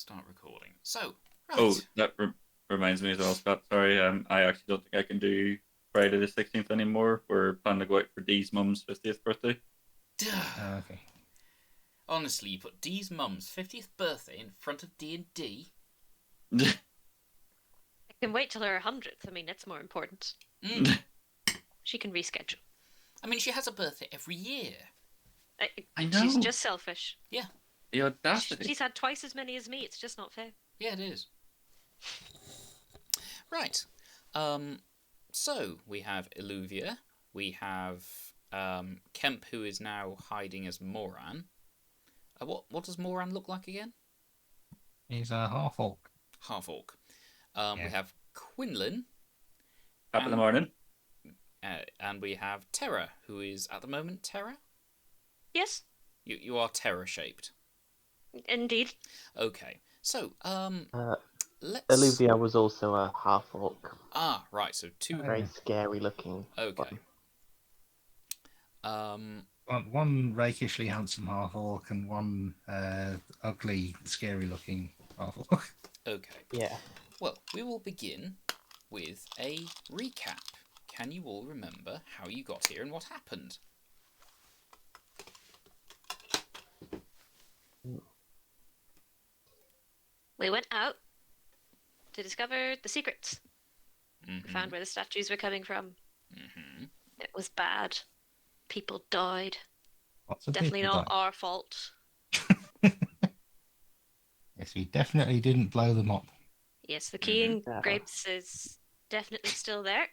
start recording. So, right. Oh, that reminds me as well, Scott. Sorry, I actually don't think I can do Friday the 16th anymore. We're planning to go out for Dee's mum's 50th birthday. Okay. Honestly, you put Dee's mum's 50th birthday in front of D&D? I can wait till her 100th. I mean, that's more important. She can reschedule. I mean, she has a birthday every year. I know. She's just selfish. Yeah. The audacity. She's had twice as many as me. It's just not fair. Yeah, it is. Right. So, we have Iluviar. We have Kempe, who is now hiding as Moran. What does Moran look like again? He's a half-orc. Half-orc. Yeah. We have Quinlin. Up in the morning. And we have Terra, who is, at the moment, Terra? Yes. You are Terra-shaped. Indeed. Okay. So, let's... Iluviar was also a half-orc. Ah, right, so two... Very scary looking. Okay. One rakishly handsome half-orc and one ugly, scary-looking half-orc. Okay. Yeah. Well, we will begin with a recap. Can you all remember how you got here and what happened? We went out to discover the secrets. Mm-hmm. We found where the statues were coming from. Mm-hmm. It was bad. People died. Lots of Definitely people not our fault. Yes, we definitely didn't blow them up. Yes, the key in Yeah. grapes is definitely still there.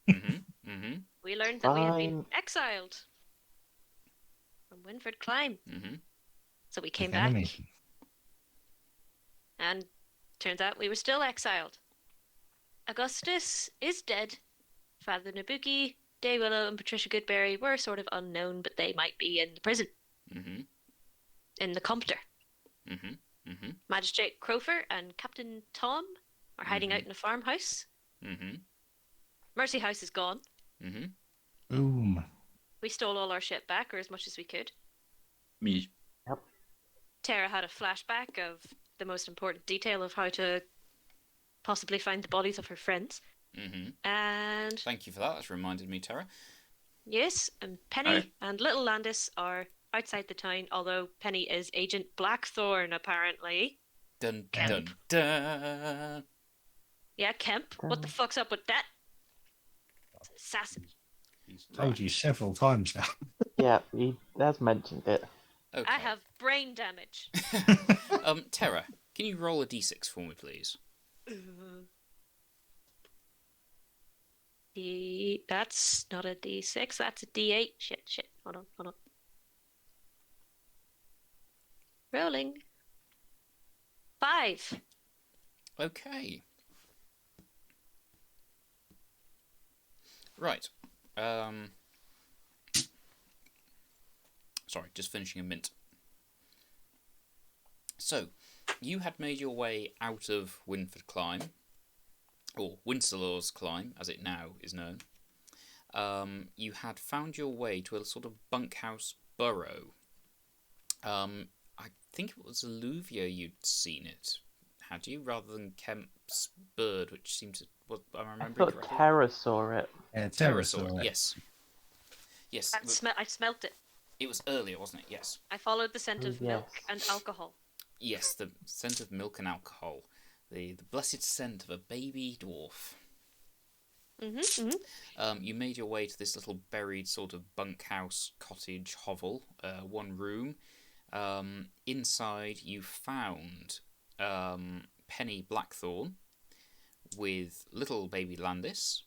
Mm-hmm. Mm-hmm. We learned that we had been Fine. exiled from Winford Climb. Mm-hmm. So we came With back, enemy. and turns out we were still exiled. Augustus is dead. Father Nabuki, Daywillow, and Patricia Goodberry were sort of unknown, but they might be in the prison, Mm-hmm. in the Compter. Mm-hmm. Mm-hmm. Magistrate Crofer and Captain Tom are hiding out in a farmhouse. Mm-hmm. Mercy House is gone. Mm-hmm. Boom. We stole all our shit back, or as much as we could. Me. Tara had a flashback of the most important detail of how to possibly find the bodies of her friends. Mm-hmm. And Thank you for that. That's reminded me, Terra. yes, and Penny Aye. and Little Landis are outside the town, although Penny is Agent Blackthorn, apparently. Dun Kempe. dun dun. Yeah, Kemp. What the fuck's up with that? Assassin. He's told you several times now. Yeah, he has mentioned it. Okay. I have brain damage. Terra, can you roll a d6 for me, please? That's not a D6, that's a D8. Shit. Hold on. Rolling. 5. Okay. Right. Sorry, just finishing a mint. So, you had made your way out of Winford Climb, or Winsalaw's Climb, as it now is known. You had found your way to a sort of bunkhouse burrow. I think it was Iluviar you'd seen it, had you, rather than Kemp's bird, which seemed to... Am I I remembering thought correctly? Terra saw it. Terra saw saw it, it. yes. Yes, I smelt it. it was earlier, wasn't it? Yes. I followed the scent Oh, of milk yes. and alcohol. Yes, the scent of milk and alcohol. The blessed scent of a baby dwarf. You made your way to this little buried sort of bunkhouse cottage hovel, one room. Inside you found Penny Blackthorn with little baby Landis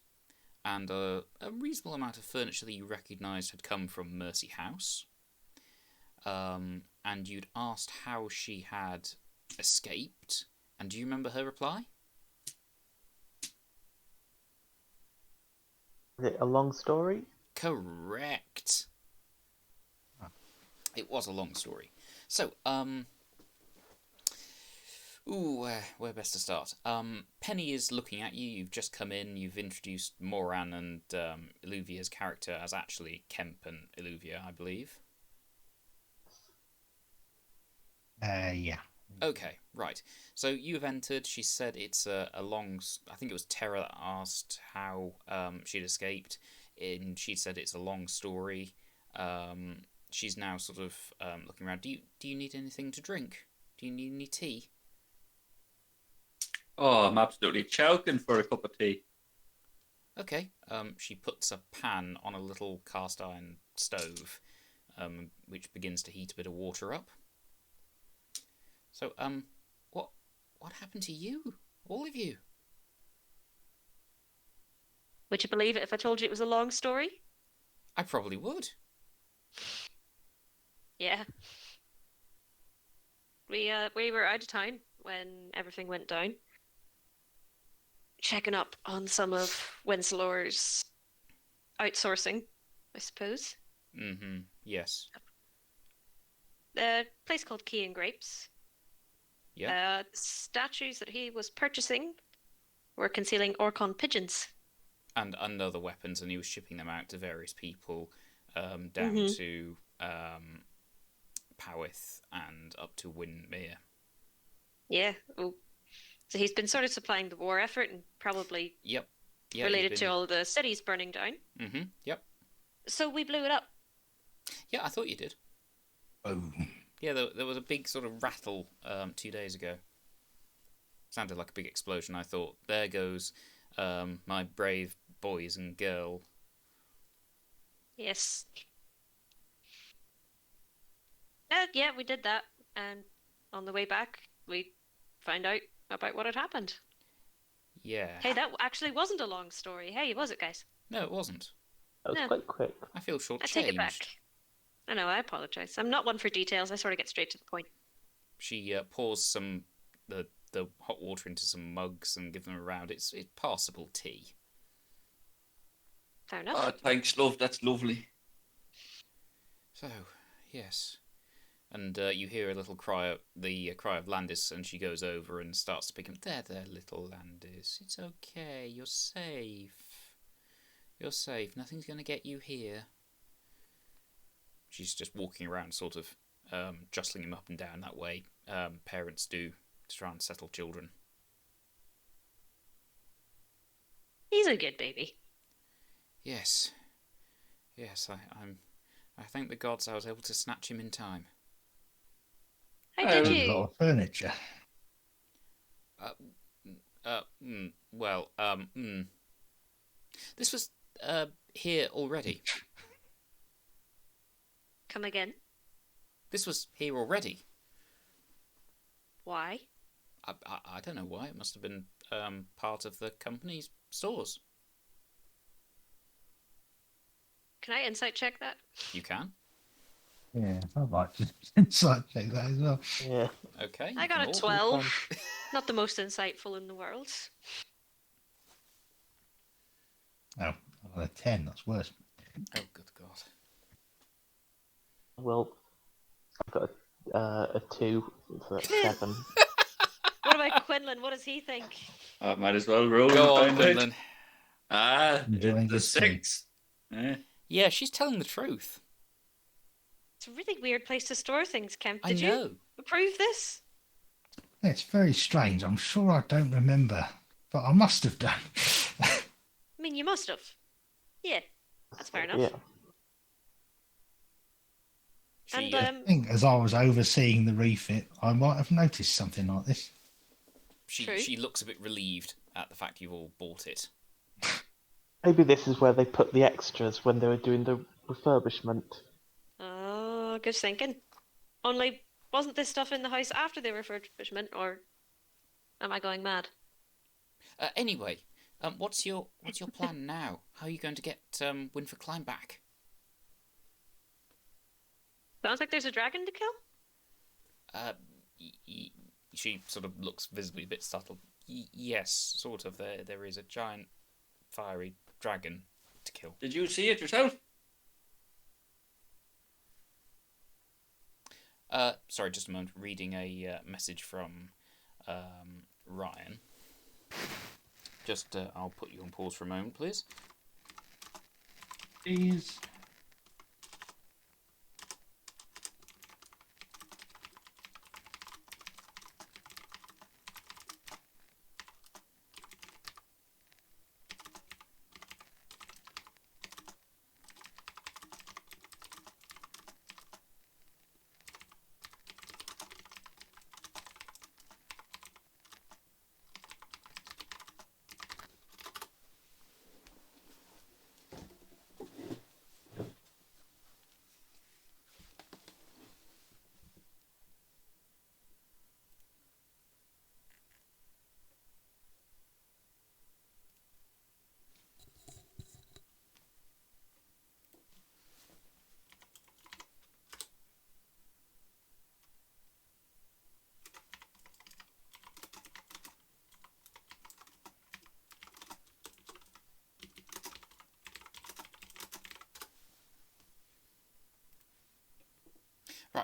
and a reasonable amount of furniture that you recognised had come from Mercy House. And you'd asked how she had escaped. And do you remember her reply? Is it a long story? Correct. It was a long story. So, where best to start? Penny is looking at you. You've just come in. You've introduced Moran and Iluviar's character as actually Kempe and Iluviar, I believe. Yeah. Okay, right. So you've entered. She said it's a long. I think it was Terra that asked how she'd escaped, and she said it's a long story. She's now sort of looking around. Do you need anything to drink? Do you need any tea? Oh, I'm absolutely choking for a cup of tea. Okay. She puts a pan on a little cast iron stove, which begins to heat a bit of water up. So, what happened to you? All of you? Would you believe it if I told you it was a long story? I probably would. Yeah. We were out of town when everything went down. Checking up on some of Winslow's outsourcing, I suppose. Mm-hmm. Yes. A place called Key and Grapes. Yeah. Statues that he was purchasing were concealing Orcon pigeons. And other weapons, and he was shipping them out to various people, down Mhm. to Powith and up to Winmere. Yeah. Oh. So he's been sort of supplying the war effort and probably Yep. Yeah. related to all the cities burning down. Mm-hmm. Yep. So we blew it up. Yeah, I thought you did. Boom. Yeah, there was a big sort of rattle 2 days ago. Sounded like a big explosion. I thought, there goes my brave boys and girl. Yes. Yeah, we did that. And on the way back, we found out about what had happened. Yeah. Hey, that actually wasn't a long story. Hey, was it, guys? No, it wasn't. That was No. quite quick. I feel shortchanged. I take it back. I know, I apologize. I'm not one for details. I sort of get straight to the point. She pours some the hot water into some mugs and gives them around. It's passable tea. Fair enough. Oh, thanks, love. That's lovely. So, yes. And you hear a little cry, the cry of Landis, and she goes over and starts to pick him. There, little Landis. It's okay. You're safe. You're safe. Nothing's going to get you here. She's just walking around, sort of jostling him up and down that way parents do to try and settle children. He's a good baby. Yes. Yes, I thank the gods I was able to snatch him in time. How Oh, did A lot you? of furniture. This was here already. Come again? This was here already. Why? I don't know why. It must have been part of the company's stores. Can I insight check that? You can. Yeah, I'd like to insight check that as well. Yeah. Okay. I you got can a all- 12. Not the most insightful in the world. Oh, I got a 10. That's worse. Oh, good God. Well, I've got a 2, so that's 7. What about Quinlin? What does he think? I might as well roll Go on, and find out. Quinlan. Ah, Enjoying it's a this tea. 6. Eh. Yeah, she's telling the truth. It's a really weird place to store things, Kemp. I Did you know. approve this? It's very strange. I'm sure I don't remember, but I must have done. I mean, you must have. Yeah, that's fair enough. Yeah. She, And I think as I was overseeing the refit, I might have noticed something like this. True. she looks a bit relieved at the fact you've all bought it. Maybe this is where they put the extras when they were doing the refurbishment. Oh, good thinking. Only, wasn't this stuff in the house after the refurbishment, or am I going mad? Anyway, what's your plan now? How are you going to get Winford Klein back? Sounds like there's a dragon to kill. She sort of looks visibly a bit startled. Yes, sort of. There is a giant fiery dragon to kill. Did you see it yourself? Sorry, just a moment. Reading a message from Ryan. Just, I'll put you on pause for a moment, please. Please.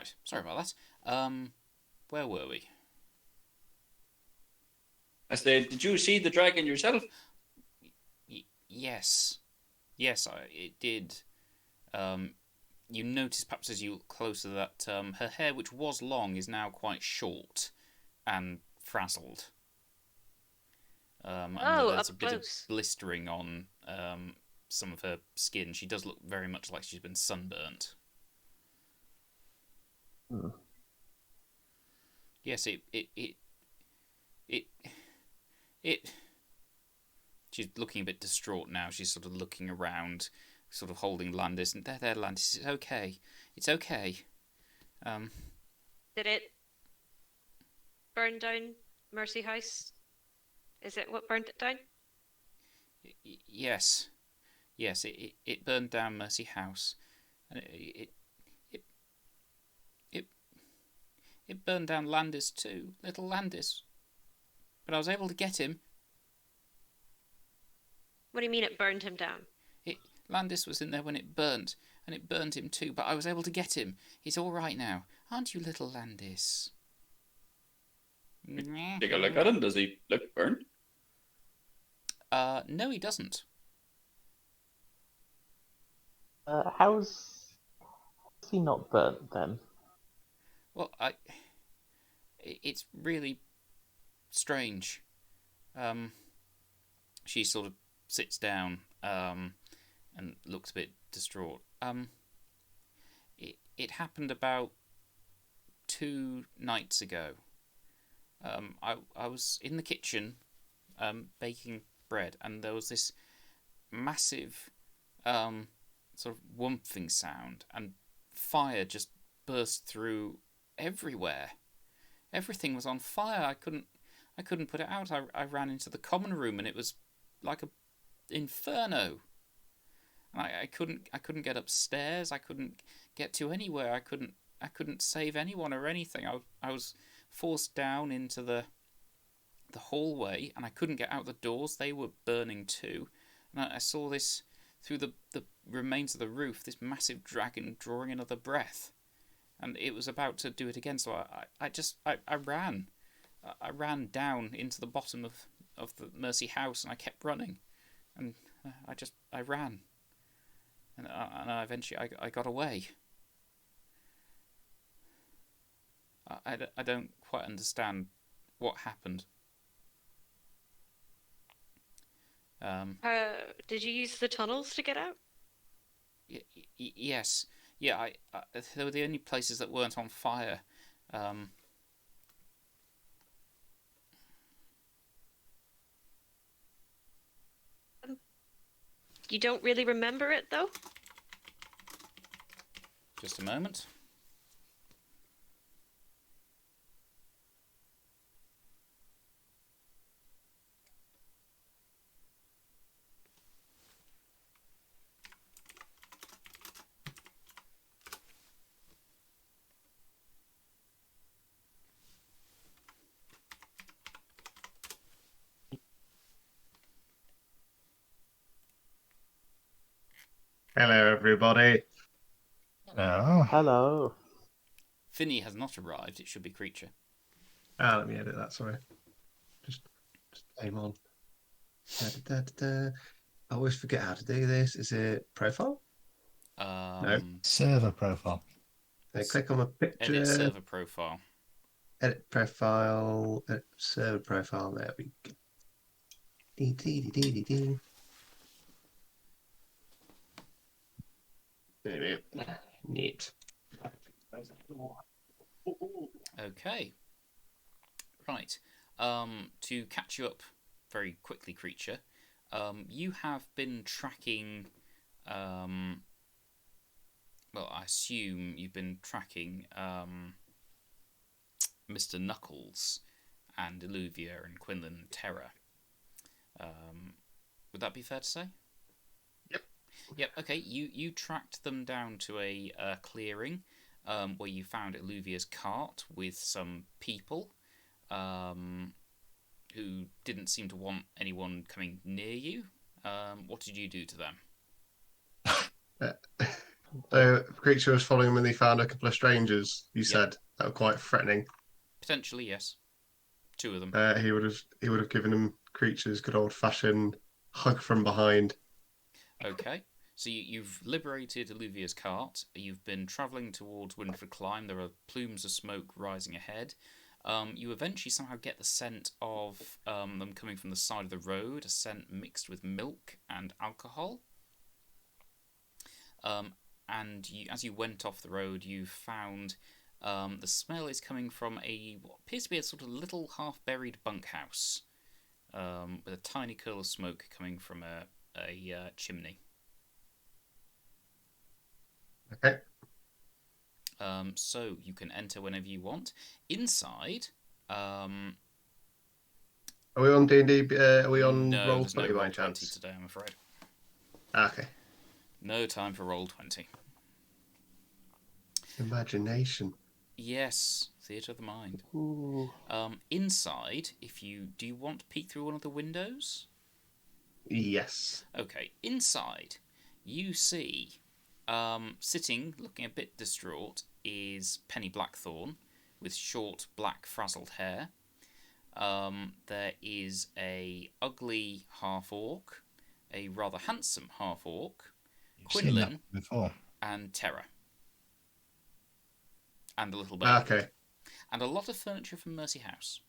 Right. Sorry about that. Where were we? I said, did you see the dragon yourself? Yes. Yes, it did. You notice, perhaps as you look closer, that her hair, which was long, is now quite short and frazzled. And there's a bit of blistering on some of her skin. She does look very much like she's been sunburnt. Yes, it. She's looking a bit distraught now. She's sort of looking around, sort of holding Landis. And there, Landis. It's okay. It's okay. Did it burn down Mercy House? Is it what burned it down? Yes. Yes, it burned down Mercy House. And it burned down Landis too. Little Landis. But I was able to get him. What do you mean it burned him down? Landis was in there when it burnt, and it burned him too, but I was able to get him. He's all right now. Aren't you, little Landis? Take a look at him. Does he look burnt? No, he doesn't. How's he not burnt then? Well, it's really strange. She sort of sits down and looks a bit distraught. It happened about 2 nights ago. I was in the kitchen baking bread, and there was this massive sort of whumping sound, and fire just burst through everywhere. Everything was on fire. I couldn't put it out. I ran into the common room, and it was like a inferno. And I couldn't get upstairs. I couldn't get to anywhere. I couldn't save anyone or anything. I was forced down into the hallway, and I couldn't get out the doors. They were burning too. And I saw this through the remains of the roof, this massive dragon drawing another breath. And it was about to do it again, so I ran. I ran down into the bottom of the Mercy House, and I kept running. And I ran. And eventually I got away. I don't quite understand what happened. Did you use the tunnels to get out? Yes. Yeah, they were the only places that weren't on fire. You don't really remember it, though? Just a moment. Hello, everybody. Oh, Hello. Finny has not arrived. It should be creature. Let me edit that. Sorry. Just aim on. I always forget how to do this. Is it profile? No. server profile. Click on my picture. Edit server profile. Edit profile. Edit server profile. There we go. Dee. There we go. Neat. Okay. Right. To catch you up very quickly, creature, you have been tracking. Well, I assume you've been tracking Mr. Knuckles and Iluviar and Quinlin and Terra. Would that be fair to say? Yep. Okay. You tracked them down to a clearing where you found Iluviar's cart with some people who didn't seem to want anyone coming near you. What did you do to them? So if a creature was following him and they found a couple of strangers, you Yep. said that were quite threatening. Potentially, yes. 2 of them. He would have given them creatures good old fashioned hug from behind. Okay. So you've liberated Iluviar's cart. You've been travelling towards Winford Climb. There are plumes of smoke rising ahead. You eventually somehow get the scent of them coming from the side of the road, a scent mixed with milk and alcohol. And as you went off the road, you found the smell is coming from what appears to be a sort of little half-buried bunkhouse with a tiny curl of smoke coming from a chimney. Okay. So you can enter whenever you want. Inside, Are we on D&D? Are we on no, roll there's no 20 by roll any 20 chance? today, I'm afraid. Okay. No time for roll 20. Imagination. Yes, theatre of the mind. Ooh. Inside, do you want to peek through one of the windows? Yes. Okay, inside, you see, sitting, looking a bit distraught, is Penny Blackthorn, with short, black, frazzled hair. There is a ugly half-orc, a rather handsome half-orc, Seen that Quinlin, before. and Terra. And a little baby. Okay. And a lot of furniture from Mercy House.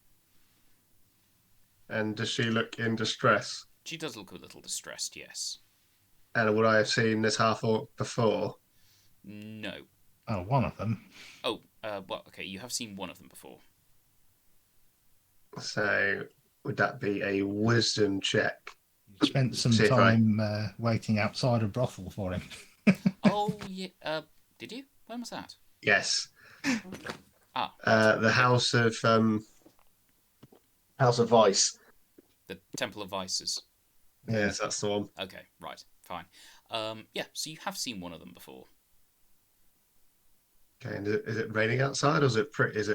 And does she look in distress? She does look a little distressed, yes. And would I have seen this half orc before? No. Oh, one of them. Oh, well, okay, you have seen one of them before. So would that be a wisdom check? Spent some See if I- time waiting outside a brothel for him. Oh, yeah. Did you? When was that? Yes. Ah, The House of Vice. the Temple of Vices. Yes, that's the one. Okay, right, fine. Yeah, so you have seen one of them before. Okay, and is it raining outside, or is it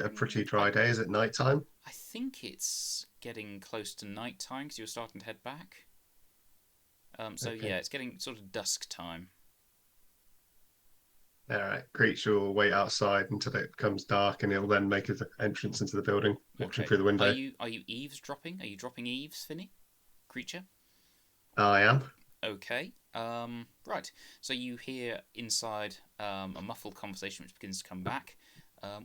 a pretty dry day? Is it night time? I think it's getting close to night time because you were starting to head back. So Okay. yeah, it's getting sort of dusk time. All right, creature will wait outside until it becomes dark, and he'll then make his entrance into the building, watching Okay. through the window. Are you eavesdropping? Are you dropping eaves, Finny? Creature? I am. Okay. Right. So you hear inside a muffled conversation which begins to come back.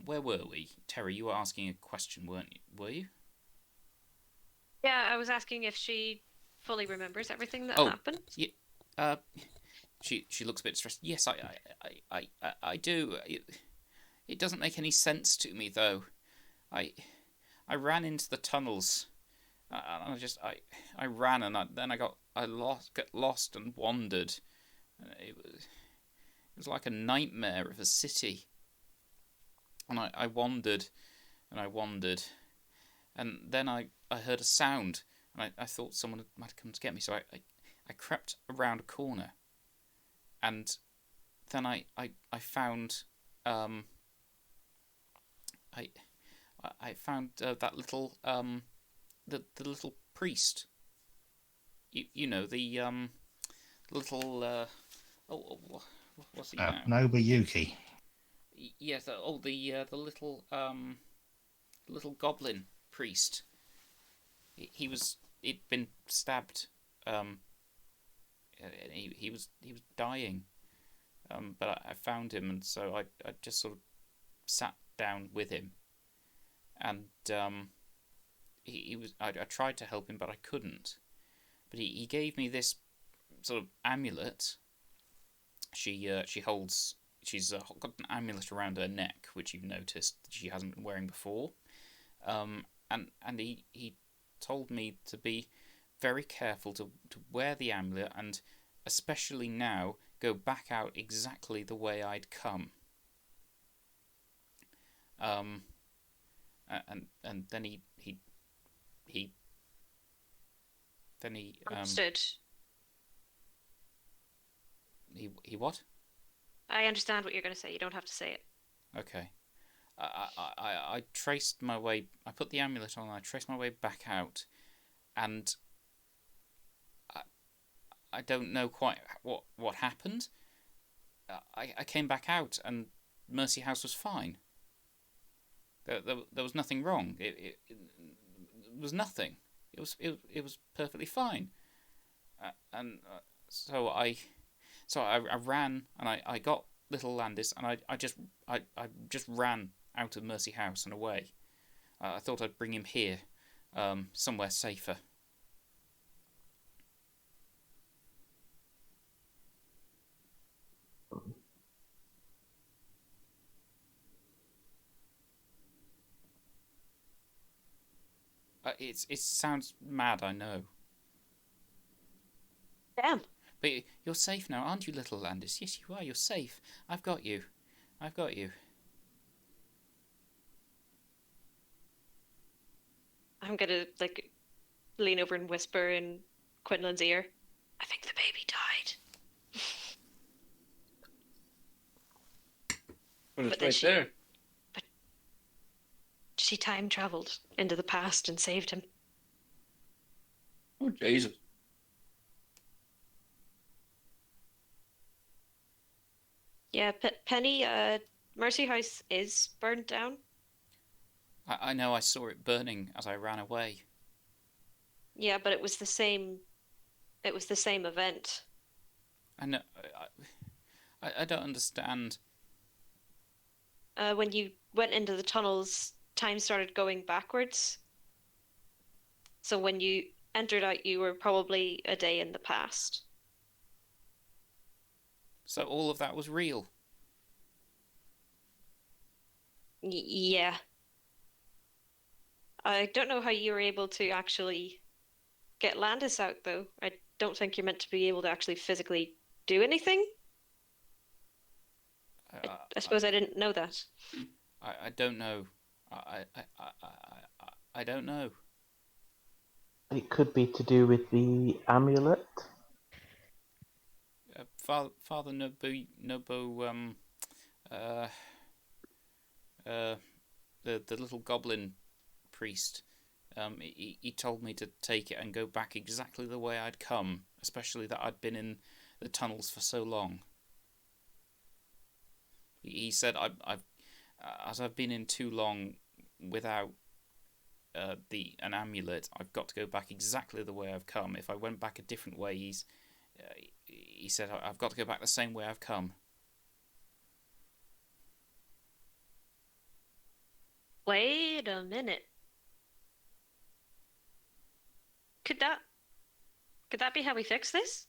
Where were we? Terry, you were asking a question, were you? Yeah, I was asking if she fully remembers everything that Oh, happened. Yeah. She looks a bit stressed. Yes, I do. It doesn't make any sense to me though. I ran into the tunnels. I ran and then I got lost and wandered. It was like a nightmare of a city. And I wandered and I wandered, and then I heard a sound, and I thought someone might have come to get me. So I crept around a corner, and then I found I found that little the little priest. You know the little what's he now? Nobuyuki. Yes, the little goblin priest. He'd been stabbed. He was dying. But I found him, and so I just sort of sat down with him, and I tried to help him, but I couldn't. But he gave me this sort of amulet. She's got an amulet around her neck, which you've noticed that she hasn't been wearing before. And he told me to be very careful to wear the amulet, and especially now go back out exactly the way I'd come. And then he Understood. he what? I understand what you're going to say. You don't have to say it. Okay. I traced my way. I put the amulet on. I traced my way back out, and I don't know quite what happened, I came back out and Mercy House was fine. There was nothing wrong. It was nothing. It was perfectly fine. So I ran and I got little Landis and I just ran out of Mercy House and away. I thought I'd bring him here, somewhere safer. It sounds mad, I know. Damn. But you're safe now, aren't you, little Landis? Yes, you are. You're safe. I've got you. I've got you. I'm gonna lean over and whisper in Quinlin's ear. I think the baby died. But it's But then right there. She time traveled into the past and saved him. Oh, Jesus. Yeah, Penny, Mercy House is burned down. I know. I saw it burning as I ran away. Yeah, but it was the same. It was the same event. I know. I don't understand. When you went into the tunnels, time started going backwards. So when you entered out, you were probably a day in the past. So all of that was real. Yeah. I don't know how you were able to actually get Landis out, though. I don't think you're meant to be able to actually physically do anything. I suppose I didn't know that. I don't know. I don't know. It could be to do with the amulet. Father Nobu, the little goblin priest, he told me to take it and go back exactly the way I'd come, especially that I'd been in the tunnels for so long. He said as I've been in too long without an amulet, I've got to go back exactly the way I've come. If I went back a different way, he said I've got to go back the same way I've come. Wait a minute. Could that be how we fix this?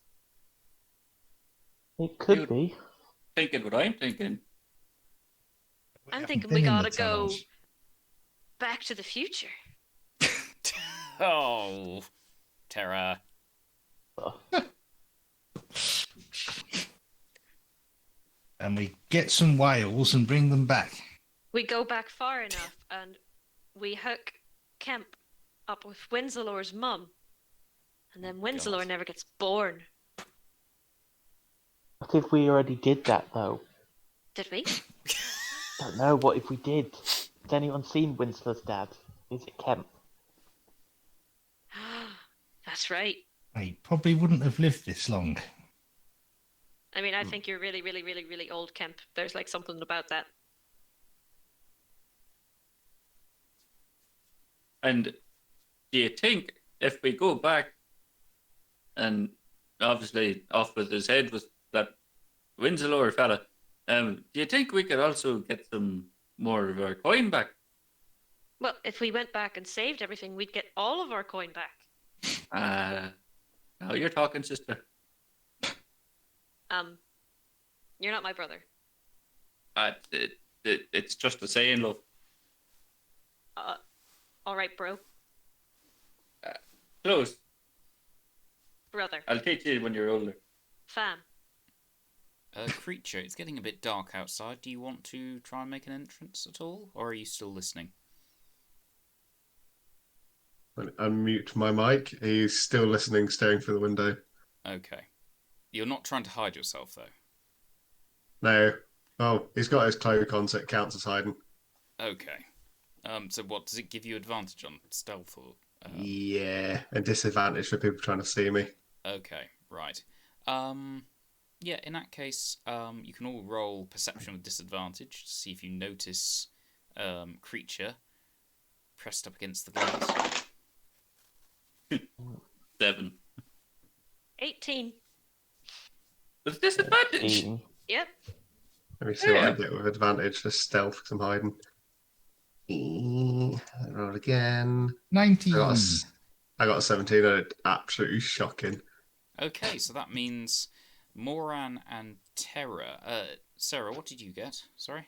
It could Dude. be. Thinking what I'm thinking. I'm haven't thinking been we in the gotta go tunnels. back to the future. Oh, Terra. And we get some whales and bring them back. We go back far enough and we hook Kemp up with Winslow's mum. And then Winslow God. never gets born. What if we already did that, though? Did we? Don't know. What if we did? Has anyone seen Winslow's dad? Is it Kemp? That's right. He probably wouldn't have lived this long. I mean, I think you're really, really, really, really old, Kemp. There's something about that. And do you think if we go back and obviously off with his head was that Winslow fella, do you think we could also get some more of our coin back? Well, if we went back and saved everything, we'd get all of our coin back. Now you're talking, sister. You're not my brother. It's just a saying, love. All right, bro. Close. Brother. I'll teach you when you're older. Fam. Creature, it's getting a bit dark outside. Do you want to try and make an entrance at all, or are you still listening? Unmute my mic. He's still listening, staring through the window. Okay. You're not trying to hide yourself, though. No. Oh, he's got his cloak on, so it counts as hiding. Okay. So what, does it give you advantage on stealth or... Yeah, a disadvantage for people trying to see me. Okay, right. Yeah, in that case, you can all roll perception with disadvantage to see if you notice creature pressed up against the glass. 7. 18. With disadvantage. 15. Yep. Let me see what I Yeah. get with advantage for stealth because I'm hiding. Roll again. 19. I got a 17. Absolutely shocking. Okay, so that means Moran and Terra. Sarah, what did you get? Sorry?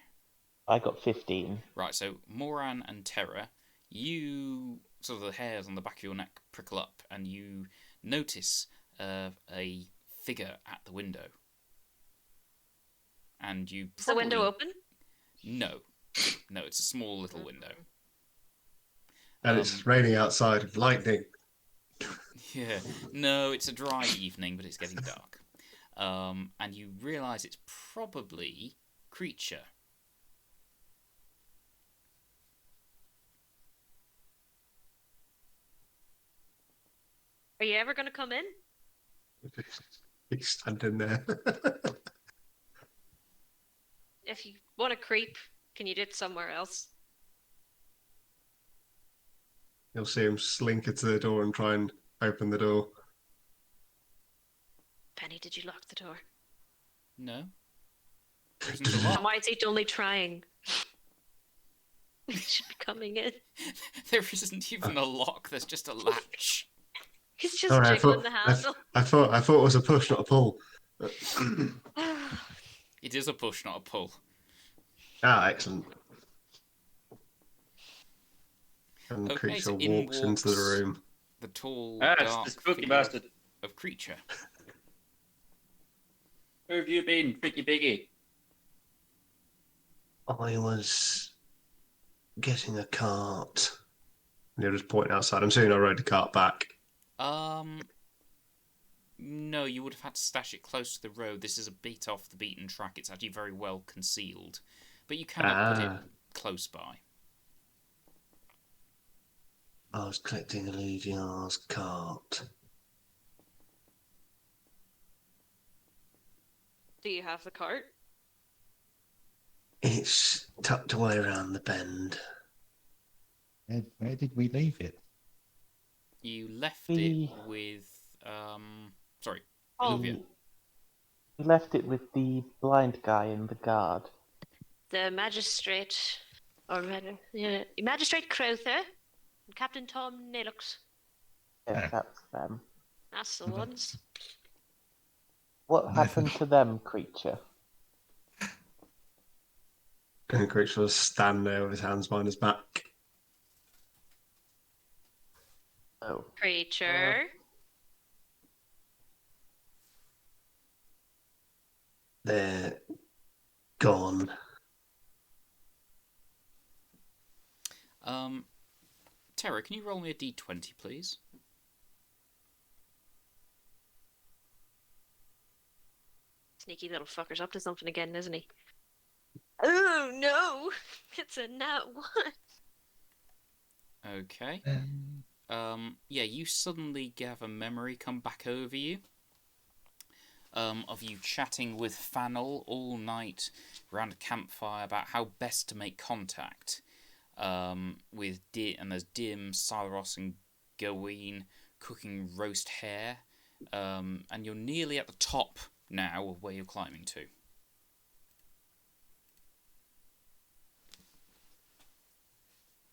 I got 15. Right, so Moran and Terra, you sort of the hairs on the back of your neck prickle up, and you notice a figure at the window. And you Is the probably... window open? No, it's a small little window. And it's raining outside with lightning. Yeah, no, it's a dry evening, but it's getting dark. And you realise it's probably creature. Are you ever going to come in? He's standing there. If you want to creep, can you do it somewhere else? You'll see him slinker to the door and try and open the door. Penny, did you lock the door? No. There isn't a lock. And why is he only trying? He should be coming in. There isn't even a lock, there's just a latch. He's just Sorry, jiggling the handle. I thought it was a push, not a pull. It is a push, not a pull. Excellent. And the Okay, creature so in walks into the walks- room. The tall, It's dark the spooky figure bastard. of creature. Where have you been, Tricky Biggie? I was getting a cart. And you're just pointing outside. I'm assuming I rode the cart back. No, you would have had to stash it close to the road. This is a bit off the beaten track. It's actually very well concealed. But you cannot put it close by. I was collecting Iluviar's cart. Do you have the cart? It's tucked away around the bend. Where did we leave it? You left The- it with... Sorry, Oh. Iluviar. We left it with the blind guy in the guard. The magistrate, or Magistrate Crowther and Captain Tom Nalux. Yes, Yeah. that's them. That's the Mhm. ones. What happened to them, creature? And the creature was standing there with his hands behind his back. Oh, Creature. They're gone. Terra, can you roll me a d20, please? Sneaky little fucker's up to something again, isn't he? Oh no! It's a nat 1. Okay. Yeah, you suddenly have a memory come back over you of you chatting with Fannel all night around a campfire about how best to make contact with and there's Dim, Cyros and Gawain cooking roast hare, and you're nearly at the top now of where you're climbing to.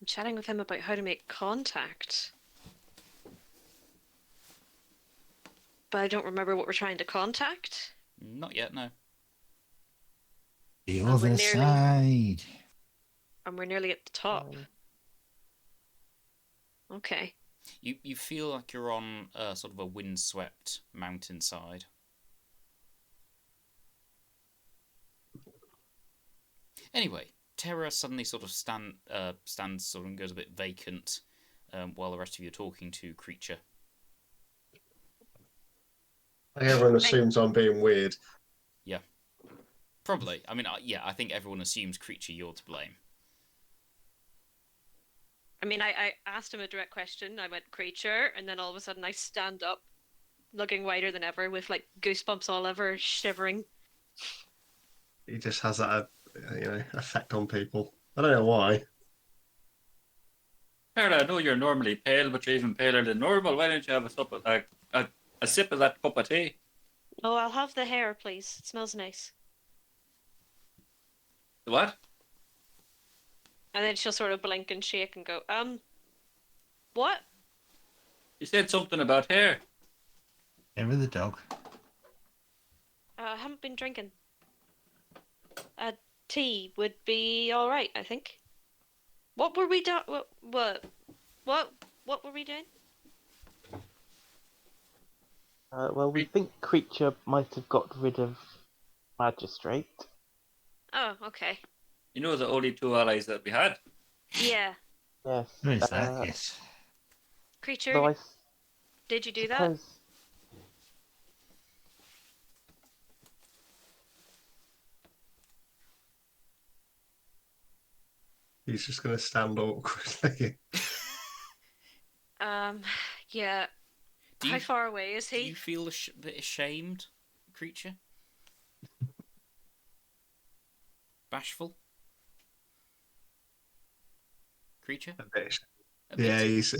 I'm chatting with him about how to make contact. But I don't remember what we're trying to contact. Not yet, no. The Oh, we're other nearly- side. And we're nearly at the top. Okay. You feel like you're on sort of a windswept mountainside. Anyway, Terra suddenly sort of stands sort of and goes a bit vacant while the rest of you are talking to creature. I think everyone assumes I'm being weird. Probably. I mean, yeah, I think everyone assumes creature you're to blame. I mean, I asked him a direct question. I went creature, and then all of a sudden I stand up looking whiter than ever with like goosebumps all over, shivering. He just has that, effect on people. I don't know why. Sarah, I know you're normally pale, but you're even paler than normal. Why don't you have a sip of that cup of tea? Oh, I'll have the hair, please. It smells nice. The what? And then she'll sort of blink and shake and go, what? You said something about hair. Hair of the dog. I haven't been drinking. Tea would be all right, I think. What were we doing? What were we doing? Well, we think creature might have got rid of magistrate. Oh, okay. You know the only two allies that we had. Yeah. Yes. Who is that? Yes. Creature, So I did you do that? suppose He's just going to stand awkwardly. Yeah. Do How you, far away is do he? you feel a bit ashamed, creature? Bashful? Creature? A bit. A bit? Yeah, he's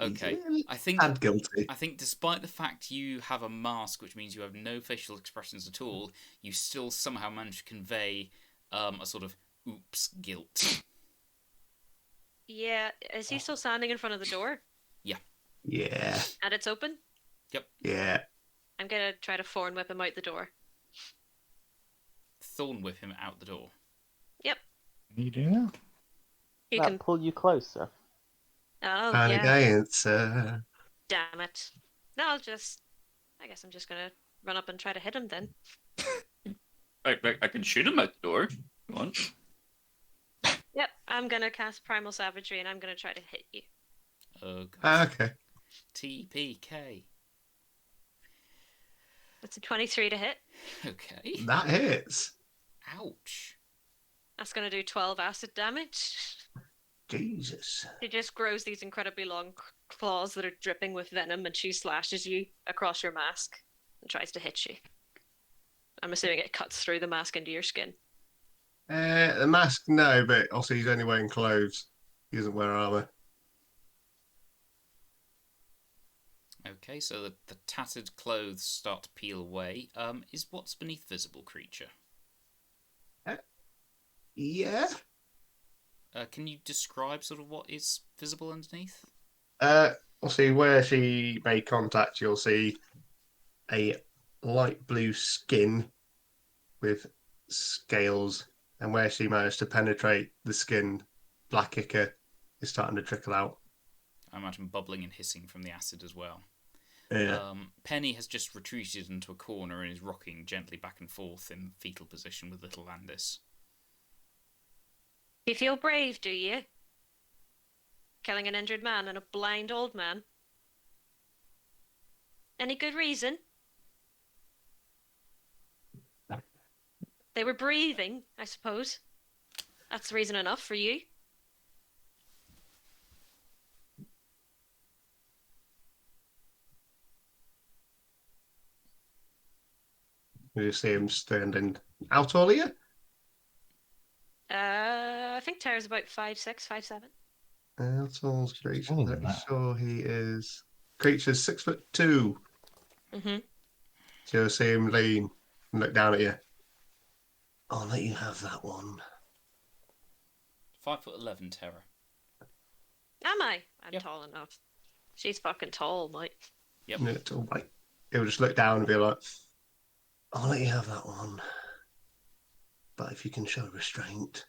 Okay. really I think and guilty. I think despite the fact you have a mask, which means you have no facial expressions at all, you still somehow manage to convey a sort of oops guilt. Yeah. Is he still standing in front of the door? Yeah, And it's open? yeah. I'm gonna try to thorn whip him out the door. Thorn whip him out the door. Yep. You do that? You that can. pull you closer. Oh, And yeah. against Damn it. No, I guess I'm just gonna run up and try to hit him then. I can shoot him out the door. Go on. Yep. I'm gonna cast Primal Savagery and I'm gonna try to hit you. Oh god. okay. TPK. That's a 23 to hit. Okay. That hits. Ouch. That's gonna do 12 acid damage. Jesus. She just grows these incredibly long claws that are dripping with venom, and she slashes you across your mask and tries to hit you. I'm assuming it cuts through the mask into your skin. The mask, no, but also he's only wearing clothes. He doesn't wear armor. Okay, so the tattered clothes start to peel away. Is what's beneath visible, creature? Yeah. Can you describe sort of what is visible underneath? We'll see where she made contact. You'll see a light blue skin with scales, and where she managed to penetrate the skin, black ichor is starting to trickle out. I imagine bubbling and hissing from the acid as well. Yeah. Penny has just retreated into a corner and is rocking gently back and forth in fetal position with little Landis. You feel brave, do you? Killing an injured man and a blind old man? Any good reason? They were breathing, I suppose. That's reason enough for you. You see him standing. How tall are you? I think Tara's about 5'6", 5'7". How tall's creature? taller than I'm that. sure he is. Creature's 6'2". Mm-hmm. So you'll see him lean and look down at you. I'll let you have that one. 5'11", Terra. Am I? I'm Yep. tall enough. She's fucking tall, mate. Yep. Yeah, it's all right. He'll just look down and be like, I'll let you have that one. But if you can show restraint,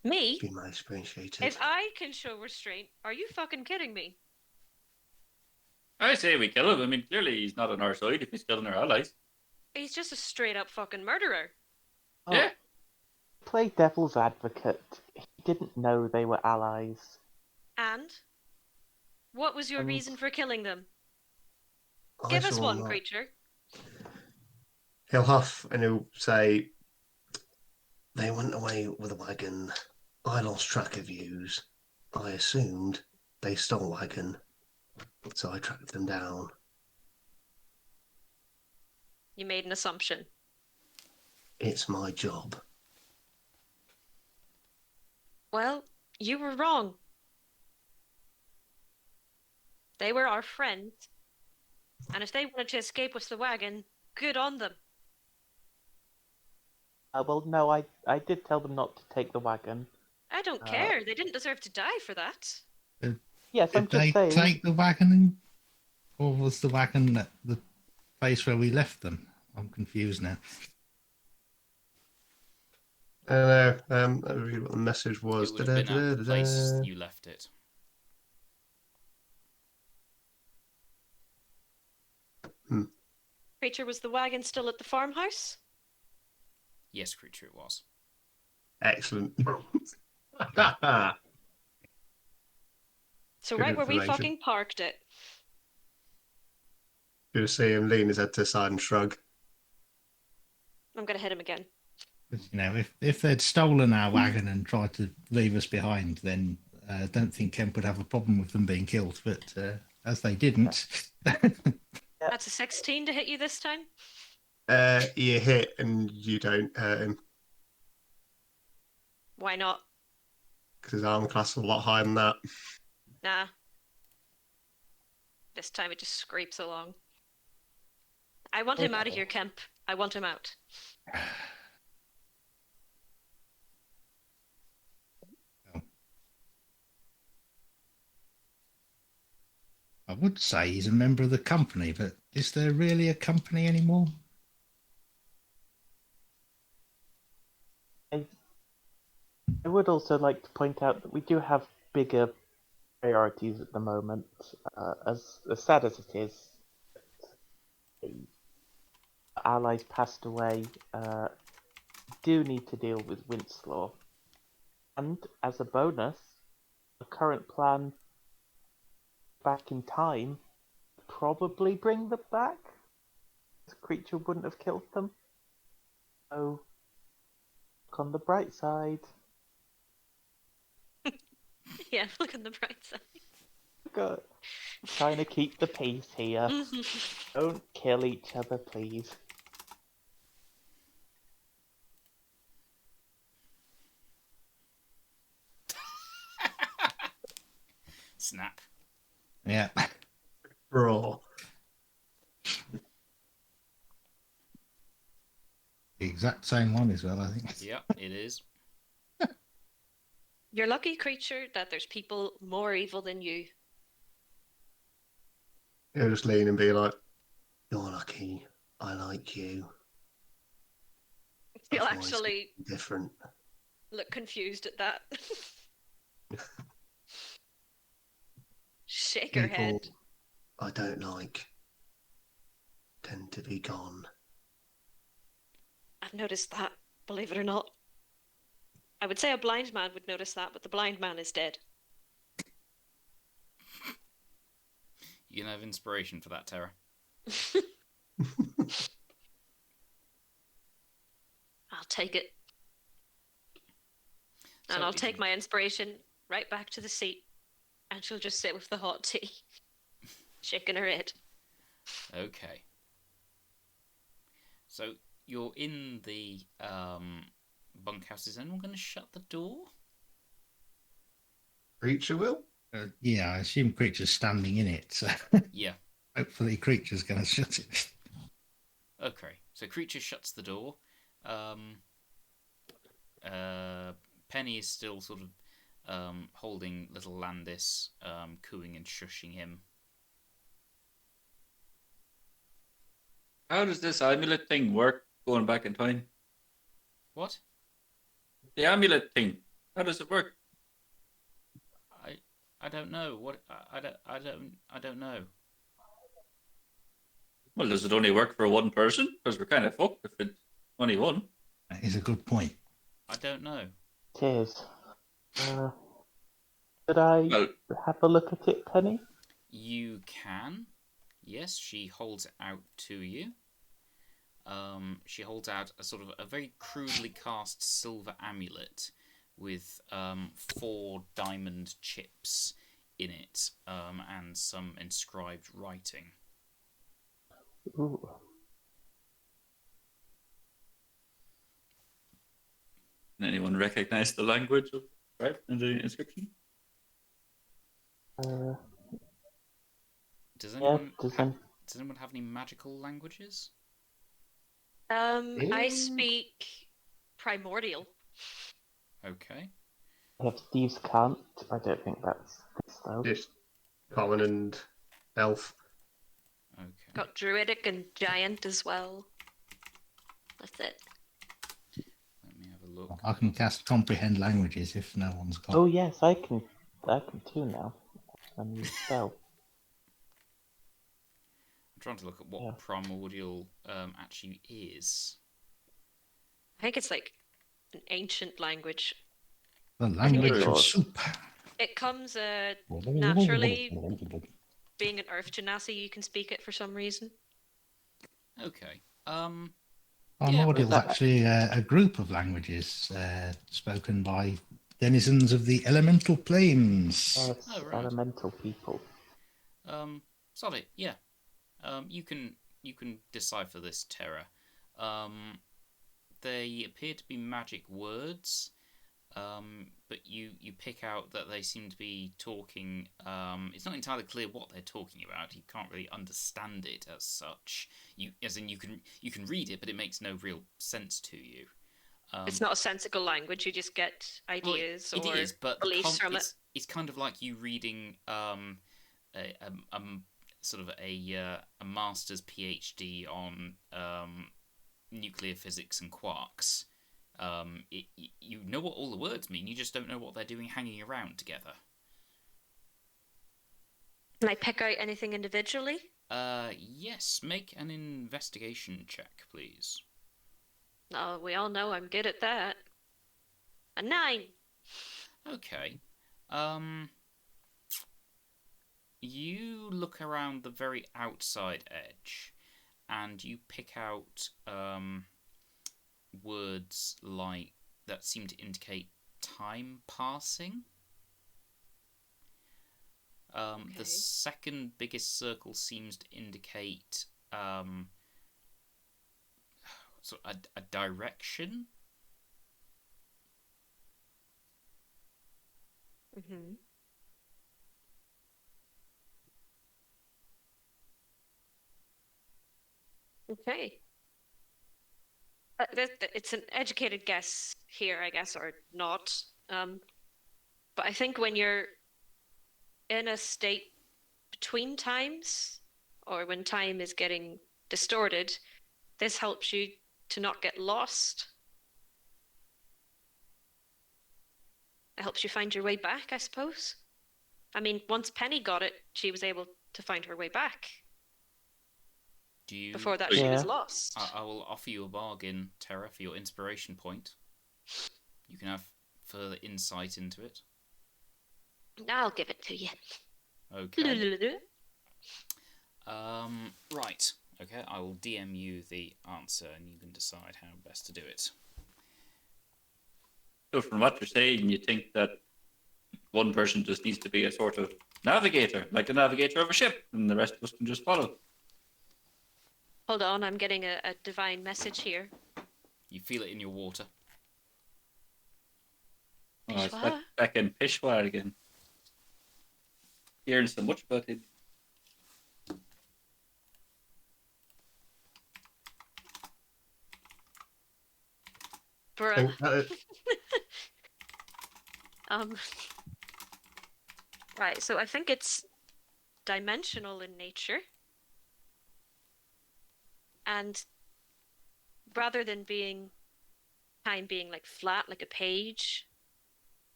Me? it'd be most appreciated. If I can show restraint, are you fucking kidding me? I say we kill him. I mean, clearly he's not on our side if he's killing our allies. He's just a straight up fucking murderer. Oh, Yeah. play devil's advocate. He didn't know they were allies. And? What was your And- reason for killing them? I Give us saw one, that. creature. He'll huff and he'll say, they went away with a wagon. I lost track of yous. I assumed they stole a wagon. So I tracked them down. You made an assumption. It's my job. Well, you were wrong. They were our friends. And if they wanted to escape with the wagon, good on them. Well, no, I did tell them not to take the wagon. I don't care. They didn't deserve to die for that. Yes, I'm Did they just saying. take the wagon, or was the wagon at the place where we left them? I'm confused now. I read what the message was. It would have been at the place you left it. Creature, was the wagon still at the farmhouse? Yes, creature, it was. Excellent. So Good right where we information. fucking parked it. Good to see him lean his head to the side and shrug. I'm gonna hit him again. 'Cause, you know, if they'd stolen our wagon and tried to leave us behind, then I don't think Kemp would have a problem with them being killed. But as they didn't, That's a 16 to hit you this time. You hit and you don't hurt him Why not? because his armor class is a lot higher than that. Nah. This time it just scrapes along. I want him out of here, Kemp. I want him out. I would say he's a member of the company, but is there really a company anymore? I would also like to point out that we do have bigger priorities at the moment. As sad as it is, the allies passed away. Do need to deal with Winslaw, and as a bonus, the current plan back in time probably bring them back. This creature wouldn't have killed them. So look on the bright side. Yeah, look on the bright side. Good. Trying to keep the peace here. Don't kill each other, please. Snap. Yeah. Raw. The exact same one as well, I think. Yep, it is. You're lucky, creature, that there's people more evil than you. He'll just lean and be like, "You're lucky. I like you." You'll Otherwise, actually different. look confused at that. Shake her People head. I don't like tend to be gone. I've noticed that, believe it or not. I would say a blind man would notice that, but the blind man is dead. You can have inspiration for that, Tara. I'll take it. And So I'll did take you- my inspiration right back to the seat. And she'll just sit with the hot tea, shaking her head. Okay. So you're in the bunkhouse. Is anyone going to shut the door? Creature will? Yeah, I assume Creature's standing in it, so Yeah. hopefully Creature's going to shut it. Okay. So creature shuts the door. Penny is still sort of holding little Landis, cooing and shushing him. How does this amulet thing work going back in time? What? The amulet thing. How does it work? I don't know. What? I don't know. Well, does it only work for one person? Because we're kind of fucked if it's only one. That is a good point. I don't know. Cheers. Could I Well, have a look at it, Penny? You can. Yes, she holds it out to you. She holds out a sort of a very crudely cast silver amulet with 4 diamond chips in it and some inscribed writing. Ooh. Can anyone recognize the language of right in the inscription? Does Yeah, anyone does anyone have any magical languages? I speak primordial. Okay. I have Steve's Can't. I don't think that's this though. Just common and elf. Okay. Got druidic and giant as well. That's it. Let me have a look. I can cast comprehend languages if no one's got. Oh yes, I can too now. That's a new spell. I'm trying to look at what Yeah. primordial actually is. I think it's like an ancient language. The language it's- of soup. It comes naturally. Being an earth genasi, you can speak it for some reason. Okay. Primordial is that- actually a group of languages spoken by denizens of the elemental planes. Yes, Oh, right. elemental people. Solid. Yeah. You can decipher this, Terra. They appear to be magic words, but you pick out that they seem to be talking. It's not entirely clear what they're talking about. You can't really understand it as such. You can read it, but it makes no real sense to you. It's not a sensical language. You just get ideas Well, or it is, but beliefs from it. it's kind of like you reading sort of a master's PhD on nuclear physics and quarks. You know what all the words mean. You just don't know what they're doing hanging around together. Can I pick out anything individually? Yes. Make an investigation check, please. Oh, we all know I'm good at that. A 9. Okay. You look around the very outside edge, and you pick out words like that seem to indicate time passing. The second biggest circle seems to indicate sort of a direction. Mm-hmm. Okay. It's an educated guess here, I guess, or not. But I think when you're in a state between times, or when time is getting distorted, this helps you to not get lost. It helps you find your way back, I suppose. I mean, once Penny got it, she was able to find her way back. Before that, she was lost. I will offer you a bargain, Terra, for your inspiration point. You can have further insight into it. I'll give it to you. Okay. Right. Okay, I will DM you the answer, and you can decide how best to do it. So from what you're saying, you think that one person just needs to be a sort of navigator, like the navigator of a ship, and the rest of us can just follow. Hold on, I'm getting a divine message here. You feel it in your water. Oh, it's back in Peshawar again. Hearing so much about it. Bruh. Right, so I think it's dimensional in nature. And rather than time being like flat like a page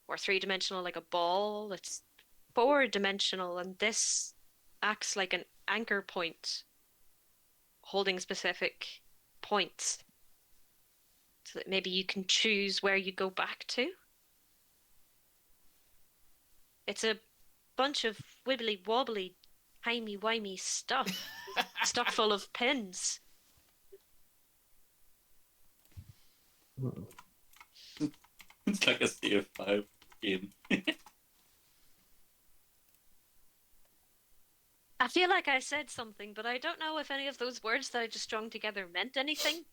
or 3-dimensional like a ball, it's 4-dimensional, and this acts like an anchor point holding specific points so that maybe you can choose where you go back to. It's a bunch of wibbly wobbly timey-wimey stuff stuck full of pins. It's like a CF5 game. I feel like I said something, but I don't know if any of those words that I just strung together meant anything.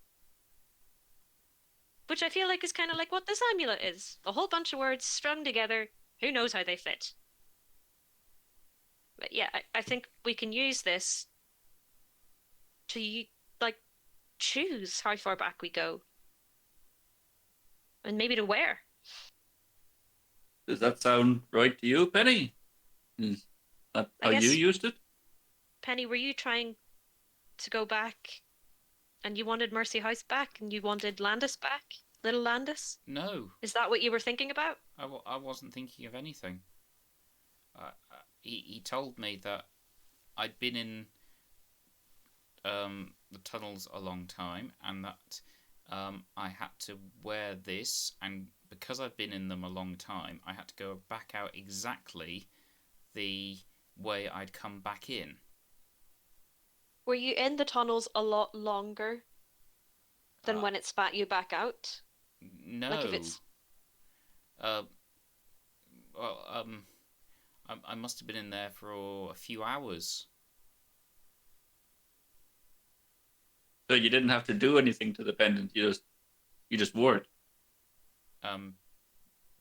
which I feel like is kind of like what this amulet is. A whole bunch of words strung together. Who knows how they fit? But yeah, I think we can use this to like choose how far back we go, and maybe to where. Does that sound right to you, Penny? Is that I how you guess, used it? Penny, were you trying to go back, and you wanted Mercy House back, and you wanted Landis back, little Landis? No, Is that what you were thinking about? I wasn't thinking of anything. He told me that I'd been in the tunnels a long time, and that I had to wear this, and because I've been in them a long time, I had to go back out exactly the way I'd come back in. Were you in the tunnels a lot longer than Uh, when it spat you back out? No. Like if it's Well, I must have been in there for a few hours. So you didn't have to do anything to the pendant. You just wore it.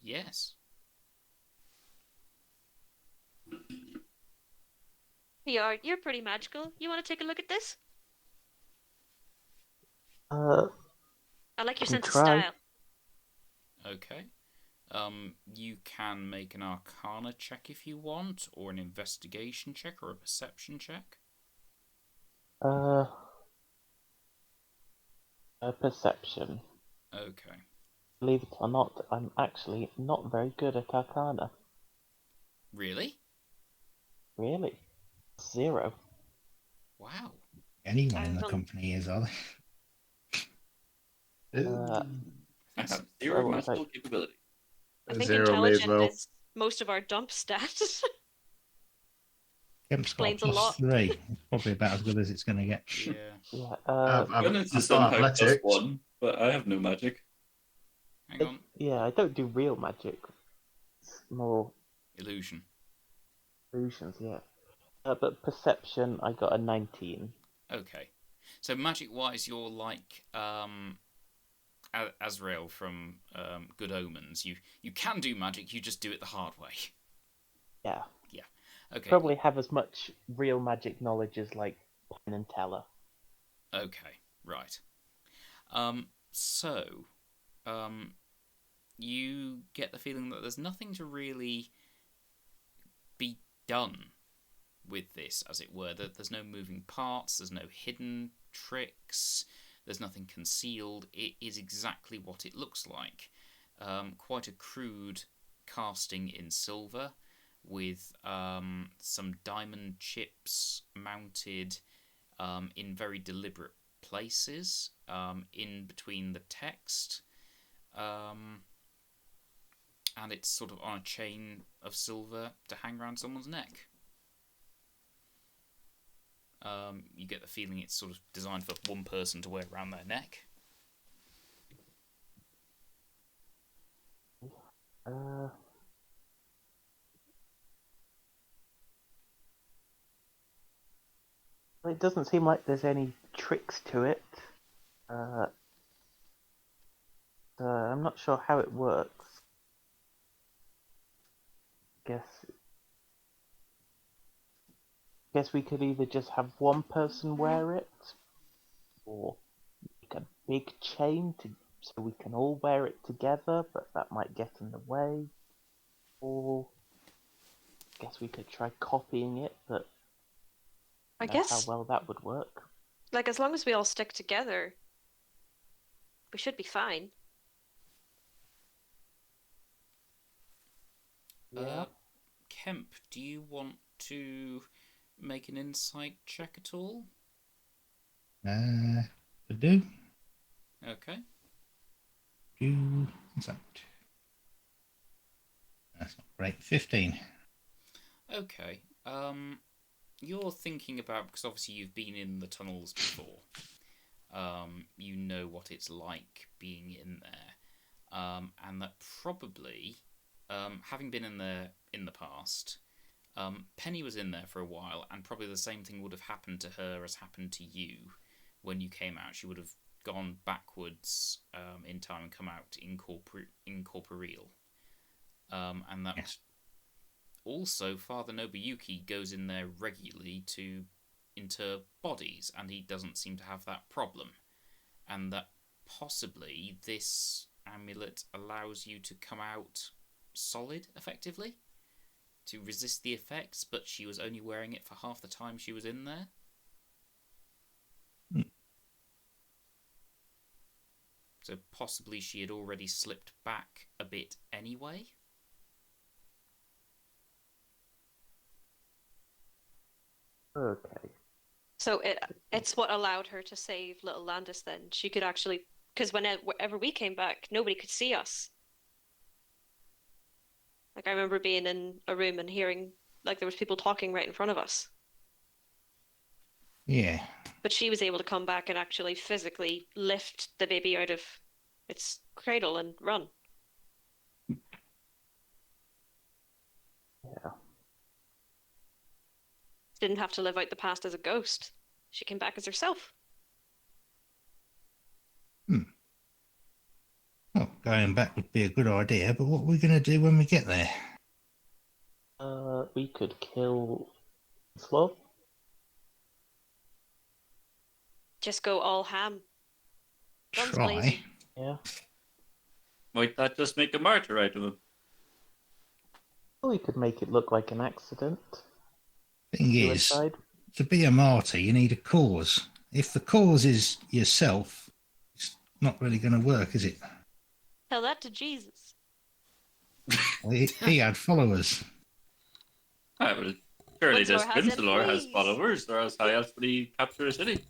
Yes. you're pretty magical. You want to take a look at this? Uh, I like your Can sense of try. style. Okay. You can make an Arcana check if you want, or an investigation check, or a perception check. a perception. Okay. Believe it or not, I'm actually not very good at Arcana. Really? Really? 0. Wow. Anyone in I the don't- company is, are they? Uh, I have well, zero what was magical capability. I think 0 me as intelligent well. is most of our dump stats. Kemp's got a Explains a lot. +3. It's probably about as good as it's going to get. Yeah. yeah. Goodness I've is got somehow athletics. +1, but I have no magic. Hang on. Yeah, I don't do real magic. It's more Illusion. illusions, yeah. But perception, I got a 19. Okay. So magic-wise, you're like Azrael from Good Omens. You can do magic, you just do it the hard way. Yeah. Yeah. Okay. Probably have as much real magic knowledge as like Penn and Teller. Okay. Right. So, you get the feeling that there's nothing to really be done with this, as it were. That there's no moving parts, there's no hidden tricks, there's nothing concealed. It is exactly what it looks like. Quite a crude casting in silver, with some diamond chips mounted in very deliberate places in between the text. And it's sort of on a chain of silver to hang around someone's neck. You get the feeling it's sort of designed for one person to wear around their neck. It doesn't seem like there's any tricks to it. I'm not sure how it works. Guess we could either just have one person wear it, or make a big chain so we can all wear it together, but that might get in the way. Or guess we could try copying it, but I don't know guess, how well that would work. like, as long as we all stick together, we should be fine. Yeah. Kemp, do you want to make an insight check at all? Could do. Okay. What's that? That's not great. 15. Okay. You're thinking about, because obviously you've been in the tunnels before. You know what it's like being in there. And that probably, having been in there in the past, Penny was in there for a while, and probably the same thing would have happened to her as happened to you when you came out. She would have gone backwards in time and come out incorporeal. And that also Father Nobuyuki goes in there regularly to inter bodies, and he doesn't seem to have that problem. And that possibly this amulet allows you to come out solid, effectively, to resist the effects, but she was only wearing it for half the time she was in there. So possibly she had already slipped back a bit anyway. Okay. So it's what allowed her to save little Landis then. She could actually, because whenever we came back, nobody could see us. Like, I remember being in a room and hearing, like, there was people talking right in front of us. Yeah. But she was able to come back and actually physically lift the baby out of its cradle and run. Yeah. Didn't have to live out the past as a ghost. She came back as herself. Well, going back would be a good idea, but what are we going to do when we get there? We could kill Sloth. Just go all ham. Guns Try. blazing. Yeah. Might that just make a martyr out of him? Or we could make it look like an accident. Thing is, Suicide. to be a martyr, you need a cause. If the cause is yourself, it's not really going to work, is it? Tell that to Jesus. Well, he had followers. Ah, well, surely this Windsor has Windsor has employees. followers, or else how else would he capture a city?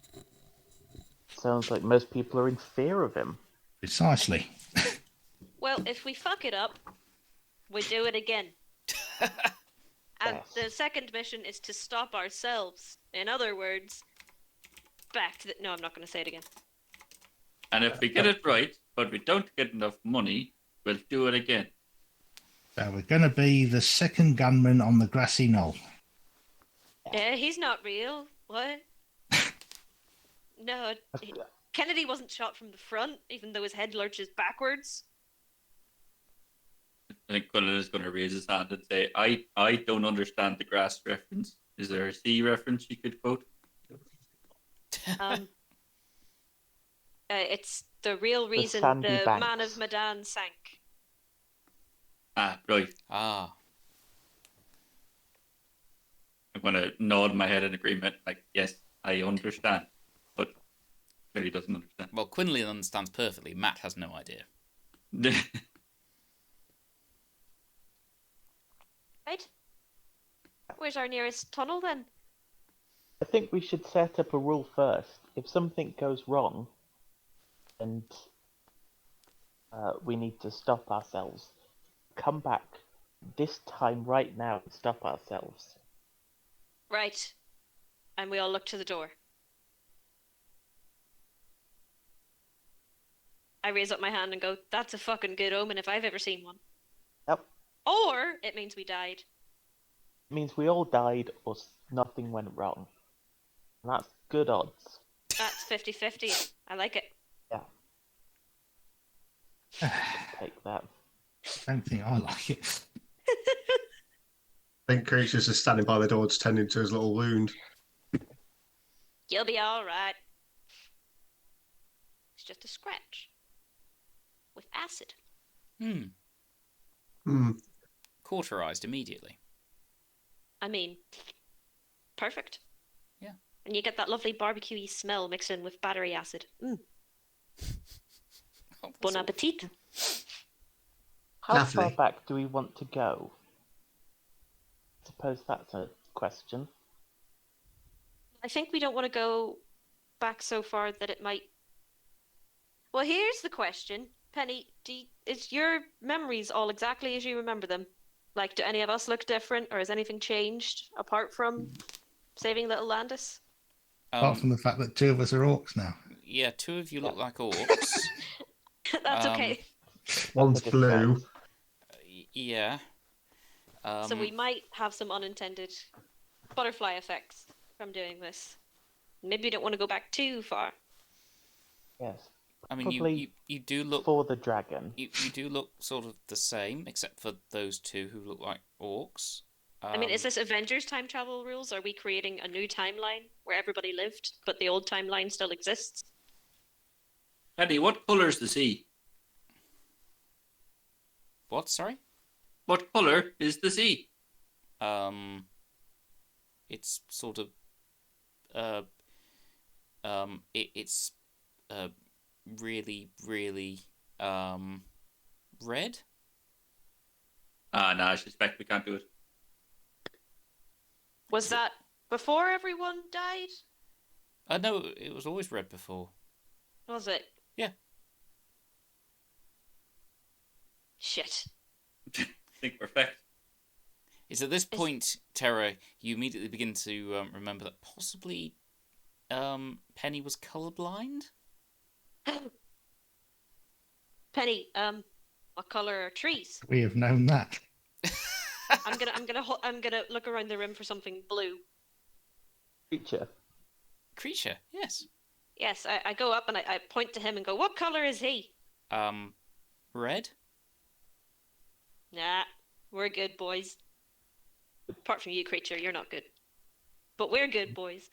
Sounds like most people are in fear of him. Precisely. Well, if we fuck it up, we do it again. And Yes. the second mission is to stop ourselves. In other words, back to the... No, I'm not going to say it again. And if we get it right, but we don't get enough money, we'll do it again. So we're going to be the second gunman on the grassy knoll. He's not real. What? No, Kennedy wasn't shot from the front, even though his head lurches backwards. I think Quinlin is going to raise his hand and say, I don't understand the grass reference. Is there a sea reference you could quote? It's the real reason sandy the banks. Man of Medan sank. Ah, right. Ah, I'm going to nod my head in agreement, like, yes, I understand. But really doesn't understand. well, Quinlin understands perfectly. Matt has no idea. Right? Where's our nearest tunnel then? I think we should set up a rule first. If something goes wrong, and we need to stop ourselves, come back this time right now and stop ourselves. Right. And we all look to the door. I raise up my hand and go, that's a fucking good omen if I've ever seen one. Yep. Or it means we died. It means we all died or nothing went wrong. And that's good odds. That's 50-50. I like it. Take that. I don't think I like it. I think Crucius is standing by the door just tending to his little wound. You'll be all right. It's just a scratch. With acid. Cauterized immediately. I mean, perfect. Yeah. And you get that lovely barbecue-y smell mixed in with battery acid. Oh, Bon appetit. How Lovely. far back do we want to go? Suppose that's a question. I think we don't want to go back so far that it might... Well, here's the question. Penny, is your memories all exactly as you remember them? Like, do any of us look different, or has anything changed apart from saving little Landis? Apart from the fact that two of us are orcs now. Yeah, two of you look like orcs. That's okay. One's That's a blue. difference. Yeah. So we might have some unintended butterfly effects from doing this. Maybe we don't want to go back too far. Yes. I mean, Probably you do look for the dragon. you do look sort of the same, except for those two who look like orcs. I mean, is this Avengers time travel rules? Are we creating a new timeline where everybody lived, but the old timeline still exists? Penny, what colour is the sea? What? Sorry. What colour is the sea? It's sort of it's really red. No, I suspect we can't do it. Was that before everyone died? No, it was always red before. Was it? Yeah. Shit. I think we're fucked. It's at this point, Terra, you immediately begin to remember that possibly Penny was colourblind. Penny, what color are trees? We have known that. I'm gonna look around the room for something blue. Creature, yes. Yes, I go up and I point to him and go, "What color is he?" Red. Nah, we're good boys. Apart from you, creature, you're not good. But we're good boys.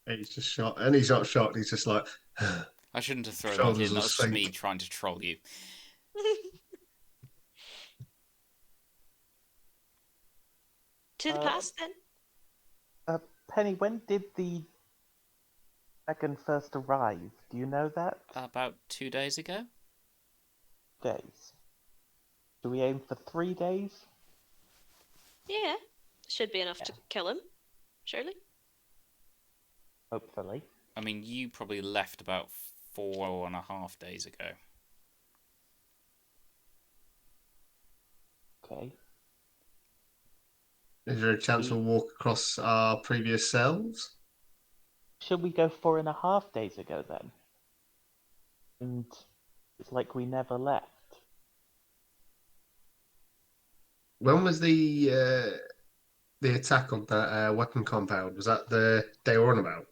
He's just shocked, and he's not shocked. He's just like, I shouldn't have thrown Shoulders that in. will That was just me sink. trying to troll you. To the past, then? Penny, when did the dragon first arrive? Do you know that? About 2 days ago. Days. Do we aim for 3 days? Yeah. Should be enough to kill him. Surely. Hopefully. I mean, you probably left about 4.5 days ago. Okay. is there a chance we'll walk across our previous selves? Should we go 4.5 days ago then? And it's like we never left. When was the attack on that weapon compound? Was that the day we're on about?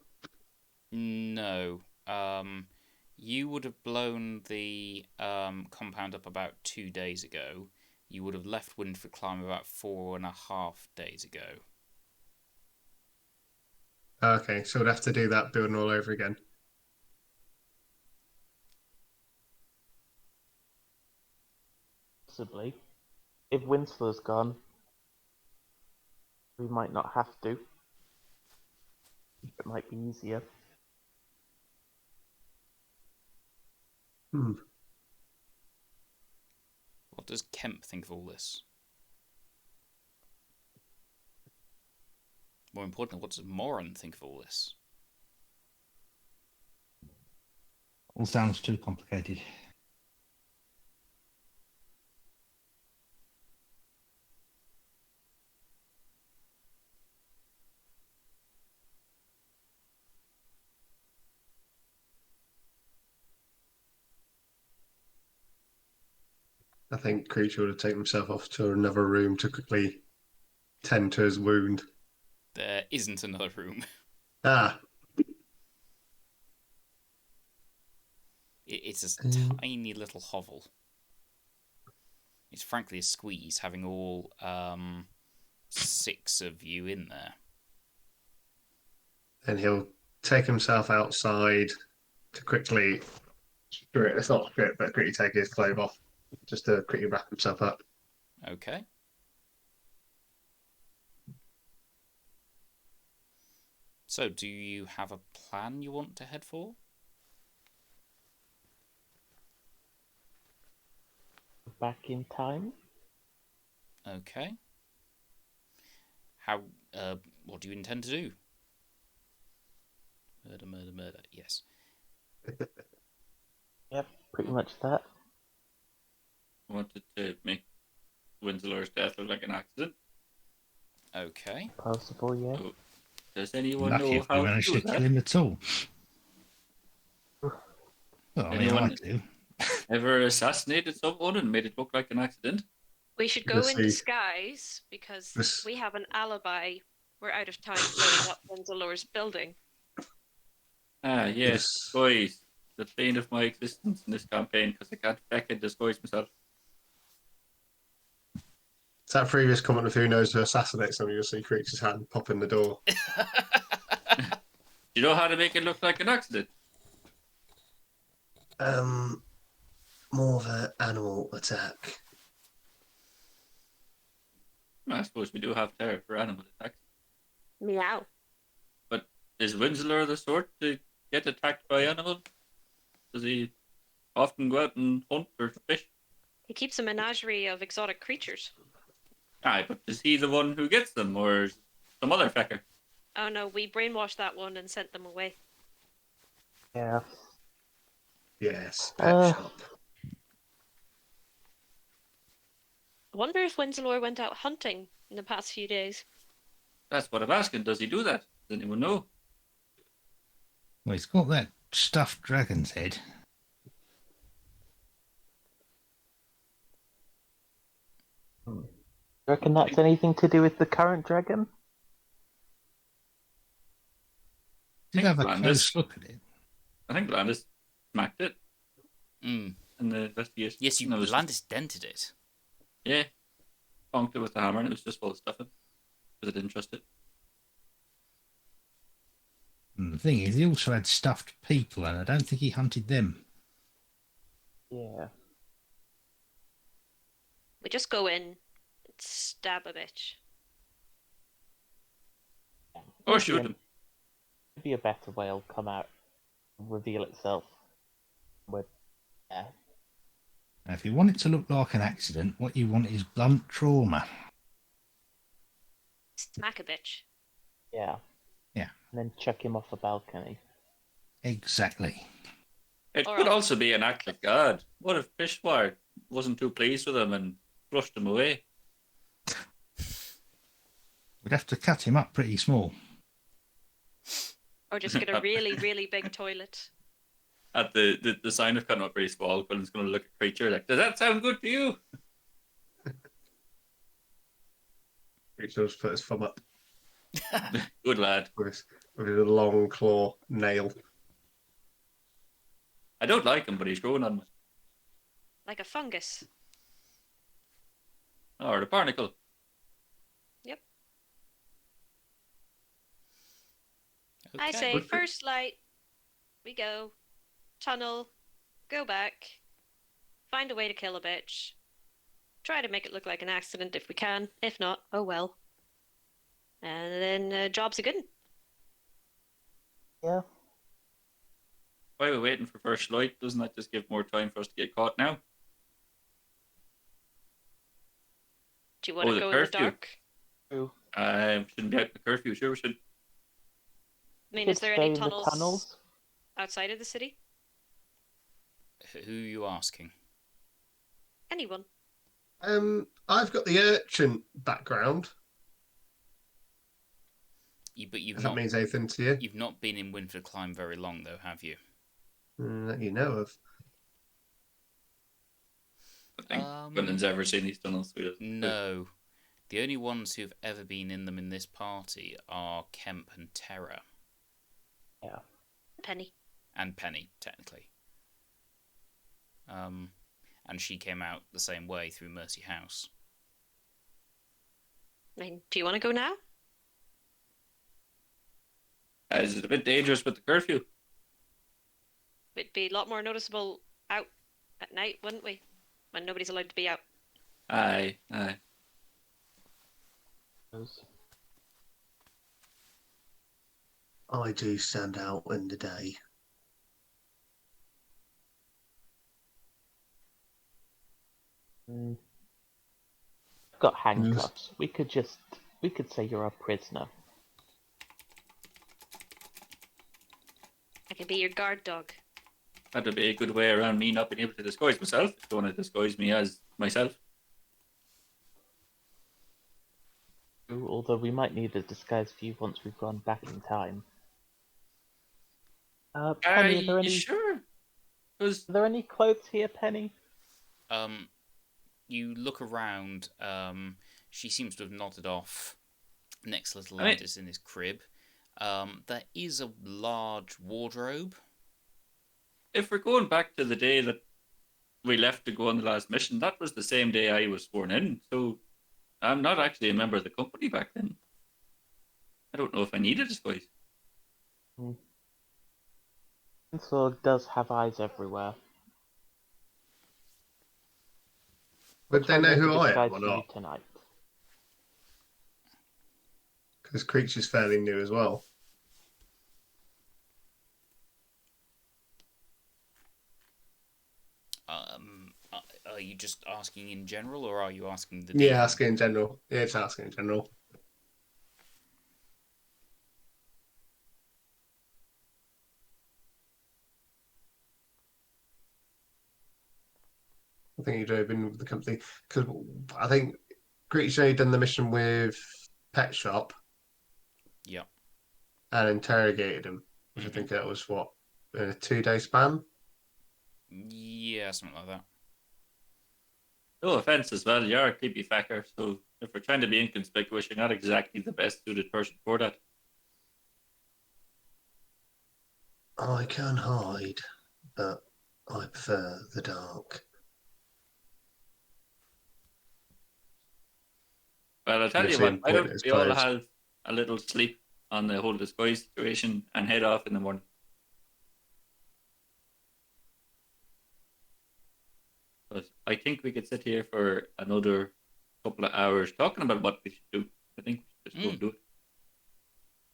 No. You would have blown the compound up about 2 days ago. You would have left Windford Climb about 4.5 days ago. Okay, so we'd have to do that building all over again. Possibly. If Winslow's gone, we might not have to. It might be easier. What does Kempe think of all this? More importantly, what does Moran think of all this? All sounds too complicated. I think Creature would have taken himself off to another room to quickly tend to his wound. There isn't another room. Ah, It's a tiny little hovel. It's frankly a squeeze, having all 6 of you in there. and he'll take himself outside to quickly strip. It's not strip, but quickly take his clothes off, just to quickly wrap himself up. Okay. So, do you have a plan you want to head for? Back in time? Okay. How? What do you intend to do? Murder, murder, murder. Yes. Yep, pretty much that. Wanted to make Winslow's death look like an accident. Okay. Possible, yeah. Oh, does anyone Lucky know if we how to managed do to kill that? him at all. Well, I mean, Anyone- I do. Ever assassinated someone and made it look like an accident? We should go Let's in see. disguise because This- we have an alibi We're out of time blowing up Winzalor's building. Ah, yes, Yes. disguise. The bane of my existence in this campaign because I can't fucking disguise myself. It's that previous comment of who knows who assassinates them. You'll see Creature's hand pop in the door. Do you know how to make it look like an accident? More of an animal attack. I suppose we do have terror for animal attacks. Meow. But is Winslow the sort to get attacked by animals? Does he often go out and hunt or fish? He keeps a menagerie of exotic creatures. Aye, but is he the one who gets them, or some other fecker? Oh no, we brainwashed that one and sent them away. Yeah. Yes, pet shop. I wonder if Winzalor went out hunting in the past few days. That's what I'm asking. Does he do that? Does anyone know? Well, he's got that stuffed dragon's head. You reckon that's anything to do with the current dragon? Did think have a Blandis- close look at it. I think Landis smacked it Mm. in the investigation. Yes, you No, it was- Landis dented it. Yeah. Bonked it with the hammer and it was just full of stuff in because I didn't trust it. And the thing is, he also had stuffed people, and I don't think he hunted them. Yeah. We just go in and stab a bitch. Or shoot him. Maybe a better way will come out and reveal itself. With, yeah. Now, if you want it to look like an accident, what you want is blunt trauma. Smack a bitch. Yeah. Yeah. And then chuck him off a balcony. Exactly. It Or could I'll- also be an act of God. What if Fishwire wasn't too pleased with him and flushed him away? We'd have to cut him up pretty small. Or just get a really, really big toilet. At the sign of cutting up pretty small, Quinlin's going to look at Creature like, does that sound good to you? Creature just put his thumb up Good lad. with his long claw nail. I don't like him, but he's growing on me. Like a fungus. Or the barnacle. I Okay. say, Good for- first light, we go. Tunnel, go back. Find a way to kill a bitch. Try to make it look like an accident if we can. If not, oh well. And then job's a good one. Yeah. Why are we waiting for first light? Doesn't that just give more time for us to get caught now? Do you want Oh, to the go in the curfew. dark? True. Shouldn't be out in the curfew. Sure, we should. I mean, Could is there stay any in the tunnels? outside of the city? Who are you asking? Anyone? I've got the urchin background. But you've If that not means anything to you. you've not been in Winford Climb very long, though, have you? That you know of. I think Um, Quinlin's ever seen these tunnels. So he doesn't. No. The only ones who've ever been in them in this party are Kempe and Terra. Yeah. Penny. And Penny, technically. And she came out the same way through Mercy House. I mean, do you want to go now? Is it a bit dangerous with the curfew? It'd be a lot more noticeable out at night, wouldn't we? When nobody's allowed to be out. Aye. I do stand out in the day. Got handcuffs. We could say you're a prisoner. I can be your guard dog. That'd be a good way around me not being able to disguise myself. If you want to disguise me as myself. True, although we might need a disguise for you once we've gone back in time. Penny, are You sure? Because are there any clothes here, Penny? You look around. She seems to have nodded off Next little I mean- lad is in his crib. There is a large wardrobe. If we're going back to the day that we left to go on the last mission, that was the same day I was sworn in. So I'm not actually a member of the company back then. I don't know if I need a disguise. Winslow does have eyes everywhere. Would they I'll know make a who I disguise am or for you not? tonight. Because Creature's fairly new as well. Are you just asking in general, or are you asking the Yeah, DM? asking in general. Yeah, it's asking in general. I think you'd have been with the company because I think Creature's only done the mission with Pet Shop Yeah. and interrogated him, which I think that was what, in a 2-day span. Yeah, something like that. No offense as well, you're a creepy fucker. So if we're trying to be inconspicuous, you're not exactly the best suited person for that. I can hide, but I prefer the dark. Well, I'll tell You'll you see what, him why point don't at his we all clothes. have a little sleep on the whole disguise situation and head off in the morning? But I think we could sit here for another couple of hours talking about what we should do. I think we should just go and do it.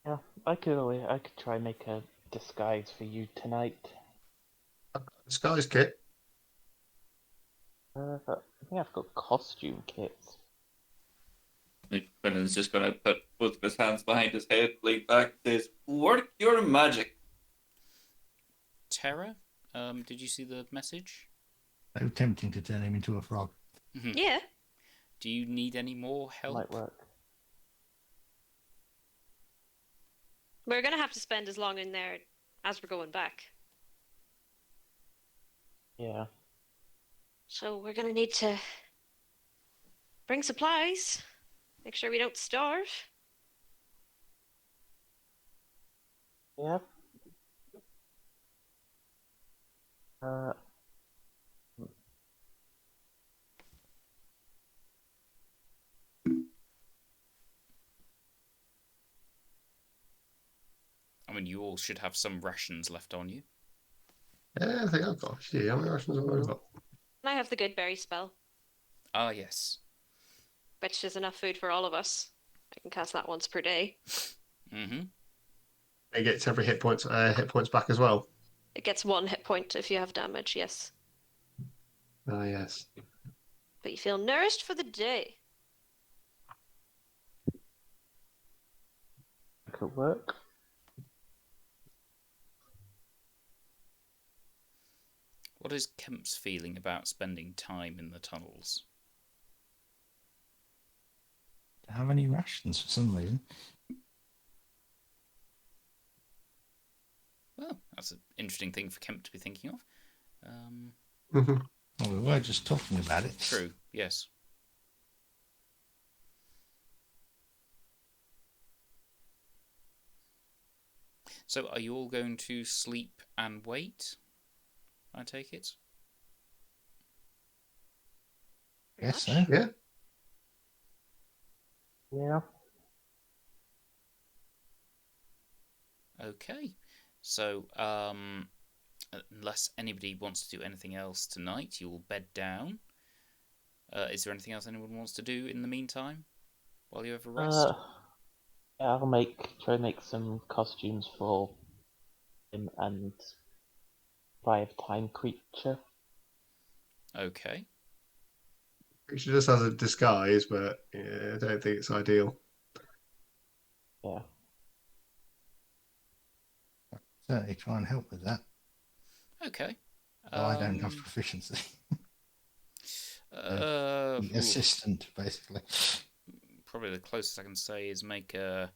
Yeah, I could try and make a disguise for you tonight. Disguise kit. But I think I've got costume kits. Quinlin's just going to put both of his hands behind his head, lean back, says, "Work your magic." Terra, did you see the message? So tempting to turn him into a frog. Yeah. Do you need any more help? Might work. We're going to have to spend as long in there as we're going back. Yeah. So we're going to need to bring supplies. Make sure we don't starve. Yeah. I mean, you all should have some rations left on you. Yeah, I think I've got a few. How many rations have I got? And I have the good berry spell, Ah, yes. which is enough food for all of us. I can cast that once per day. Mm-hmm. It gets every hit points back as well. It gets 1 hit point if you have damage, yes. Ah, yes. But you feel nourished for the day. Could work. What is Kemp's feeling about spending time in the tunnels? Don't have any rations for some reason. Well, that's an interesting thing for Kemp to be thinking of. Mhm. Well, we were just talking about it. True, yes. So, are you all going to sleep and wait? I take it? Pretty Yes, much. sir. Yeah. Yeah. Okay. So, unless anybody wants to do anything else tonight, you will bed down. Is there anything else anyone wants to do in the meantime? While you have a rest? Yeah, I'll try and make some costumes for him and Fire Time Creature. Okay. Creature just has a disguise, but yeah, I don't think it's ideal. Yeah. Certainly try and help with that. Okay. Though I don't have proficiency. The assistant, basically. Probably the closest I can say is make a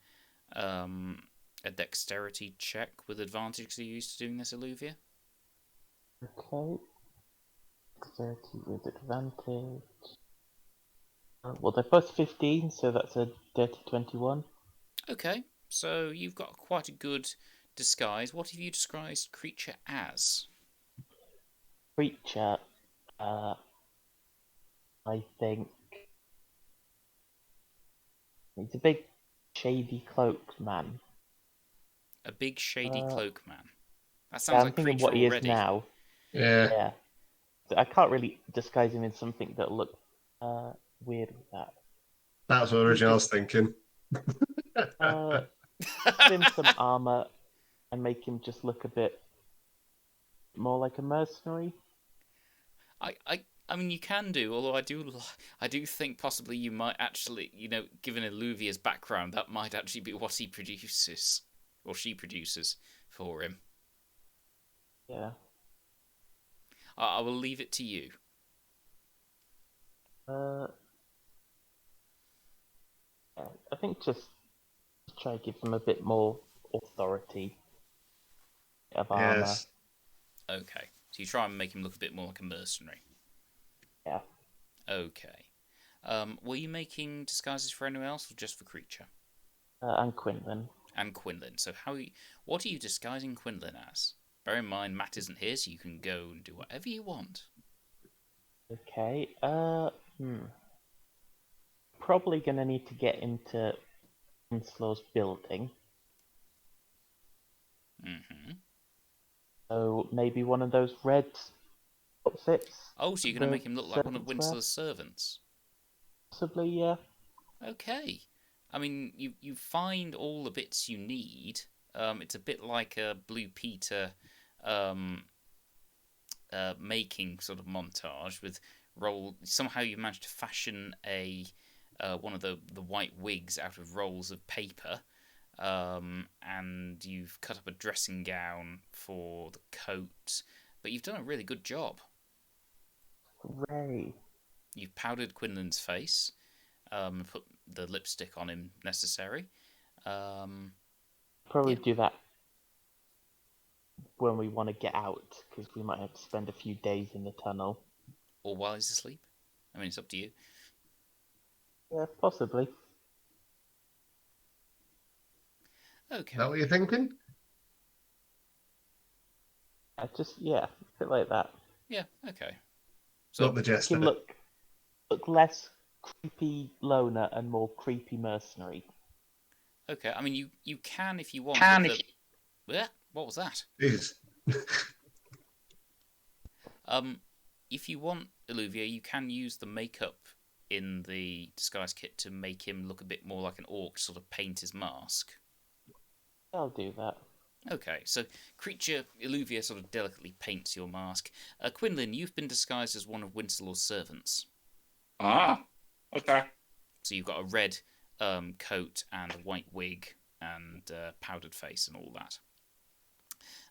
dexterity check with advantage because you're used to doing this, Iluviar. Okay. Dexterity with advantage. Well, they're both 15, so that's a dirty 21. Okay, so you've got quite a good disguise. What have you disguised creature as? Creature, I think he's a big, shady cloaked man. A big shady cloak man. That Yeah, sounds I'm like thinking creature what he is already. now. Yeah, Yeah. So I can't really disguise him in something that look weird with that. that's what originally I was thinking. Give him some armor and make him just look a bit more like a mercenary. I mean, you can do. Although I do think possibly you might actually, given Iluviar's background, that might actually be what he produces or she produces for him. Yeah. I will leave it to you. Yeah, I think just try to give him a bit more authority of armor. Yes. Okay, so you try and make him look a bit more like a mercenary. Yeah. Okay. Were you making disguises for anyone else or just for creature? And Quinlin. And Quinlin. So what are you disguising Quinlin as? Bear in mind, Matt isn't here, so you can go and do whatever you want. Okay. Probably gonna need to get into Onslaugh's building. Mm-hmm. So maybe one of those red outfits. Oh, so you're going to make him look like one of Winslow's servants? Possibly, yeah. Okay. I mean, you find all the bits you need. It's a bit like a Blue Peter making sort of montage with roll. Somehow you managed to fashion one of the white wigs out of rolls of paper. And you've cut up a dressing gown for the coat, but you've done a really good job. Hooray. You've powdered Quinlan's face, put the lipstick on him necessary. Probably do that when we want to get out, because we might have to spend a few days in the tunnel. Or while he's asleep. I mean, it's up to you. Yeah, possibly. Okay. Is that what you're thinking? A bit like that. Yeah, okay. So, Not the jest Make him of it. look less creepy loner and more creepy mercenary. okay, I mean, you can if you want. Yeah, what was that? Jesus. If you want, Iluviar, you can use the makeup in the disguise kit to make him look a bit more like an orc, sort of paint his mask. I'll do that. Okay, so creature Iluviar sort of delicately paints your mask. Quinlin, you've been disguised as one of Winslow's servants. Ah, okay. So you've got a red coat and a white wig and powdered face and all that.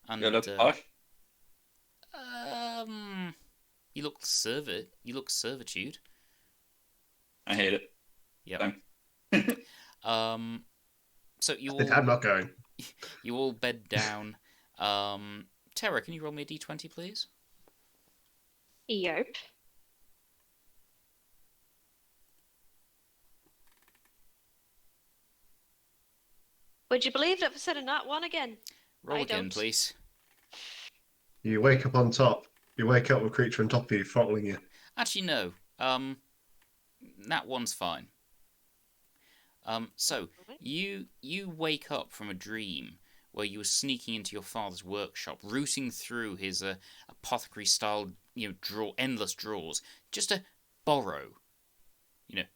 And You look posh. you look servitude. I hate it. Yeah. So I'm not going. You all bed down. Tara, can you roll me a d20, please? Yep. Would you believe that I said a nat one again? Roll I again, don't. please. You wake up on top. You wake up with a creature on top of you, throttling you. Actually, no. Nat one's fine. So you wake up from a dream where you were sneaking into your father's workshop, rooting through his apothecary-style, endless drawers, just to borrow,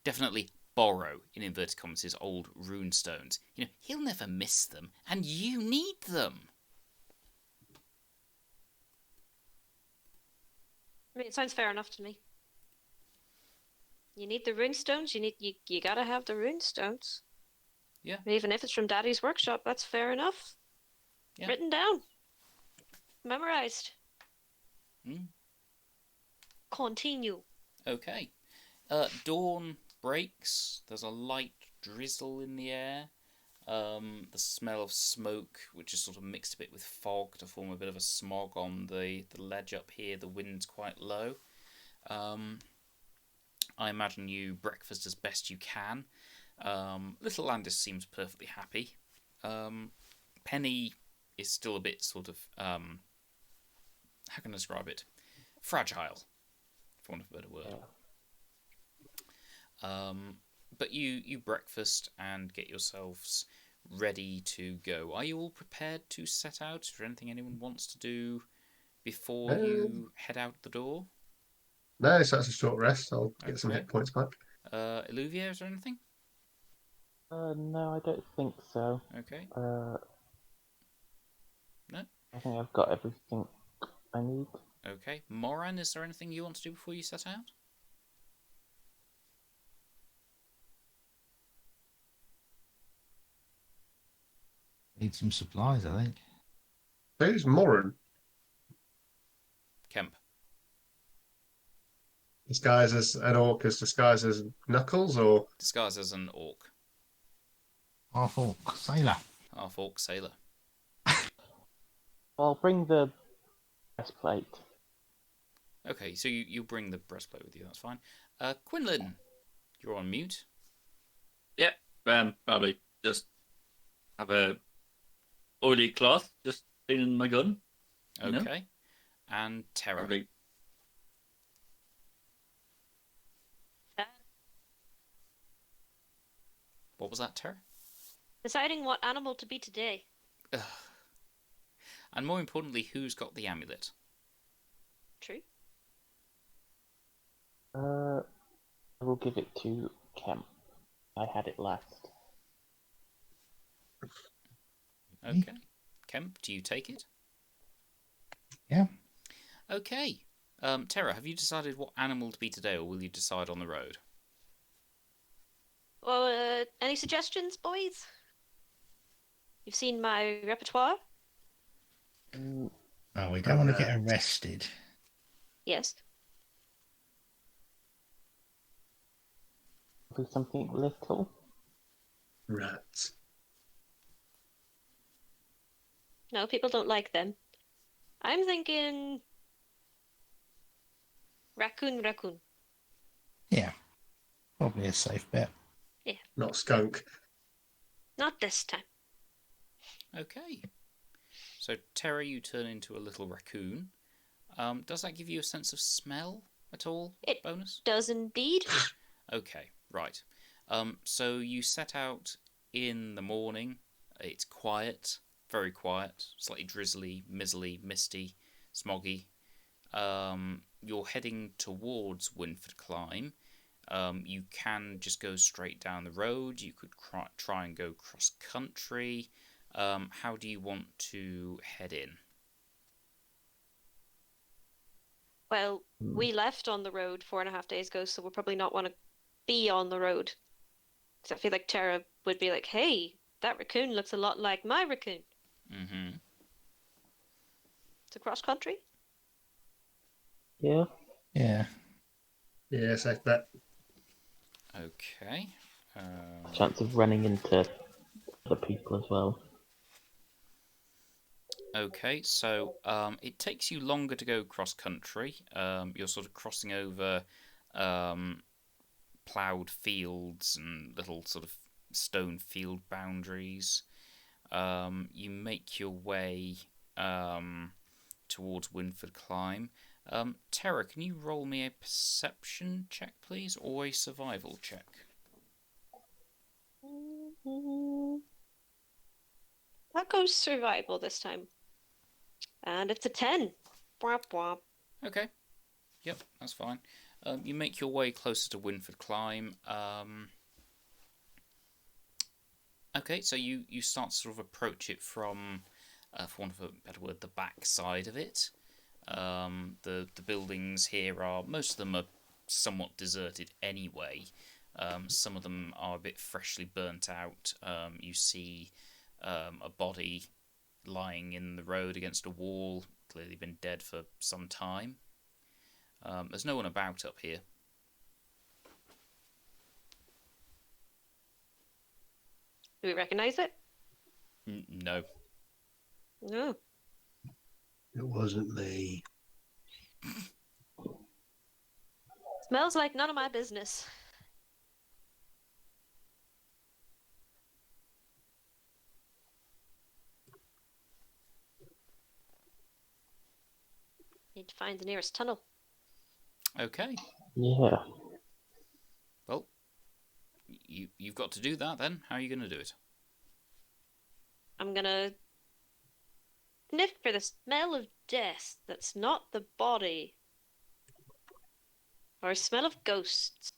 definitely borrow, in inverted commas, his old rune stones. He'll never miss them, and you need them. I mean, it sounds fair enough to me. You need the rune stones. You gotta have the rune stones. Yeah. Even if it's from Daddy's workshop, that's fair enough. Yeah. Written down, memorized. Continue. Okay. Dawn breaks. There's a light drizzle in the air. The smell of smoke, which is sort of mixed a bit with fog to form a bit of a smog on the ledge up here. The wind's quite low. I imagine you breakfast as best you can. Little Landis seems perfectly happy. Penny is still a bit sort of, how can I describe it? Fragile, for want of a better word. Yeah. But you breakfast and get yourselves ready to go. Are you all prepared to set out? Is there anything anyone wants to do before you head out the door? No, so that's a short rest. I'll get some Okay. hit points back. Iluviar, is there anything? No, I don't think so. Okay. No? I think I've got everything I need. Okay. Moran, is there anything you want to do before you set out? Need some supplies, I think. Who's Moran? Kemp. Disguised as an orc as disguised as Knuckles, or Disguised as an orc. Half orc sailor. Half orc sailor. I'll bring the breastplate. Okay, so you bring the breastplate with you, that's fine. Quinlin, you're on mute. Yep. Probably just have a oily cloth, just cleaning my gun. You know? Okay. And Terra. Probably. What was that, Terra? Deciding what animal to be today. Ugh. And more importantly, who's got the amulet? True. I will give it to Kemp. I had it last. Okay. Kemp, do you take it? Yeah. Okay. Terra, have you decided what animal to be today, or will you decide on the road? Well, any suggestions, boys? You've seen my repertoire? Oh, we don't want to get arrested. Yes. Probably something little. rats? No, people don't like them. I'm thinking raccoon. Yeah. Probably a safe bet. Not skunk. Not this time. Okay. So, Terra, you turn into a little raccoon. Does that give you a sense of smell at all? It bonus? does indeed. Okay, right. So you set out in the morning. It's quiet, very quiet, slightly drizzly, mizzly, misty, smoggy. You're heading towards Winford Climb. You can just go straight down the road. You could try and go cross country. How do you want to head in? Well, we left on the road 4.5 days ago, so we'll probably not want to be on the road. Because I feel like Tara would be like, hey, that raccoon looks a lot like my raccoon. Mm-hmm. To cross country? Yeah. Yeah. Yeah, safe bet. Okay. Chance of running into other people as well. Okay, so it takes you longer to go cross country. You're sort of crossing over ploughed fields and little sort of stone field boundaries. You make your way towards Winford Climb. Terra, can you roll me a perception check, please, or a survival check? That goes survival this time. And it's a 10. Bwomp bwomp. Okay. Yep, that's fine. You make your way closer to Winford Climb. Okay, so you start to sort of approach it from, for want of a better word, the back side of it. The buildings here are, most of them are somewhat deserted anyway. Some of them are a bit freshly burnt out. You see a body lying in the road against a wall, clearly been dead for some time. There's no one about up here. Do we recognize it? No. No. It wasn't me. Smells like none of my business. Need to find the nearest tunnel. Okay. Yeah. Well, you've got to do that then. How are you going to do it? I'm gonna sniff for the smell of death that's not the body. Or a smell of ghosts.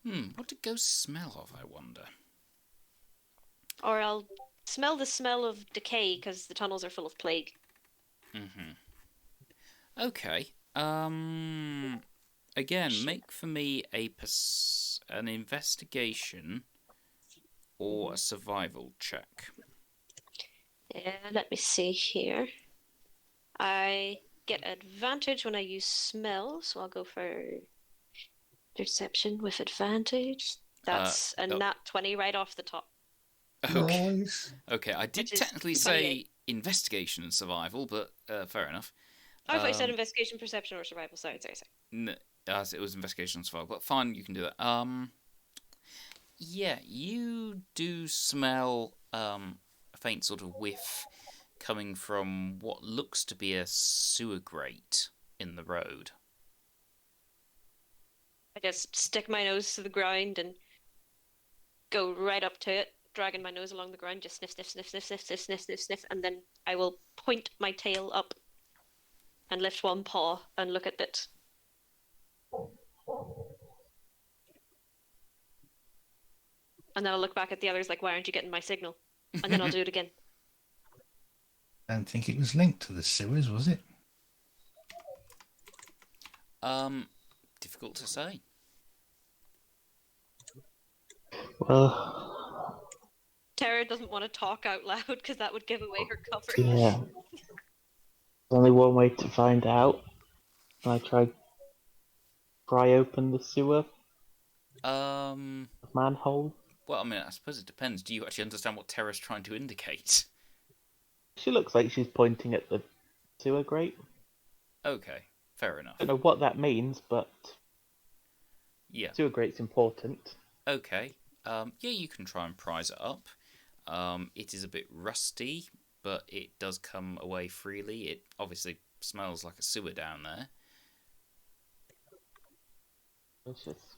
What do ghosts smell of, I wonder? Or I'll smell the smell of decay because the tunnels are full of plague. Okay. Again, make for me an investigation or a survival check. Yeah, let me see here. I get advantage when I use smell, so I'll go for perception with advantage. That's a nat 20 right off the top. Okay. Nice. Okay, I did Which is technically 28. say investigation and survival, but fair enough. I thought you said investigation, perception, or survival. Sorry. No, it was investigation and survival, but fine, you can do that. Yeah, you do smell a faint sort of whiff coming from what looks to be a sewer grate in the road. I just stick my nose to the ground and go right up to it, dragging my nose along the ground, just sniff, sniff, sniff, sniff, sniff, sniff, sniff, sniff, sniff, and then I will point my tail up and lift one paw and look at it. And then I'll look back at the others like, why aren't you getting my signal? And then I'll do it again. I don't think it was linked to the sewers, was it? Difficult to say. Well, Tara doesn't want to talk out loud because that would give away her cover. yeah. There's only one way to find out. Can I pry open the sewer manhole? Well, I mean, I suppose it depends. Do you actually understand what Tara's trying to indicate? She looks like she's pointing at the sewer grate. Okay, fair enough. I don't know what that means, but Yeah. sewer grate's important. Okay. Yeah, you can try and prise it up. It is a bit rusty, but it does come away freely. It obviously smells like a sewer down there. Delicious.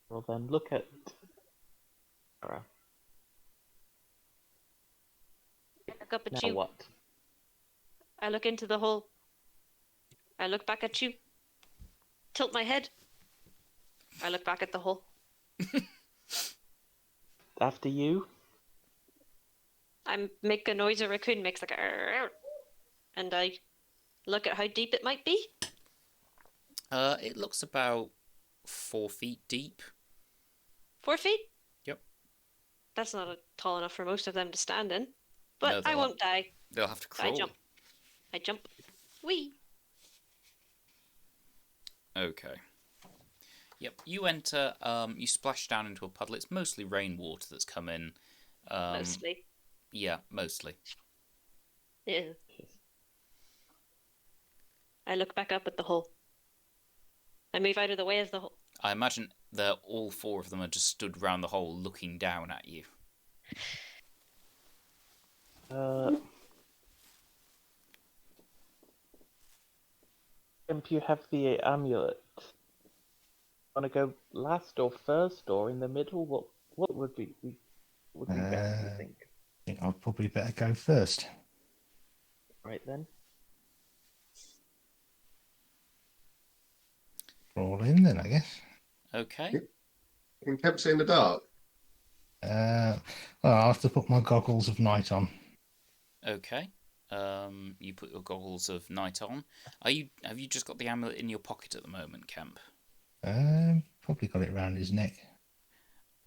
Well then, look at Sara. I look up at Now you. what? I look into the hole. I look back at you. Tilt my head. I look back at the hole. After you? I make a noise a raccoon makes, like a, and I look at how deep it might be. It looks about 4 feet deep. 4 feet? Yep. That's not tall enough for most of them to stand in. But No, I won't die. They'll have to So crawl. I jump. Whee! Okay. Yep, you enter, you splash down into a puddle. It's mostly rainwater that's come in. Mostly. Yeah, mostly. Yeah. I look back up at the hole. I move out of the way of the hole. I imagine that all 4 of them are just stood round the hole looking down at you. If you have the amulet, want to go last or first or in the middle? What would be best, do you think? I think I'd probably better go first. Right then. Crawl in then, I guess. Okay. Can Kempe see in the dark? Well, I'll have to put my goggles of night on. Okay. You put your goggles of night on. Have you just got the amulet in your pocket at the moment, Kemp? Probably got it around his neck.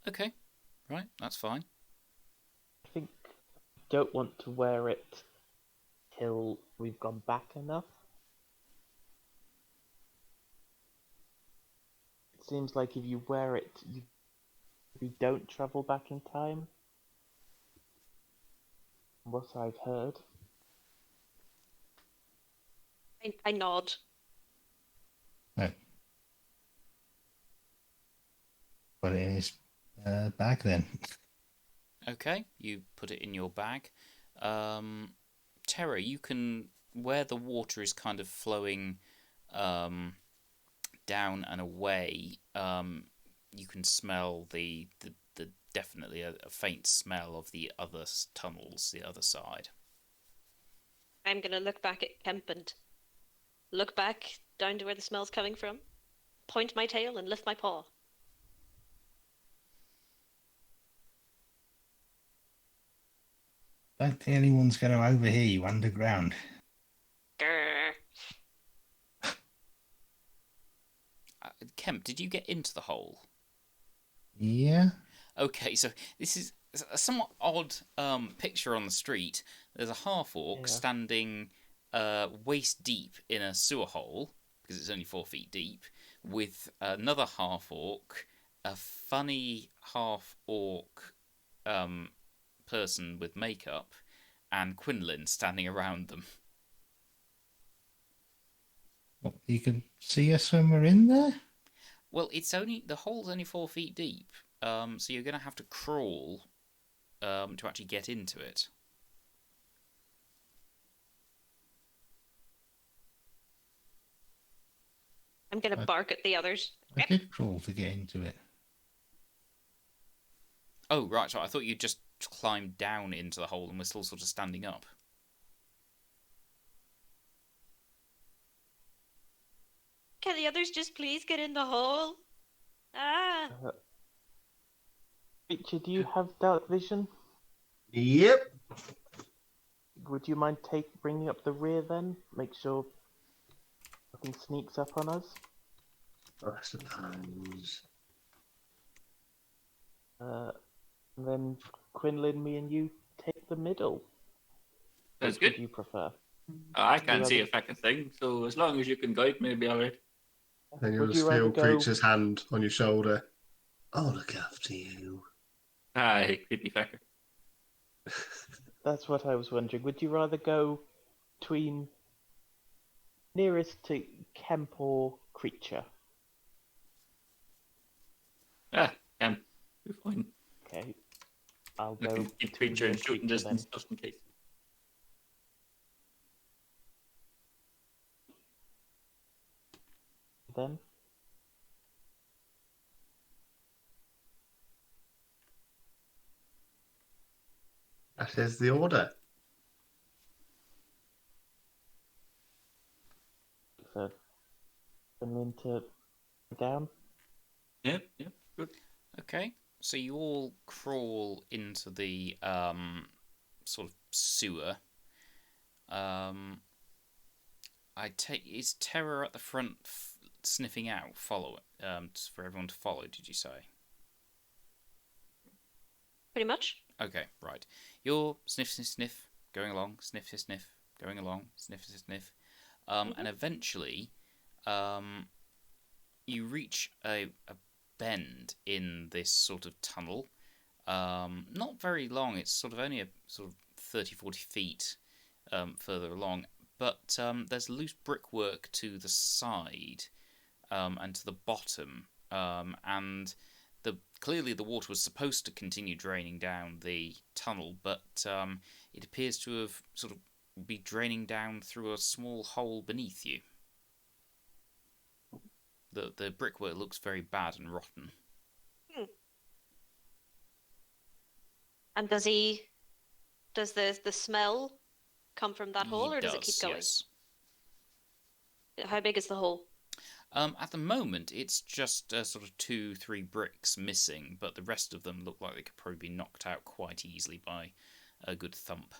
Okay. Right, that's fine. I think I don't want to wear it till we've gone back enough. It seems like if you wear it, you don't travel back in time. From what I've heard. I nod. No. Put it in his bag then. Okay, you put it in your bag. To Terra, you can, where the water is kind of flowing down and away, you can smell the definitely a faint smell of the other tunnels, the other side. I'm gonna look back at Kemp and look back down to where the smell's coming from, point my tail and lift my paw. Don't think anyone's going to overhear you underground. Grrr. Kemp, did you get into the hole? Yeah. Okay, so this is a somewhat odd picture on the street. There's a half-orc standing waist deep in a sewer hole, because it's only 4 feet deep, with another half-orc, a funny half-orc person with makeup, and Quinlin standing around them. What, you can see us when we're in there? Well, the hole's only 4 feet deep, so you're going to have to crawl to actually get into it. I'm gonna bark at the others. I did crawl to get into it. Oh, right, so I thought you just climbed down into the hole and we're still sort of standing up. Can the others just please get in the hole? Ah! Creature, do you have dark vision? Yep. Would you mind bringing up the rear then? Make sure nothing sneaks up on us. I suppose. And then Quinlin, me and you take the middle. That's Which would good. you prefer? I can't Yeah, see a but- fucking thing, so as long as you can guide me, it'll be alright. Then you'll Would just you rather feel go- Creature's hand on your shoulder. I'll look after you. Aye, creepy fucker. That's what I was wondering. Would you rather go between nearest to Kemp or Creature? Ah, can. You're fine. Okay. I'll We go can keep between creature you in and shooting Creature then. distance just in case. Then That is the order. for Quinlin to down. Yep, yep, good. Okay, so you all crawl into the sort of sewer. Is Terror at the front sniffing out? Follow it for everyone to follow. Did you say? Pretty much. Okay, right. You're sniff, sniff, sniff, going along, sniff, sniff, sniff, going along, sniff, sniff, sniff, and eventually, you reach a bend in this sort of tunnel. Not very long. It's sort of only a sort of 30, 40 feet further along, but there's loose brickwork to the side and to the bottom, and clearly the water was supposed to continue draining down the tunnel, but it appears to have sort of be draining down through a small hole beneath you. The brickwork looks very bad and rotten. And does the smell come from that hole, or does it keep going? Yes. How big is the hole? At the moment, it's just sort of 2-3 bricks missing, but the rest of them look like they could probably be knocked out quite easily by a good thump.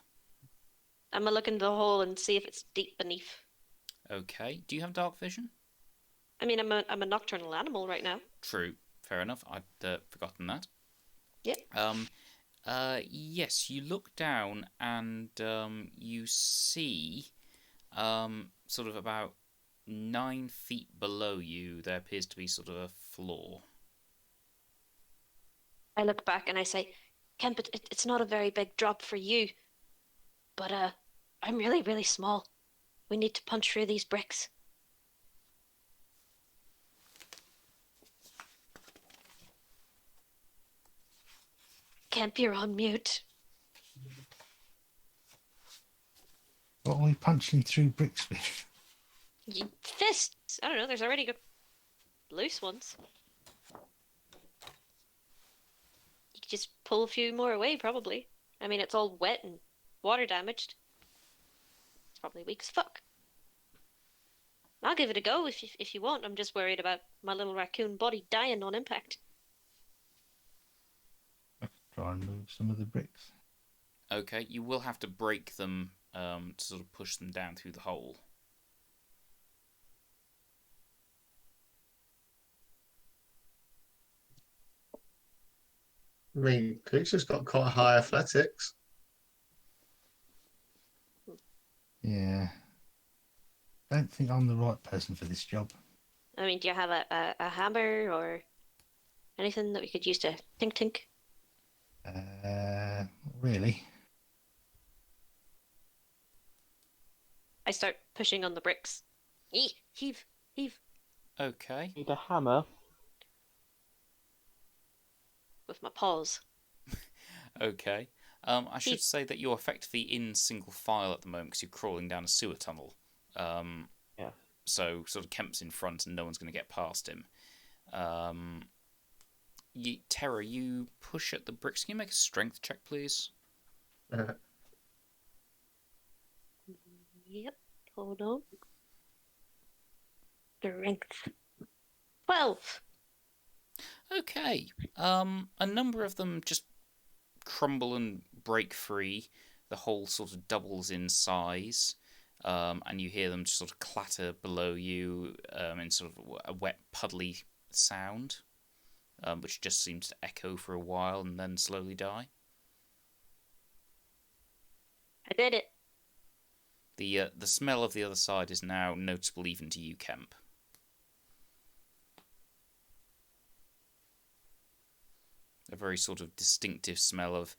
I'm gonna look into the hole and see if it's deep beneath. Okay. Do you have dark vision? I mean, I'm a nocturnal animal right now. True. Fair enough. I'd forgotten that. Yep. Yes, you look down and you see sort of about 9 feet below you, there appears to be sort of a floor. I look back and I say, Kemp, it's not a very big drop for you, but I'm really, really small. We need to punch through these bricks. Kemp, you're on mute. What are we punching through bricks with? Fists. I don't know. There's already got loose ones. You could just pull a few more away, probably. I mean, it's all wet and water damaged. It's probably weak as fuck. I'll give it a go if you want. I'm just worried about my little raccoon body dying on impact. Try and move some of the bricks. Okay, you will have to break them to sort of push them down through the hole. I mean, creature's got quite high athletics. Yeah. Don't think I'm the right person for this job. I mean, do you have a hammer or anything that we could use to tink? Not really. I start pushing on the bricks. Heave. Okay. Need a hammer. With my paws. Okay. I should say that you're effectively in single file at the moment because you're crawling down a sewer tunnel. Yeah. So sort of Kemp's in front and no one's going to get past him. Terra, you push at the bricks. Can you make a strength check, please? Yep. Hold on. Strength. 12. Okay. A number of them just crumble and break free. The hole sort of doubles in size. And you hear them just sort of clatter below you in sort of a wet, puddly sound, which just seems to echo for a while and then slowly die. I did it. The smell of the other side is now noticeable even to you, Kemp. A very sort of distinctive smell of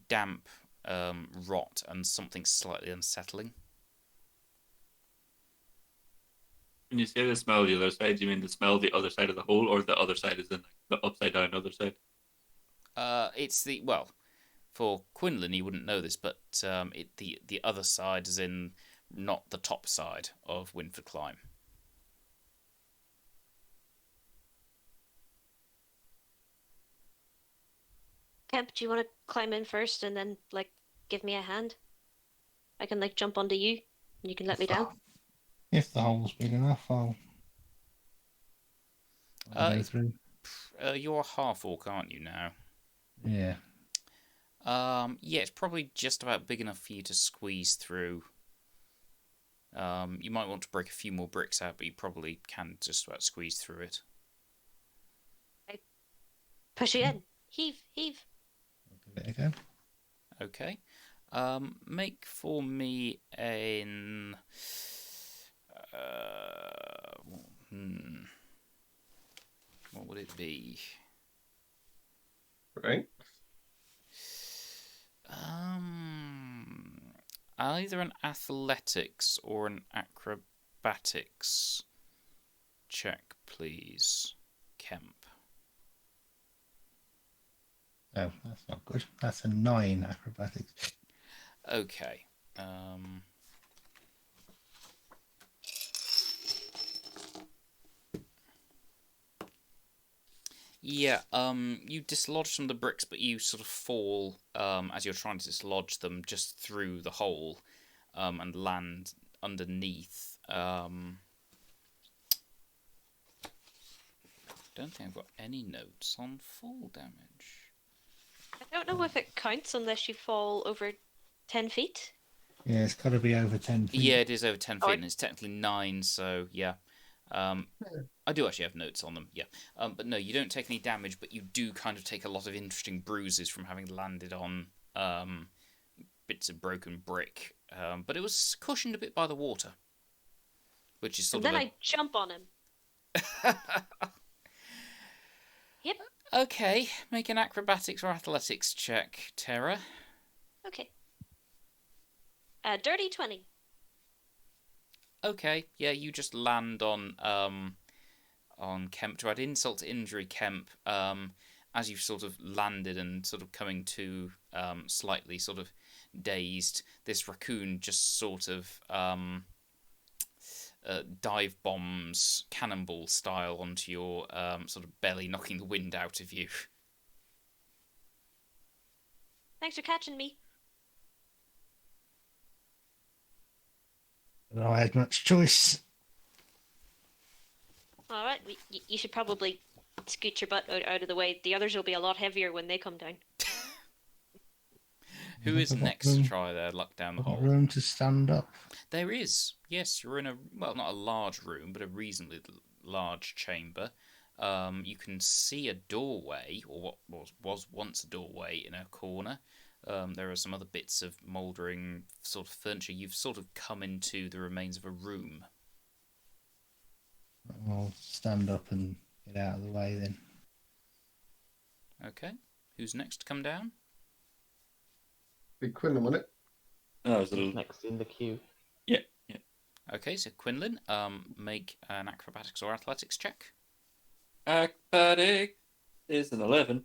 damp, rot, and something slightly unsettling. When you say the smell of the other side, do you mean the smell of the other side of the hole, or the other side is in the upside down other side? It's the well, for Quinlin, he wouldn't know this, but the other side is in not the top side of Winford Climb. Kemp, do you want to climb in first and then, like, give me a hand? I can, like, jump onto you and you can let me down. If the hole's big enough, I'll go through. You're a half-orc, aren't you, now? Yeah. Yeah, it's probably just about big enough for you to squeeze through. You might want to break a few more bricks out, but you probably can just about squeeze through it. Push it in. Heave. Give it a go. Okay. Make for me an... What would it be? Right. Either an athletics or an acrobatics check, please, Kemp. Oh, that's not good. That's a 9 acrobatics. Okay. Yeah, you dislodge some of the bricks, but you sort of fall as you're trying to dislodge them just through the hole and land underneath. Don't think I've got any notes on fall damage. I don't know if it counts unless you fall over 10 feet. Yeah, it's got to be over 10 feet. Yeah, it is over 10 feet, and it's technically 9, so yeah. I do actually have notes on them, yeah. But no, you don't take any damage, but you do kind of take a lot of interesting bruises from having landed on bits of broken brick. But it was cushioned a bit by the water, which is sort And of then I jump on him. Yep. Okay, make an acrobatics or athletics check, Terra. Okay. Dirty 20. Okay, yeah, you just land on Kemp to add insult to injury, Kemp. as you've sort of landed and sort of coming to slightly sort of dazed, this raccoon just sort of dive bombs cannonball style onto your sort of belly, knocking the wind out of you. Thanks for catching me. I had much choice. All right, you should probably scoot your butt out of the way. The others will be a lot heavier when they come down. Who is next to try their luck down the hole? Room to stand up. There is. Yes, you're in a, well, not a large room, but a reasonably large chamber. You can see a doorway, or what was once a doorway, in a corner. There are some other bits of mouldering sort of furniture. You've sort of come into the remains of a room. I'll stand up and get out of the way then. Okay. Who's next to come down? Big Quinlin, wasn't it? No, it's a Who's little... next in the queue? Yeah. Okay, so Quinlin, make an acrobatics or athletics check. Acrobatic is an 11.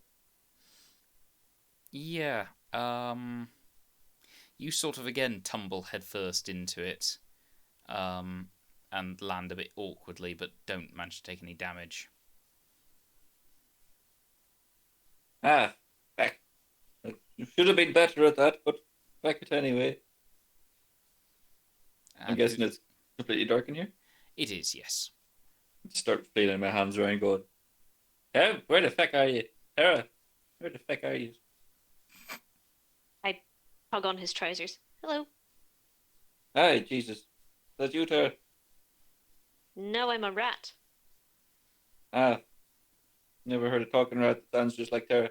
Yeah. You sort of again tumble headfirst into it, and land a bit awkwardly, but don't manage to take any damage. Back. You should have been better at that, but back it anyway. I'm guessing it's completely dark in here. It is, yes. Start feeling my hands around, going, where the fuck are you? Sara, where the fuck are you? I hug on his trousers. Hello. Hi, Jesus. Is that you, Tara? No, I'm a rat. Never heard a talking rat that sounds just like Tara.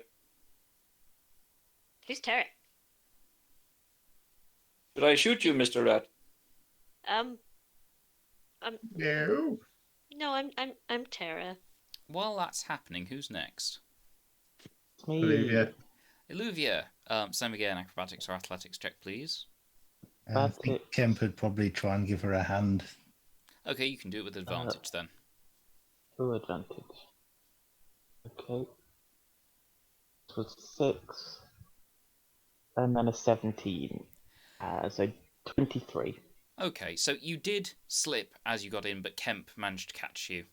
Who's Tara? Should I shoot you, Mr. Rat? No. No, I'm Tara. While that's happening, who's next? It's me. Iluviar. Iluviar, same again, acrobatics or athletics check, please. I That's think it. Kempe would probably try and give her a hand. Okay, you can do it with advantage then. Full advantage. Okay. This was 6. And then a 17. So 23. Okay, so you did slip as you got in, but Kemp managed to catch you,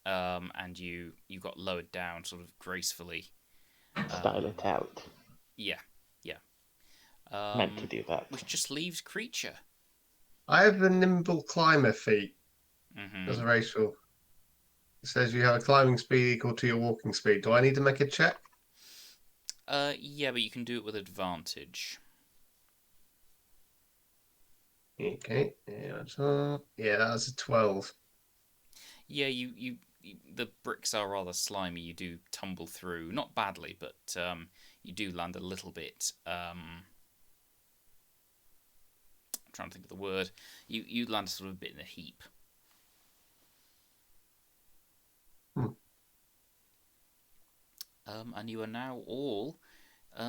and you got lowered down sort of gracefully. Style it out. Yeah. Meant to do that. Which just leaves creature. I have a nimble climber feat Mm-hmm. as a racial. It says you have a climbing speed equal to your walking speed. Do I need to make a check? Yeah, but you can do it with advantage. Okay. Yeah, that's a 12. Yeah, you the bricks are rather slimy. You do tumble through, not badly, but you do land a little bit. I'm trying to think of the word. You land sort of a bit in a heap. And you are now all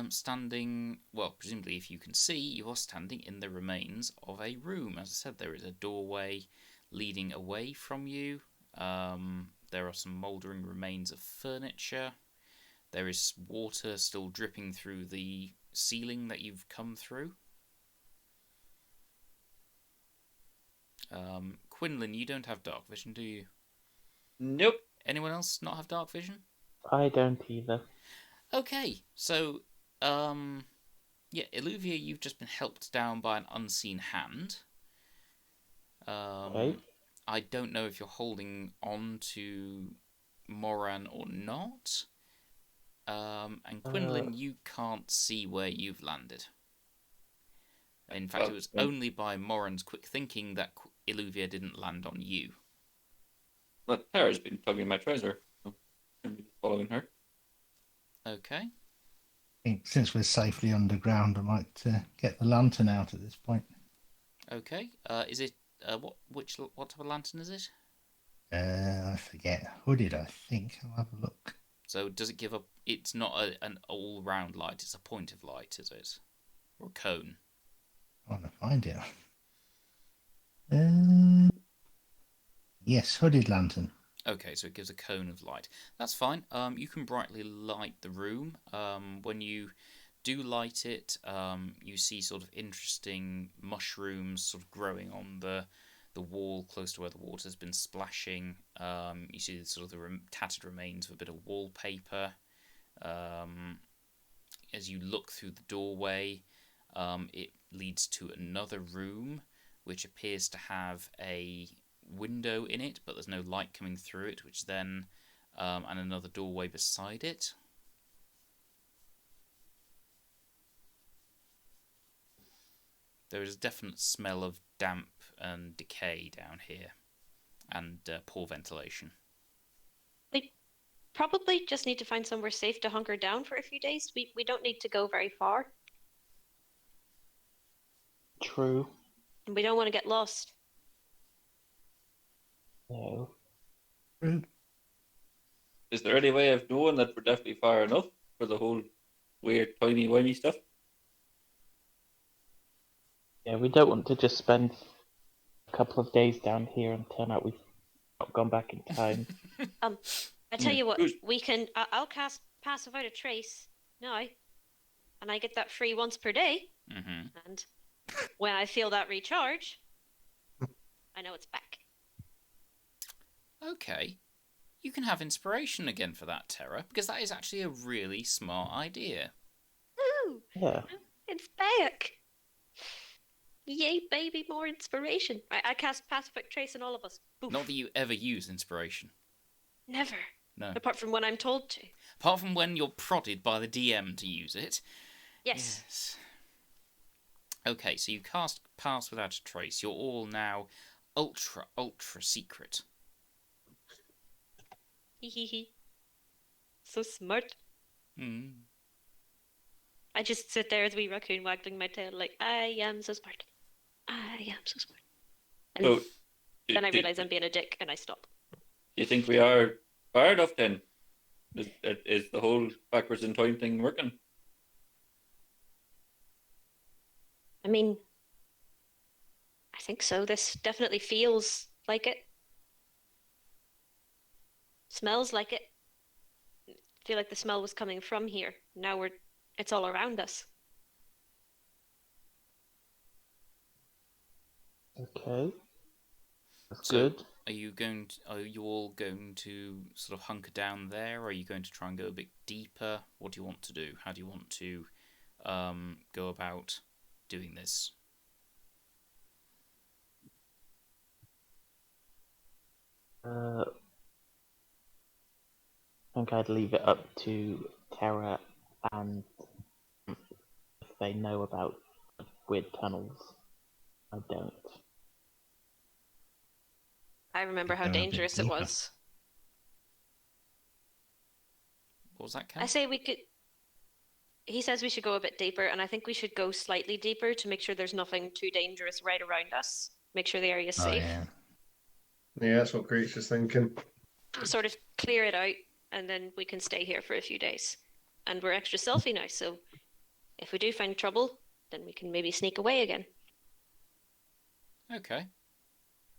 standing, well, presumably if you can see, you are standing in the remains of a room. As I said, there is a doorway leading away from you. There are some mouldering remains of furniture. There is water still dripping through the ceiling that you've come through. Quinlin, you don't have dark vision, do you? Nope. Anyone else not have dark vision? I don't either. Okay, so, yeah, Iluviar, you've just been helped down by an unseen hand. Okay. I don't know if you're holding on to Moran or not. And Quinlin, you can't see where you've landed. In fact, it was only by Moran's quick thinking that Iluviar didn't land on you. But Tara's been tugging my trouser. So I'm following her. Okay. I think since we're safely underground, I might get the lantern out at this point. Okay. Is it what type of lantern is it? I forget. Hooded, I think. I'll have a look. So does it give up? It's not an all-round light. It's a point of light, is it? Or a cone? I want to find it. Yes, hooded lantern. Okay, so it gives a cone of light. That's fine. You can brightly light the room. When you do light it, you see sort of interesting mushrooms sort of growing on the wall close to where the water's been splashing. You see sort of the tattered remains of a bit of wallpaper. As you look through the doorway, it leads to another room, which appears to have a window in it, but there's no light coming through it, which then, and another doorway beside it. There is a definite smell of damp and decay down here, and poor ventilation. We probably just need to find somewhere safe to hunker down for a few days. We don't need to go very far, True. and we don't want to get lost. No. True. Is there any way of knowing that we're definitely far enough for the whole weird timey-wimey stuff? Yeah, we don't want to just spend a couple of days down here and turn out we've not gone back in time. I tell you what, Who's- we can. I'll cast Pass Without a Trace now, and I get that free once per day. Mm-hmm. And when I feel that recharge, I know it's back. Okay. You can have inspiration again for that, Terra, because that is actually a really smart idea. Woo! Yeah. It's back. Yay, baby, more inspiration. I cast Pass Without Trace on all of us. Boof. Not that you ever use inspiration. Never. No. Apart from when I'm told to. Apart from when you're prodded by the DM to use it. Yes. Okay, so you cast Pass Without a Trace. You're all now ultra secret. Hehehe. So smart. Hmm. I just sit there as a wee raccoon waggling my tail like, I am so smart. I am so smart. And So, then I do realise I'm being a dick and I stop. you think we are far enough then? Is the whole backwards in time thing working? I mean, I think so. This definitely feels like it. Smells like it. I feel like the smell was coming from here. Now it's all around us. Okay. That's So- good. Are you all going to sort of hunker down there? Or are you going to try and go a bit deeper? What do you want to do? How do you want to go about doing this? I think I'd leave it up to Terra and if they know about weird tunnels. I don't. I remember how Go a bit dangerous it deeper. was. What was that, Ken? I say we could. He says we should go a bit deeper, and I think we should go slightly deeper to make sure there's nothing too dangerous right around us. Make sure the area's Oh, safe. yeah. Yeah, that's what Creature's thinking. Sort of clear it out, and then we can stay here for a few days. And we're extra stealthy now, so if we do find trouble, then we can maybe sneak away again. Okay.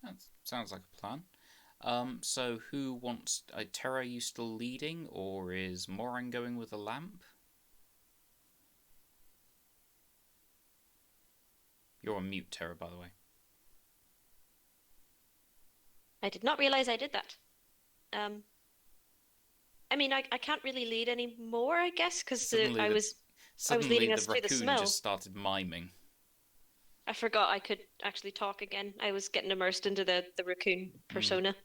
That sounds like a plan. So who wants... Terra, are you still leading, or is Moran going with a lamp? You're on mute, Terra, by the way. I did not realize I did that. I mean, I can't really lead anymore, I guess, because I was leading us the through the raccoon smell. just started miming. I forgot I could actually talk again. I was getting immersed into the raccoon persona.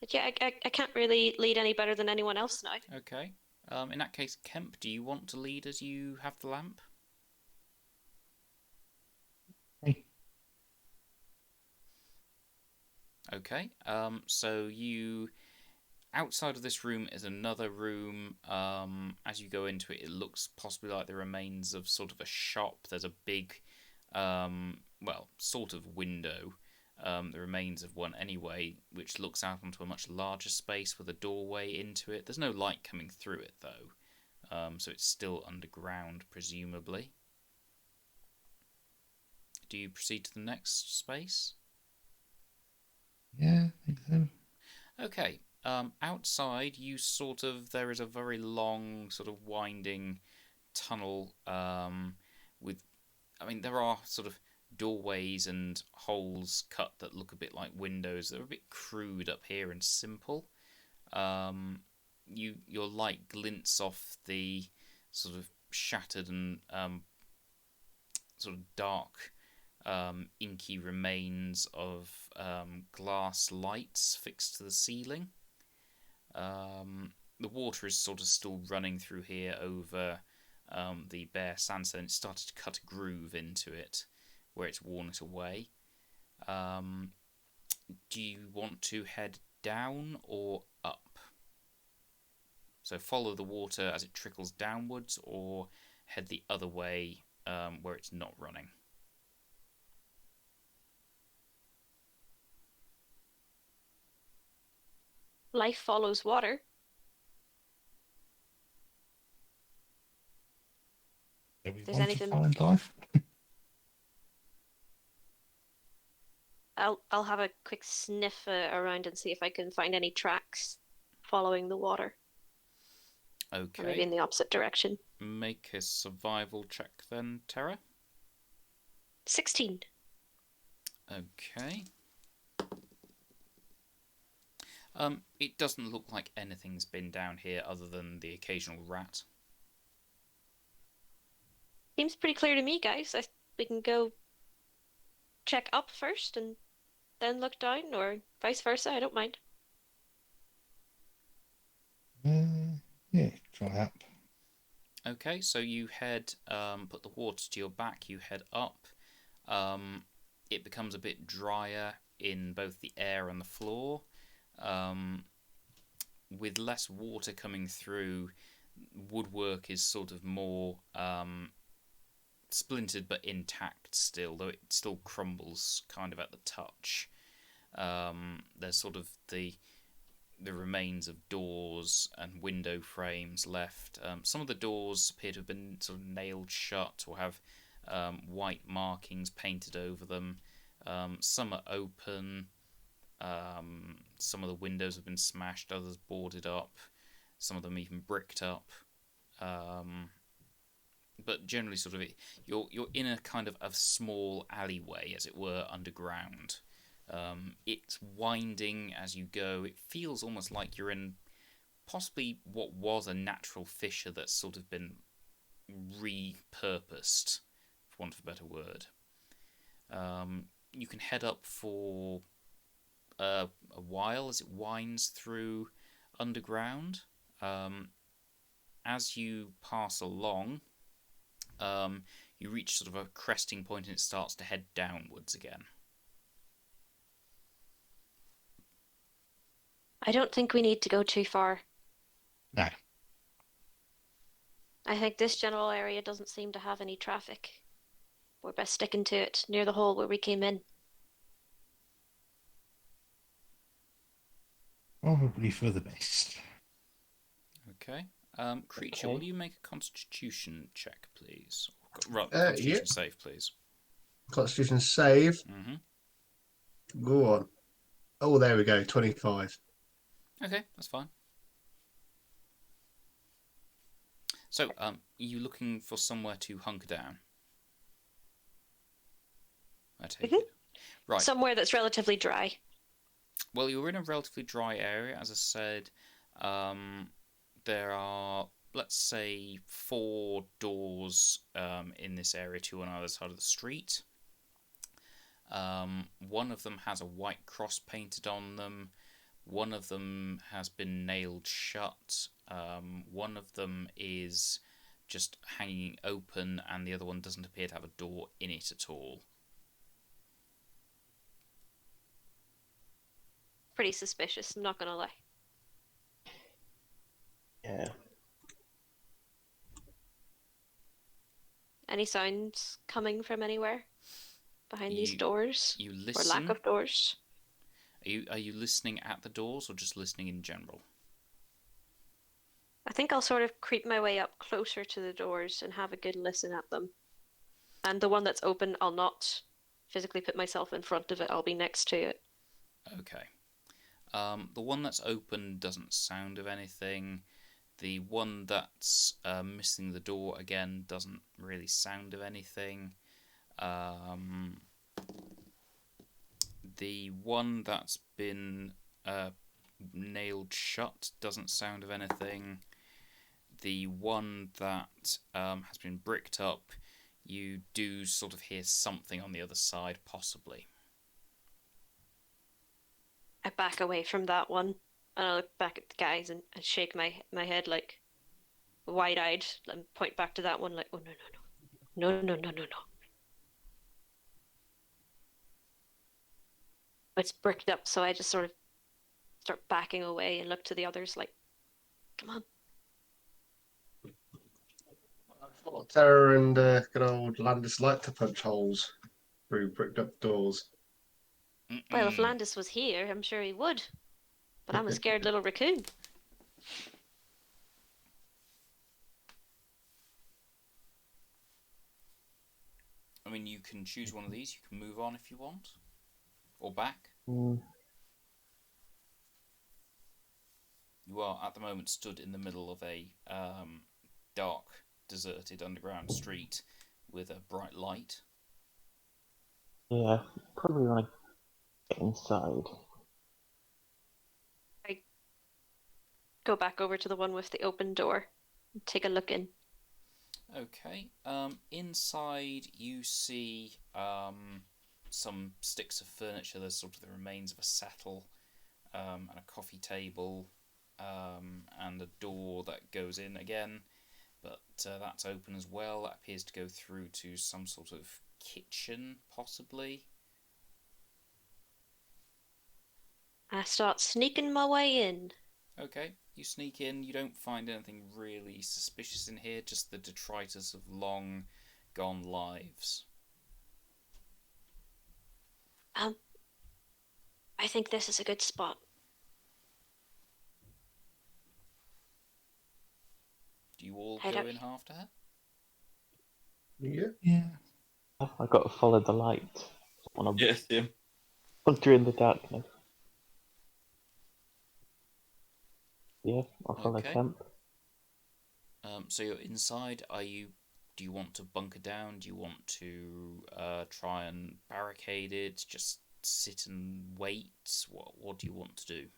But yeah, I can't really lead any better than anyone else now. Okay. In that case, Kemp, do you want to lead as you have the lamp? Hey. Okay. So you... Outside of this room is another room. As you go into it, it looks possibly like the remains of sort of a shop. There's a big, well, sort of window. The remains of one anyway, which looks out onto a much larger space with a doorway into it. There's no light coming through it, though. So it's still underground, presumably. Do you proceed to the next space? Yeah, I think so. Okay. Outside, there is a very long, sort of winding tunnel. There are sort of doorways and holes cut that look a bit like windows. They're a bit crude up here and simple. Your light glints off the sort of shattered and sort of dark, inky remains of glass lights fixed to the ceiling. The water is sort of still running through here over the bare sandstone. It started to cut a groove into it where it's worn it away. Do you want to head down or up? So follow the water as it trickles downwards, or head the other way where it's not running. Life follows water. There's anything. Find life? I'll have a quick sniff around and see if I can find any tracks following the water. Okay. Or maybe in the opposite direction. Make a survival check then, Tara. 16. Okay. It doesn't look like anything's been down here other than the occasional rat. Seems pretty clear to me, guys. We can go check up first and then look down, or vice versa. I don't mind. Yeah, try up. Okay, so you head, put the water to your back, you head up. It becomes a bit drier in both the air and the floor. With less water coming through, woodwork is sort of more splintered but intact still, though it still crumbles kind of at the touch. There's sort of the remains of doors and window frames left. Some of the doors appear to have been sort of nailed shut or have white markings painted over them. Some are open. Some of the windows have been smashed, others boarded up, some of them even bricked up. But generally, sort of, you're in a kind of a small alleyway, as it were, underground. It's winding as you go. It feels almost like you're in possibly what was a natural fissure that's sort of been repurposed, for want of a better word. You can head up for a while as it winds through underground. As you pass along, you reach sort of a cresting point and it starts to head downwards again. I don't think we need to go too far. No. I think this general area doesn't seem to have any traffic. We're best sticking to it near the hole where we came in. Probably for the best. Okay. Creature, Okay. will you make a constitution check, please? Right, constitution save, please. Constitution save. Mm-hmm. Go on. Oh, there we go. 25. Okay, that's fine. So, are you looking for somewhere to hunker down? I take it. Right. Somewhere that's relatively dry. Well, you're in a relatively dry area. As I said, there are, let's say, 4 doors in this area, 2 on either side of the street. One of them has a white cross painted on them. One of them has been nailed shut. One of them is just hanging open, and the other one doesn't appear to have a door in it at all. Pretty suspicious, I'm not gonna lie. Yeah. Any sounds coming from anywhere behind these You- doors? You Or listen. lack of doors? Are you listening at the doors or just listening in general? I think I'll sort of creep my way up closer to the doors and have a good listen at them. And the one that's open, I'll not physically put myself in front of it, I'll be next to it. Okay. The one that's open doesn't sound of anything. The one that's missing the door again doesn't really sound of anything. The one that's been nailed shut doesn't sound of anything. The one that has been bricked up, you do sort of hear something on the other side, possibly. I back away from that one, and I look back at the guys and shake my head like wide-eyed and point back to that one like, oh no. It's bricked up, so I just sort of start backing away and look to the others like, come on. I thought Terror and good old Landis like to punch holes through bricked up doors. Well, if Landis was here, I'm sure he would. But I'm a scared little raccoon. I mean, you can choose one of these. You can move on if you want. Or back. Mm. You are, at the moment, stood in the middle of a dark, deserted underground street with a bright light. Yeah, probably want to get inside. I go back over to the one with the open door and take a look in. Okay. Inside, you see some sticks of furniture. There's sort of the remains of a settle and a coffee table and a door that goes in again. But that's open as well. That appears to go through to some sort of kitchen, possibly. I start sneaking my way in. Okay, you sneak in. You don't find anything really suspicious in here, just the detritus of long gone lives. I think this is a good spot. Do you all Head go up. in after her? Yeah. Yeah. I've got to follow the light. I want to Yes, yeah. wander in the darkness. Yeah, I'll follow Okay. Kemp. So you're inside. Do you want to bunker down? Do you want to try and barricade it? Just sit and wait? What do you want to do?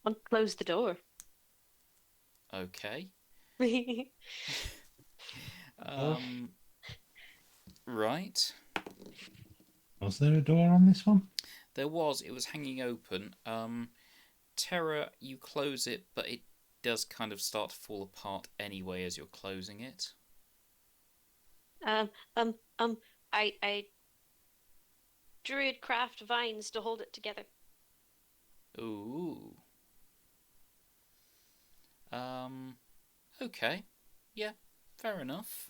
Unclose the door. Okay. Oh. Right. Was there a door on this one? There was. It was hanging open. Terror, you close it, but it does kind of start to fall apart anyway as you're closing it. I druid craft vines to hold it together. Ooh. Okay. Yeah, fair enough.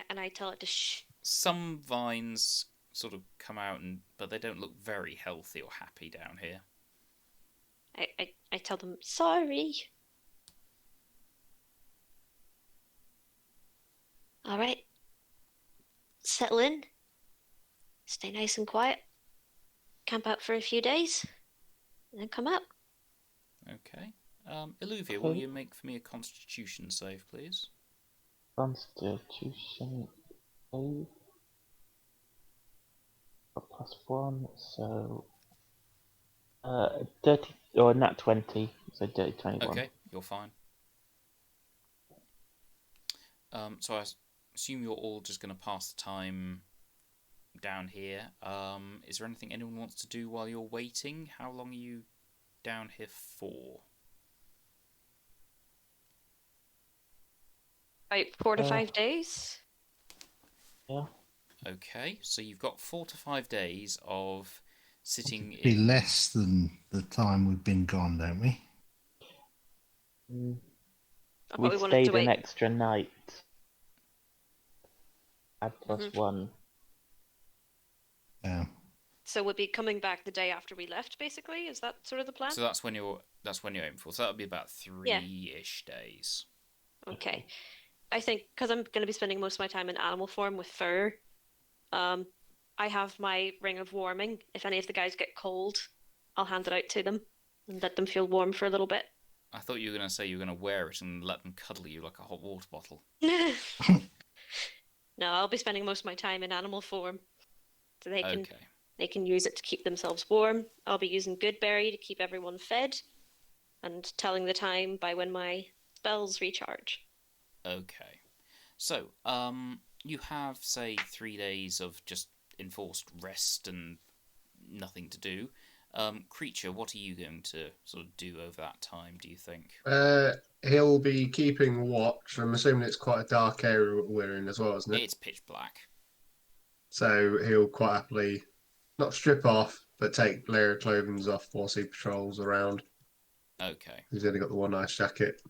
And I tell it to shh. Some vines sort of come out, but they don't look very healthy or happy down here. I tell them sorry. All right. Settle in. Stay nice and quiet. Camp out for a few days, and then come out. Okay. Iluviar, will you make for me a Constitution save, please? Constitution save. +1, so dirty or nat 20, so dirty 21. Okay, you're fine. So I assume you're all just going to pass the time down here. Is there anything anyone wants to do while you're waiting? How long are you down here for? About 4 to 5 days. Yeah. Okay, so you've got 4 to 5 days of sitting Be in. less than the time we've been gone, don't we? We wanted stayed to an wait. extra night. Add +1. Yeah. So we'll be coming back the day after we left, basically. Is that sort of the plan? So that's when you're aiming for. So that'll be about 3-ish days. Okay. I think because I'm going to be spending most of my time in animal form with fur, I I have my ring of warming. If any of the guys get cold, I'll hand it out to them and let them feel warm for a little bit. I thought you were going to say you were going to wear it and let them cuddle you like a hot water bottle. No, I'll be spending most of my time in animal form, so Okay. they can use it to keep themselves warm. I'll be using Goodberry to keep everyone fed, and telling the time by when my spells recharge. Okay. So, you have, say, 3 days of just enforced rest and nothing to do. Creature, what are you going to sort of do over that time, do you think? He'll be keeping watch. I'm assuming it's quite a dark area we're in as well, isn't it? It's pitch black. So he'll quite happily not strip off, but take layer of clothing off whilst he patrols around. Okay. He's only got the one nice jacket.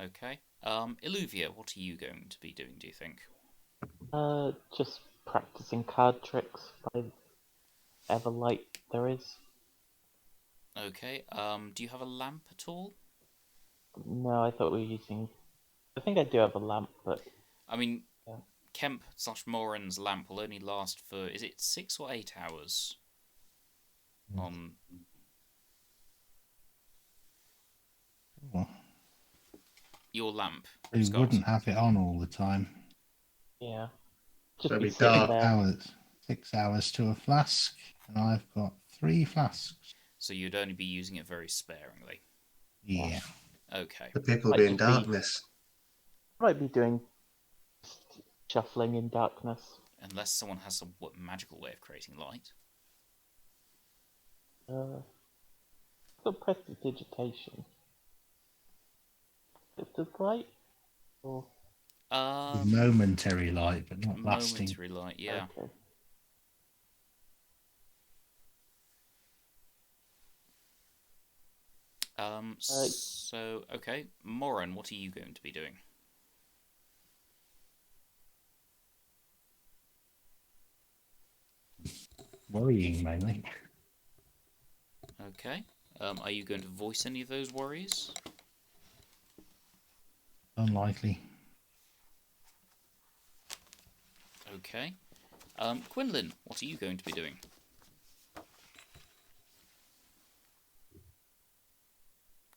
Okay. Iluviar, what are you going to be doing, do you think? Just practicing card tricks by whatever light there is. Okay. Do you have a lamp at all? No, I thought we were using. I think I do have a lamp, but I mean, Yeah. Kemp/Moran's lamp will only last for, is it 6 or 8 hours? On Well, your lamp, we Scott? wouldn't have it on all the time. yeah, just That'd be be sitting dark. there. 6 hours to a flask, and I've got 3 flasks. So you'd only be using it very sparingly. Yeah. Okay. The people Might be in just be- darkness. Might be doing shuffling in darkness. Unless someone has some magical way of creating light. Got prestidigitation. Is it light? Or Momentary light, but not lasting. Momentary light, yeah. okay. So, okay. Moran, what are you going to be doing? Worrying mainly. Okay. Are you going to voice any of those worries? Unlikely. Okay. Quinlin, what are you going to be doing?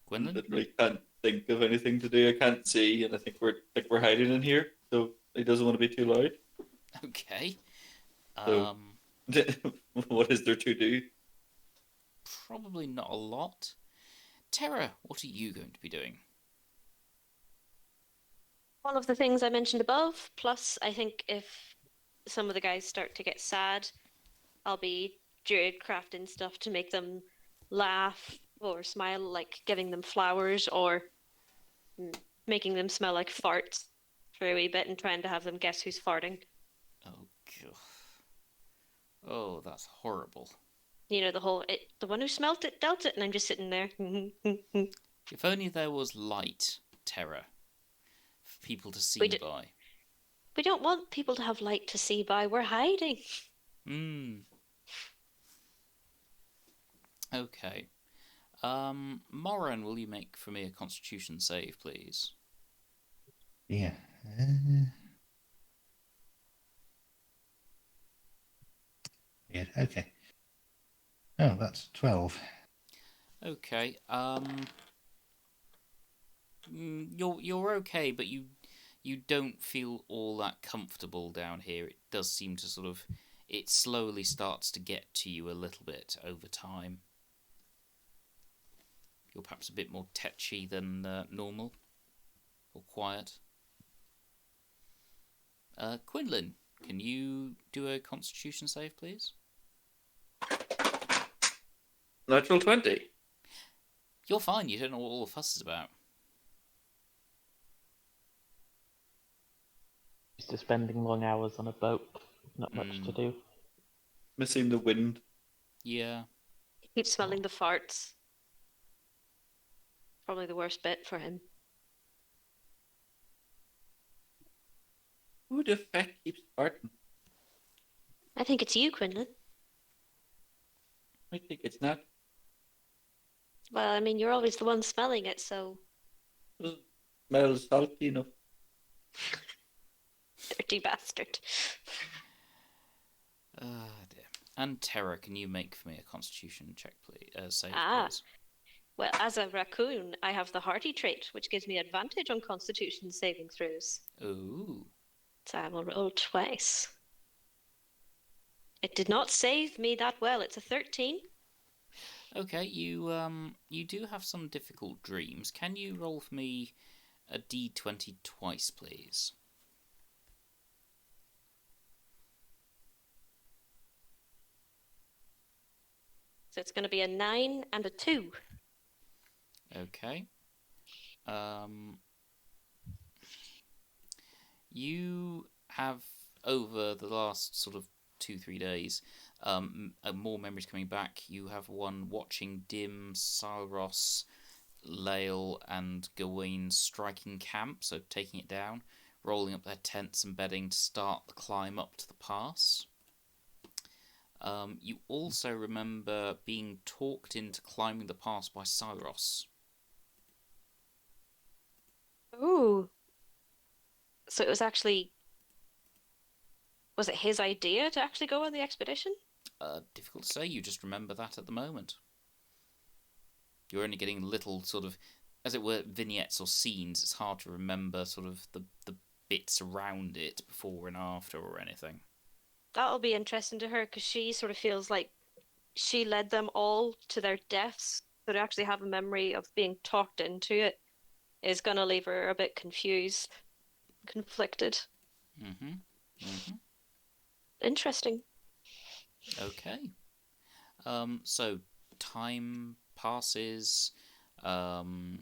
Quinlan? Literally can't think of anything to do. I can't see, and I think we're hiding in here. So he doesn't want to be too loud. Okay. So- What is there to do? Probably not a lot. Terra, what are you going to be doing? All of the things I mentioned above, plus I think if some of the guys start to get sad, I'll be druid crafting stuff to make them laugh or smile, like giving them flowers or making them smell like farts for a wee bit and trying to have them guess who's farting. Oh, God. Oh, that's horrible. You know, the one who smelt it dealt it, and I'm just sitting there. If only there was light, Terra, for people to see We d- by. We don't want people to have light to see by. We're hiding. Okay. Moran, will you make for me a constitution save, please? Yeah. Yeah, okay. Oh, that's 12. Okay. You're okay, but you don't feel all that comfortable down here. It does seem to sort of, it slowly starts to get to you a little bit over time. You're perhaps a bit more tetchy than normal, or quiet. Quinlin, can you do a constitution save, please? Natural 20. You're fine, you don't know what all the fuss is about. Used to spending long hours on a boat. Not much to do. Missing the wind. Yeah. Keep smelling the farts. Probably the worst bit for him. Who the fuck keeps farting? I think it's you, Quinlan. I think it's not. Well, I mean, you're always the one smelling it, so It smells salty enough. dirty bastard. Dear. And Terra, can you make for me a Constitution check, please? Save, Ah. please. Well, as a raccoon, I have the hearty trait, which gives me advantage on Constitution saving throws. Ooh. So I will roll twice. It did not save me that well. It's a 13. Okay, you do have some difficult dreams. Can you roll for me a d20 twice, please? So it's going to be a 9 and a 2. Okay. You have, over the last sort of 2-3 days, more memories coming back. You have one watching Dim, Saros, Lael, and Gawain striking camp, so taking it down, rolling up their tents and bedding to start the climb up to the pass. You also remember being talked into climbing the pass by Saros. Ooh. So it was actually... Was it his idea to actually go on the expedition? Difficult to say, you just remember that at the moment. You're only getting little sort of, as it were, vignettes or scenes. It's hard to remember sort of the bits around it before and after or anything. That'll be interesting to her, because she sort of feels like she led them all to their deaths. So to actually have a memory of being talked into it is going to leave her a bit confused, conflicted. Interesting. Okay. So time passes. The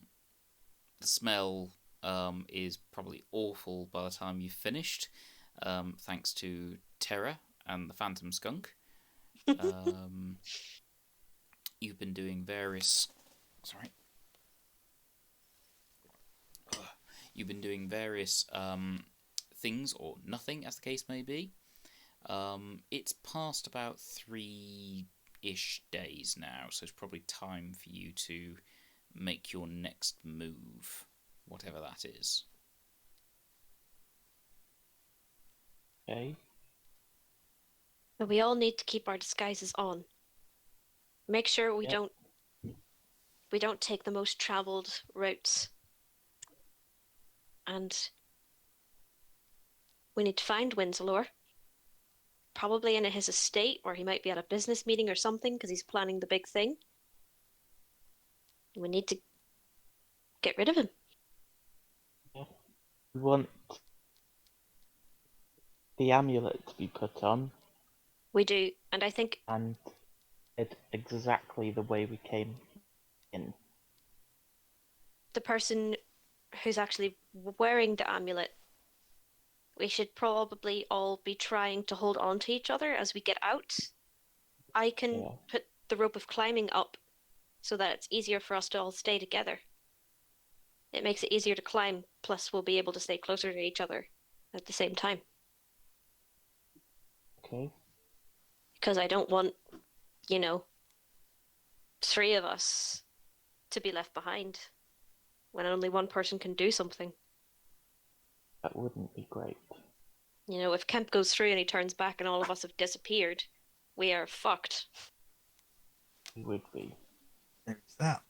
smell is probably awful by the time you've finished, thanks to Terra and the Phantom Skunk. You've been doing various... Sorry. You've been doing various things, or nothing, as the case may be. It's past about 3-ish days now, so it's probably time for you to make your next move, whatever that is. Okay. But we all need to keep our disguises on. Make sure we don't take the most traveled routes. And we need to find Winslow. Probably in his estate, or he might be at a business meeting or something, because he's planning the big thing. We need to get rid of him. Yeah. We want the amulet to be put on, We do, and I think and it's exactly the way we came in. the person who's actually wearing the amulet, we should probably all be trying to hold on to each other as we get out. I can put the rope of climbing up so that it's easier for us to all stay together. It makes it easier to climb, plus we'll be able to stay closer to each other at the same time. Okay. Because I don't want, 3 of us to be left behind when only one person can do something. That wouldn't be great. If Kempe goes through and he turns back and all of us have disappeared, we are fucked. We would be. There's that.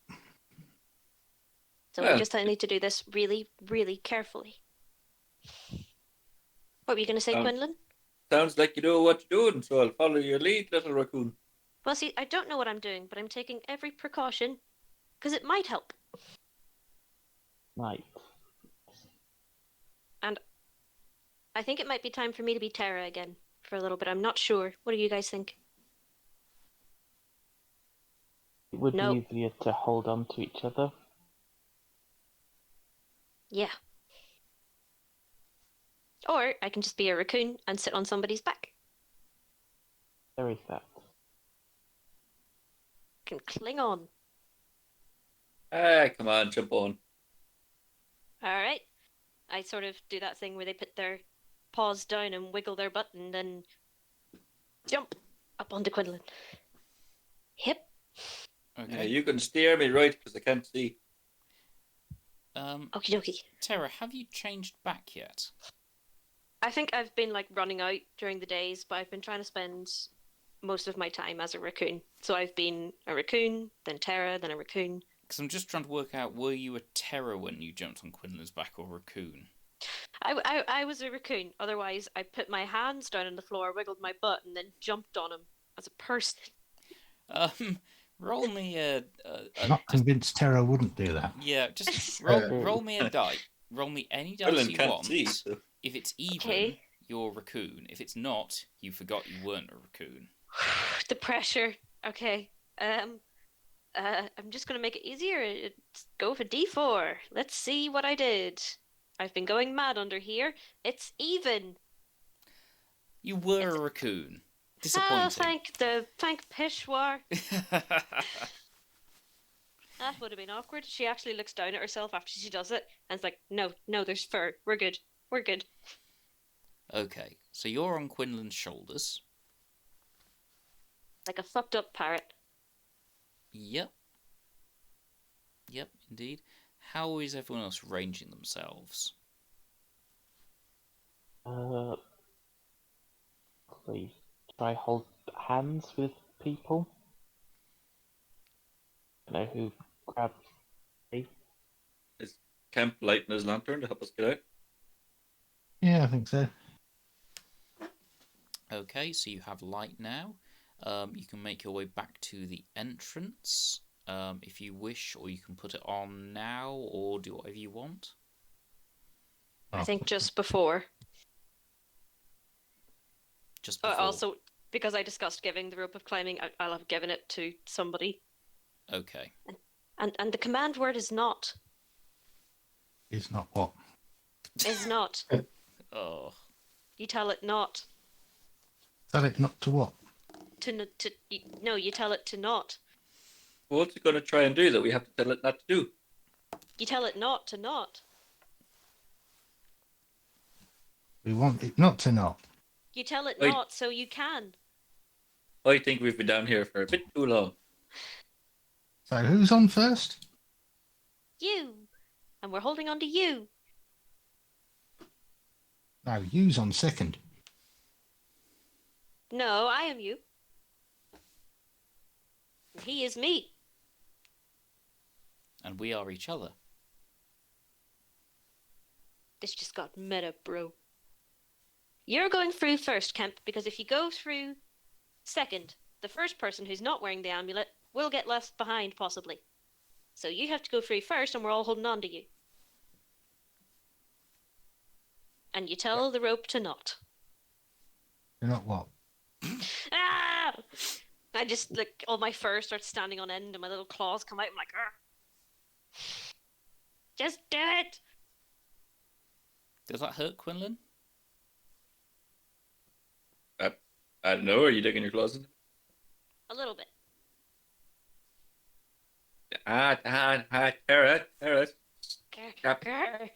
So we just need to do this really, really carefully. What were you going to say, Quinlin? Sounds like you know what you're doing, so I'll follow your lead, little raccoon. Well, see, I don't know what I'm doing, but I'm taking every precaution, because it might help. Might. And I think it might be time for me to be Terra again for a little bit. I'm not sure. What do you guys think? It would be easier to hold on to each other. Yeah. Or I can just be a raccoon and sit on somebody's back. There is that. Can cling on. Come on, jump on. Alright. I sort of do that thing where they put their paws down and wiggle their butt and then jump up onto Quinlin. Hip. Okay. Yeah, you can steer me right, because I can't see. Okie dokie. Terra, have you changed back yet? I think I've been like running out during the days, but I've been trying to spend most of my time as a raccoon. So I've been a raccoon, then Terra, then a raccoon. Because I'm just trying to work out, were you a terror when you jumped on Quinlin's back, or raccoon? I was a raccoon. Otherwise, I put my hands down on the floor, wiggled my butt, and then jumped on him as a person. Roll me a Not convinced Terra wouldn't do that. yeah, just roll me a die. Roll me any dice Quinlin you can't want. see. So. If it's even, Okay. you're a raccoon. If it's not, you forgot you weren't a raccoon. The pressure. Okay. I'm just gonna make it easier. Go for D4. Let's see what I did. I've been going mad under here. It's even. You were a raccoon. Oh, Disappointing. thank Peshwar. That would have been awkward. She actually looks down at herself after she does it, and it's like, no, there's fur. We're good. We're good. Okay, so you're on Quinlan's shoulders. Like a fucked up parrot. Yep. Yep, indeed. How is everyone else ranging themselves? Please try hold hands with people. You know who grabs me. Is Kempe lighting his lantern to help us get out? Yeah, I think so. Okay, so you have light now. You can make your way back to the entrance if you wish, or you can put it on now, or do whatever you want. I think just before. Just before. Also, because I discussed giving the rope of climbing, I'll have given it to somebody. Okay. And the command word is not. It's not what? Is not. Oh. You tell it not. Tell it not to what? No, you tell it to not. What's it going to try and do that we have to tell it not to do? You tell it not to not. We want it not to not. You tell it Wait. not so you can. I think we've been down here for a bit too long. So who's on first? You. And we're holding on to you. No, you's on second. No, I am you. And he is me. And we are each other. This just got meta, bro. You're going through first, Kemp, because if you go through second, the first person who's not wearing the amulet will get left behind, possibly. So you have to go through first, and we're all holding on to you. And you tell the rope to not. You're not what? Ah! I just, like, all my fur starts standing on end, and my little claws come out. I'm like, argh. Just do it! Does that hurt, Quinlan? I don't know. Are you digging your claws in? A little bit. Terra. Grr, Tap. grr.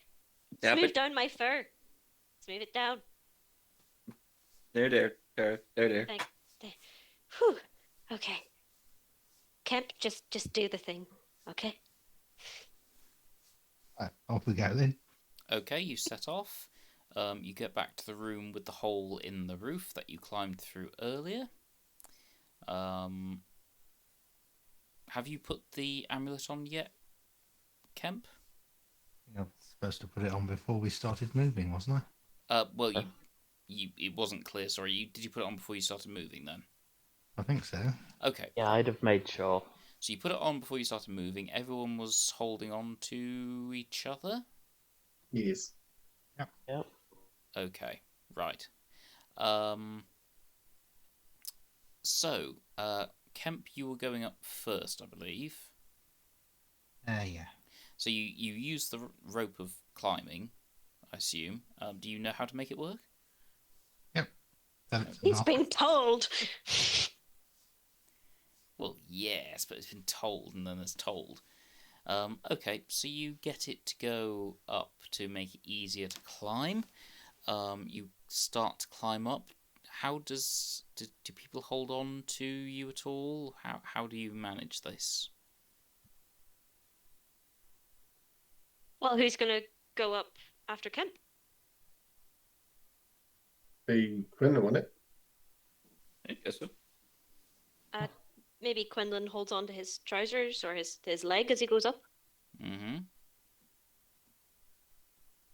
Tap Smooth it. down my fur. Smooth it down. There, Terra. There. Thanks. Whew. Okay. Kemp, just do the thing, okay? Right, off we go then. Okay, you set off. You get back to the room with the hole in the roof that you climbed through earlier. Have you put the amulet on yet, Kemp? I was supposed to put it on before we started moving, wasn't I? Well, you it wasn't clear. Sorry, did you put it on before you started moving then? I think so. Okay. Yeah, I'd have made sure. So you put it on before you started moving. Everyone was holding on to each other. Yes. Yep. Okay, right. So, Kemp, you were going up first, I believe. Yeah. So you use the rope of climbing, I assume. Do you know how to make it work? Yep. That's He's not- been told. Well, yes, but it's been told, and then it's told. Okay, so you get it to go up to make it easier to climb. You start to climb up. How do people hold on to you at all? How do you manage this? Well, who's gonna go up after Kemp? be Quinlin, wouldn't it? I guess so. Maybe Quinlan holds on to his trousers or his leg as he goes up, Mm-hmm.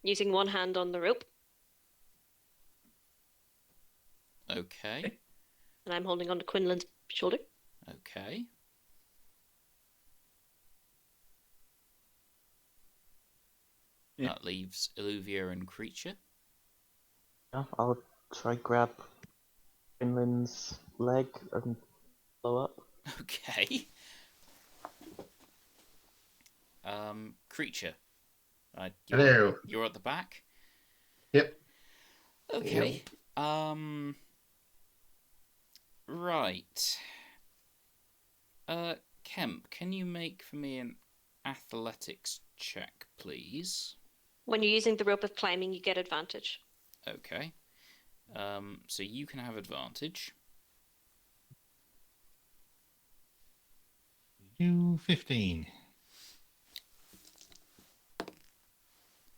using one hand on the rope, Okay. and I'm holding on to Quinlan's shoulder. Okay. Yeah. That leaves Iluviar and Creature. Yeah, I'll try grab Quinlan's leg and blow up. Okay. Creature. Hello. You're at the back. Yep. Okay. Right. Kemp, can you make for me an athletics check, please? When you're using the rope of climbing, you get advantage. Okay. So you can have advantage. You 15.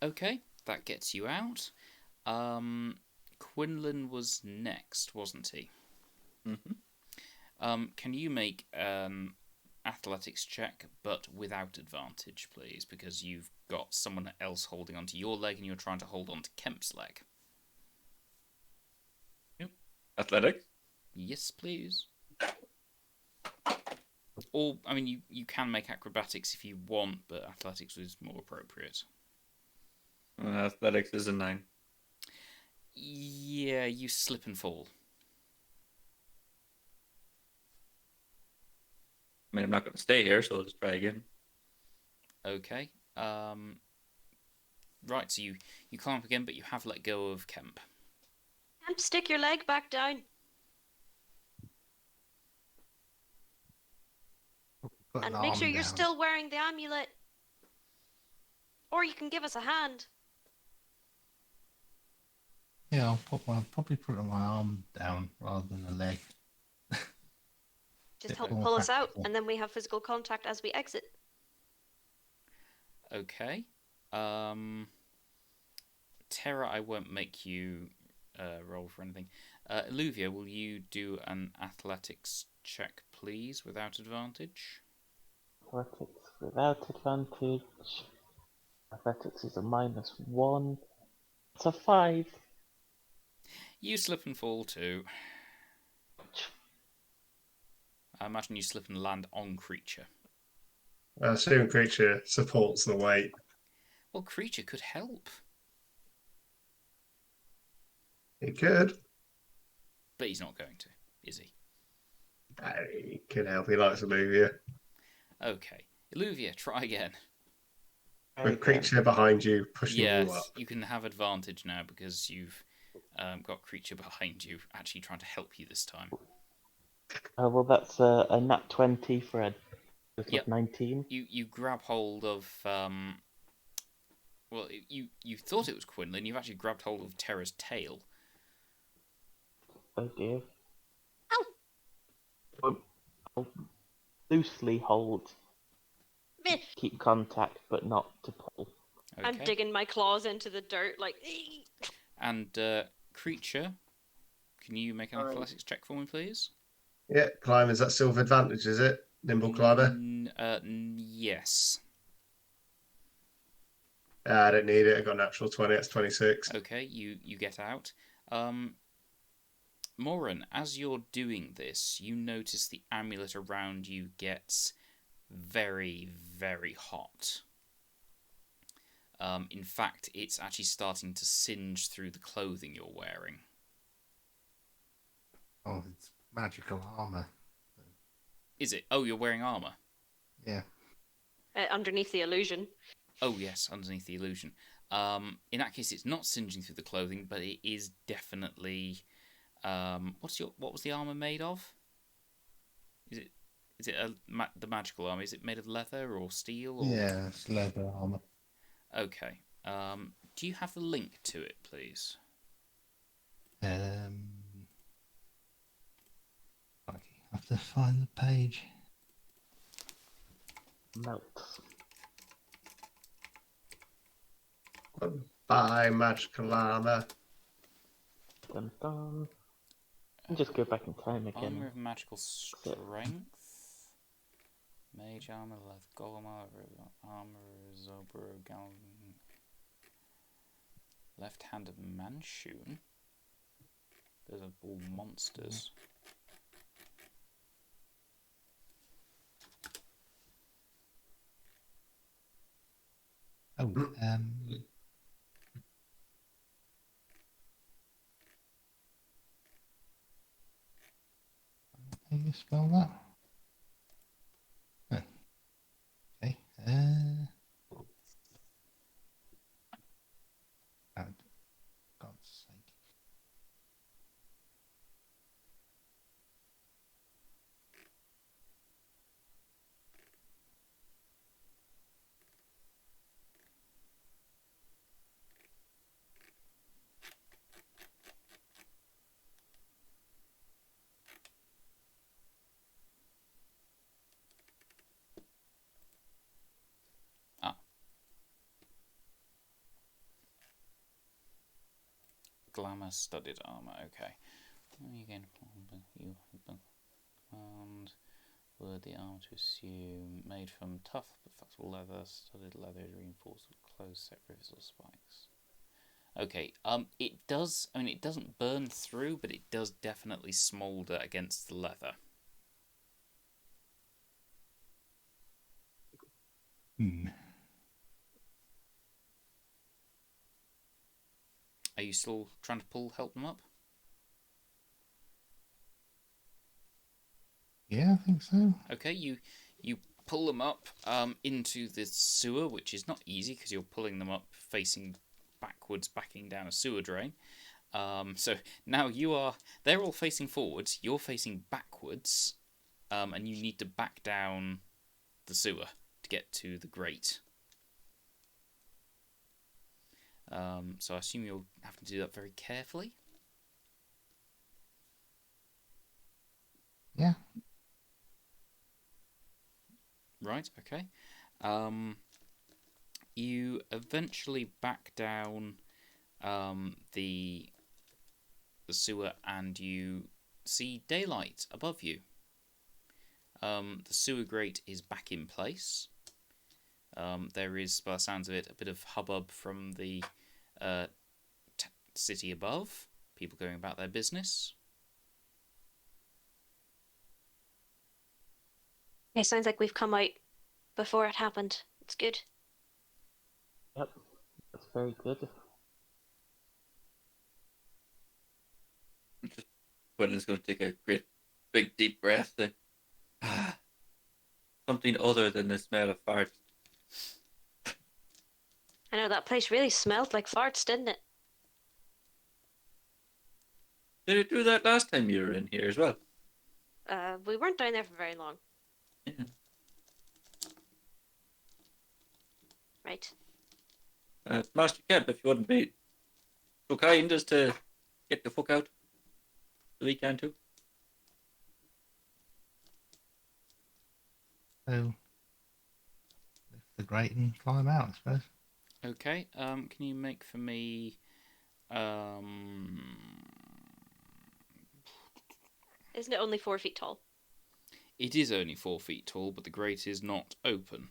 Okay, that gets you out. Quinlan was next, wasn't he? Mm-hmm. Can you make an athletics check, but without advantage, please? Because you've got someone else holding onto your leg and you're trying to hold onto Kemp's leg. Athletics? Yes, please. Or, I mean, you can make acrobatics if you want, but athletics is more appropriate. Athletics is a 9. Yeah, you slip and fall. I mean, I'm not going to stay here, so I'll just try again. Okay. Right, so you climb up again, but you have let go of Kemp. And stick your leg back down. Put And an make sure arm you're down. still wearing the amulet. Or you can give us a hand. Yeah, I'll probably put my arm down rather than a leg. Just Bit help more pull us out, practical. and then we have physical contact as we exit. Okay. Terra, I won't make you roll for anything. Iluviar, will you do an athletics check, please, without advantage? Athletics without advantage. Athletics is a -1. It's a 5. You slip and fall too. I imagine you slip and land on Creature. I assume Creature supports the weight. Well, Creature could help, He could. but he's not going to, is he? He could help. He likes Olivia. Okay. Iluviar, try again. With Creature behind you, pushing you up. Yes, you can have advantage now because you've got Creature behind you, actually trying to help you this time. Well, that's a nat 20 for a total Yep. of 19. You grab hold of well, you thought it was Quinlin. You've actually grabbed hold of Terra's tail. Oh dear. Ow! I'll loosely hold, Meh. keep contact, but not to pull. Okay. I'm digging my claws into the dirt, like. "Ee." And Creature, can you make an athletics check for me, please? Yeah, climbers, that's still with advantage, is it? Nimble climber? Yes. I don't need it. I got a natural 20, that's 26. Okay, you get out. Moran, as you're doing this, you notice the amulet around you gets very, very hot. In fact, it's actually starting to singe through the clothing you're wearing. Oh, it's magical armor. Is it? Oh, you're wearing armor. Yeah. Underneath the illusion. Oh yes, underneath the illusion. In that case, it's not singeing through the clothing, but it is definitely. What was the armor made of? Is it the magical armor? Is it made of leather or steel? Or... Yeah, it's leather armor. Okay. Do you have the link to it, please? I have to find the page. Melts. Buy magical armor. dun, dun. And just go back in time again. Armor of magical strength. Mage armor, leather golem armor, Zobro, Galvan. Left-handed Manchun. Those are all monsters. Oh, how do you spell that? Oh. Okay. Oh, God's sake. Glamour studded armor, okay. You gain and worthy armor to assume made from tough but flexible leather, studded leather reinforced with closed set rivets or spikes. Okay, it does, I mean, it doesn't burn through, but it does definitely smolder against the leather. Are you still trying to help them up? Yeah, I think so. Okay, you pull them up into the sewer, which is not easy because you're pulling them up facing backwards, backing down a sewer drain. So now they're all facing forwards, you're facing backwards, and you need to back down the sewer to get to the grate. So I assume you'll have to do that very carefully. Yeah. Right, okay. You eventually back down the sewer and you see daylight above you. The sewer grate is back in place. There is, by the sounds of it, a bit of hubbub from the city above. People going about their business. It sounds like we've come out before it happened. It's good. Yep, that's very good. Quinlin's going to take a great big deep breath. Something other than the smell of farts. I know that place really smelled like farts, didn't it? Did it do that last time you were in here as well? We weren't down there for very long. Yeah. Right. Master Kempe, if you wouldn't be so kind as to get the fuck out so we can too. So, lift the grate and climb out, I suppose. Okay, can you make for me... Isn't it only 4 feet tall? It is only 4 feet tall, but the grate is not open.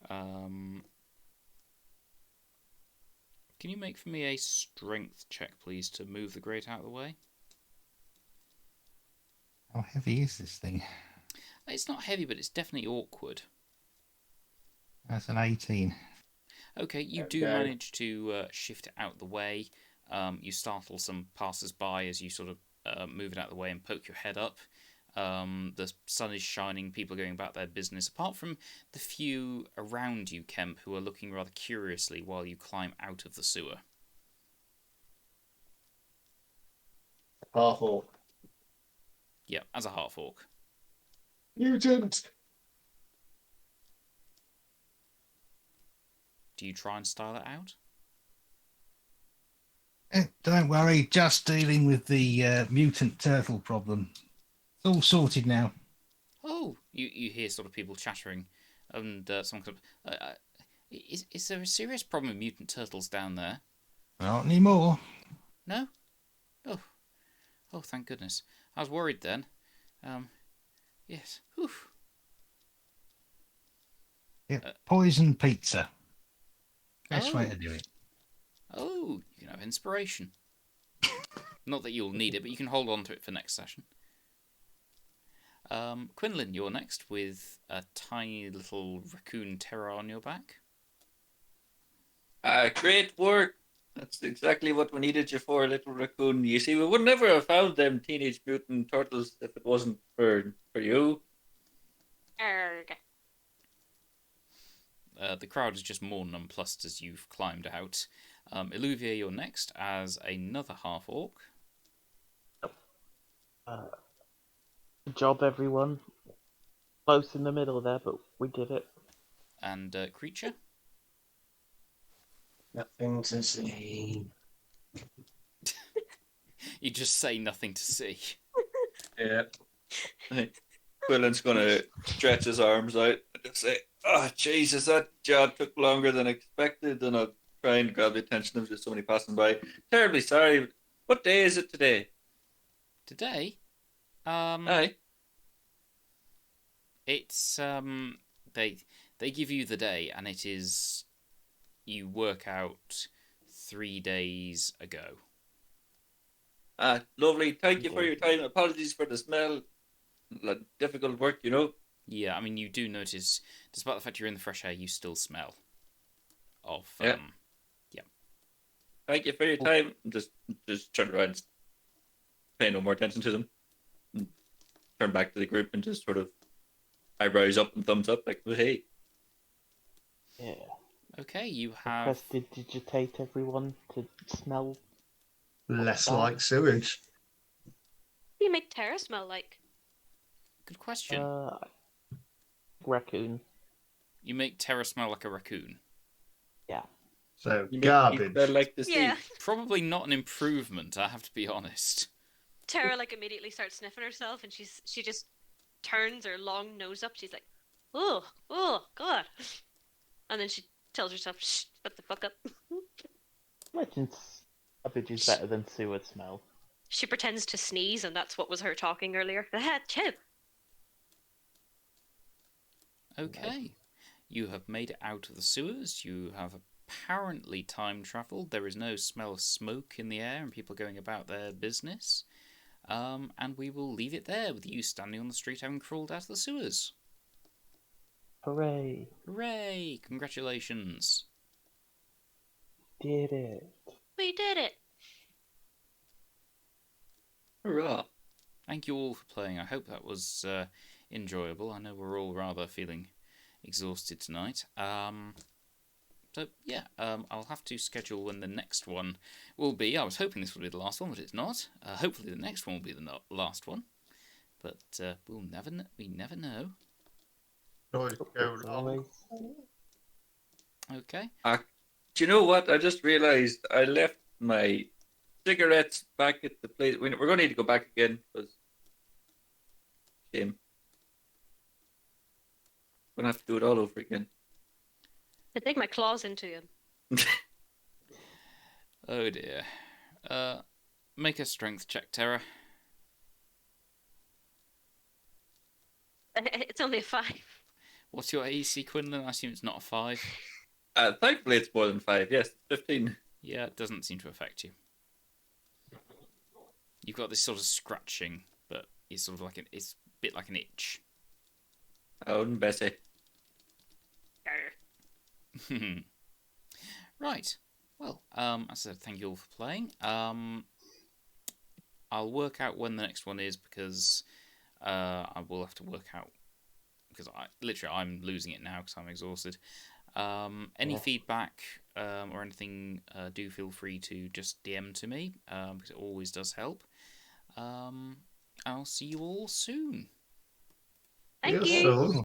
Can you make for me a strength check, please, to move the grate out of the way? How heavy is this thing? It's not heavy, but it's definitely awkward. That's an 18. Okay, you do manage to shift it out of the way. You startle some passers-by as you sort of move it out of the way and poke your head up. The sun is shining, people are going about their business, apart from the few around you, Kemp, who are looking rather curiously while you climb out of the sewer. Half-orc. Yeah, as a half-orc. Mutant! Do you try and style it out? Don't worry, just dealing with the mutant turtle problem. It's all sorted now. Oh, you hear sort of people chattering, and someone comes up. Is there a serious problem with mutant turtles down there? Not anymore. No? Oh, Oh, thank goodness. I was worried then. Yes. Whew. Yeah, poison pizza. Best way Oh. to do it. Oh, you can have inspiration. Not that you'll need it, but you can hold on to it for next session. Quinlin, you're next with a tiny little raccoon terror on your back. Great work. That's exactly what we needed you for, little raccoon. You see, we would never have found them Teenage Mutant Turtles if it wasn't for you. Arrgh. The crowd is just more nonplussed as you've climbed out. Iluviar, you're next as another half-orc. Good job, everyone. Close in the middle there, but we did it. And creature. Nothing to see. You just say nothing to see. Yeah. Quillen's going to stretch his arms out and just say, "Oh, Jesus, that job took longer than expected." And I'll try and grab the attention of just somebody passing by. Terribly sorry. What day is it today? Today, Aye. it's they give you the day, and it is you work out 3 days ago. Lovely. Thank you for your time. Apologies for the smell. Difficult work, you know. Yeah, I mean, you do notice, despite the fact you're in the fresh air, you still smell of Yeah. Thank you for your time. Just turn around and pay no more attention to them. And turn back to the group and just sort of eyebrows up and thumbs up, like, "Oh, hey." Yeah. Okay, you have. Prestidigitate everyone to smell. Less Bad. like sewage. What do you make Terra smell like? Good question. Raccoon. You make Terra smell like a raccoon. Yeah. So You make garbage. people like to see. Yeah. Probably not an improvement, I have to be honest. Terra like immediately starts sniffing herself, and she just turns her long nose up. She's like, "Oh, God," and then she tells herself, "Shh, shut the fuck up." Imagine garbage is better than sewer smell. She pretends to sneeze, and that's what was her talking earlier. Chew. Okay. You have made it out of the sewers. You have apparently time travelled. There is no smell of smoke in the air and people going about their business. And we will leave it there with you standing on the street having crawled out of the sewers. Hooray! Hooray! Congratulations. Did it. We did it. Hurrah. Thank you all for playing. I hope that was enjoyable. I know we're all rather feeling exhausted tonight. So, yeah, I'll have to schedule when the next one will be. I was hoping this would be the last one, but it's not. Hopefully the next one will be the last one. But we'll never we never know. Always go long. Always. Okay. Do you know what? I just realised I left my cigarettes back at the place. We're going to need to go back again because shame. We're going to have to do it all over again. I dig my claws into him. Oh dear. Make a strength check, Terra. It's only a 5. What's your AC, Quinlan? I assume it's not a 5. Thankfully, it's more than 5. Yes, 15. Yeah, it doesn't seem to affect you. You've got this sort of scratching, but it's sort of like it's a bit like an itch. Oh, Bessie. Right. Well, as I said, thank you all for playing. I'll work out when the next one is because I will have to work out because I'm losing it now because I'm exhausted. Any feedback or anything, do feel free to just DM to me because it always does help. I'll see you all soon. Thank Yes, you. so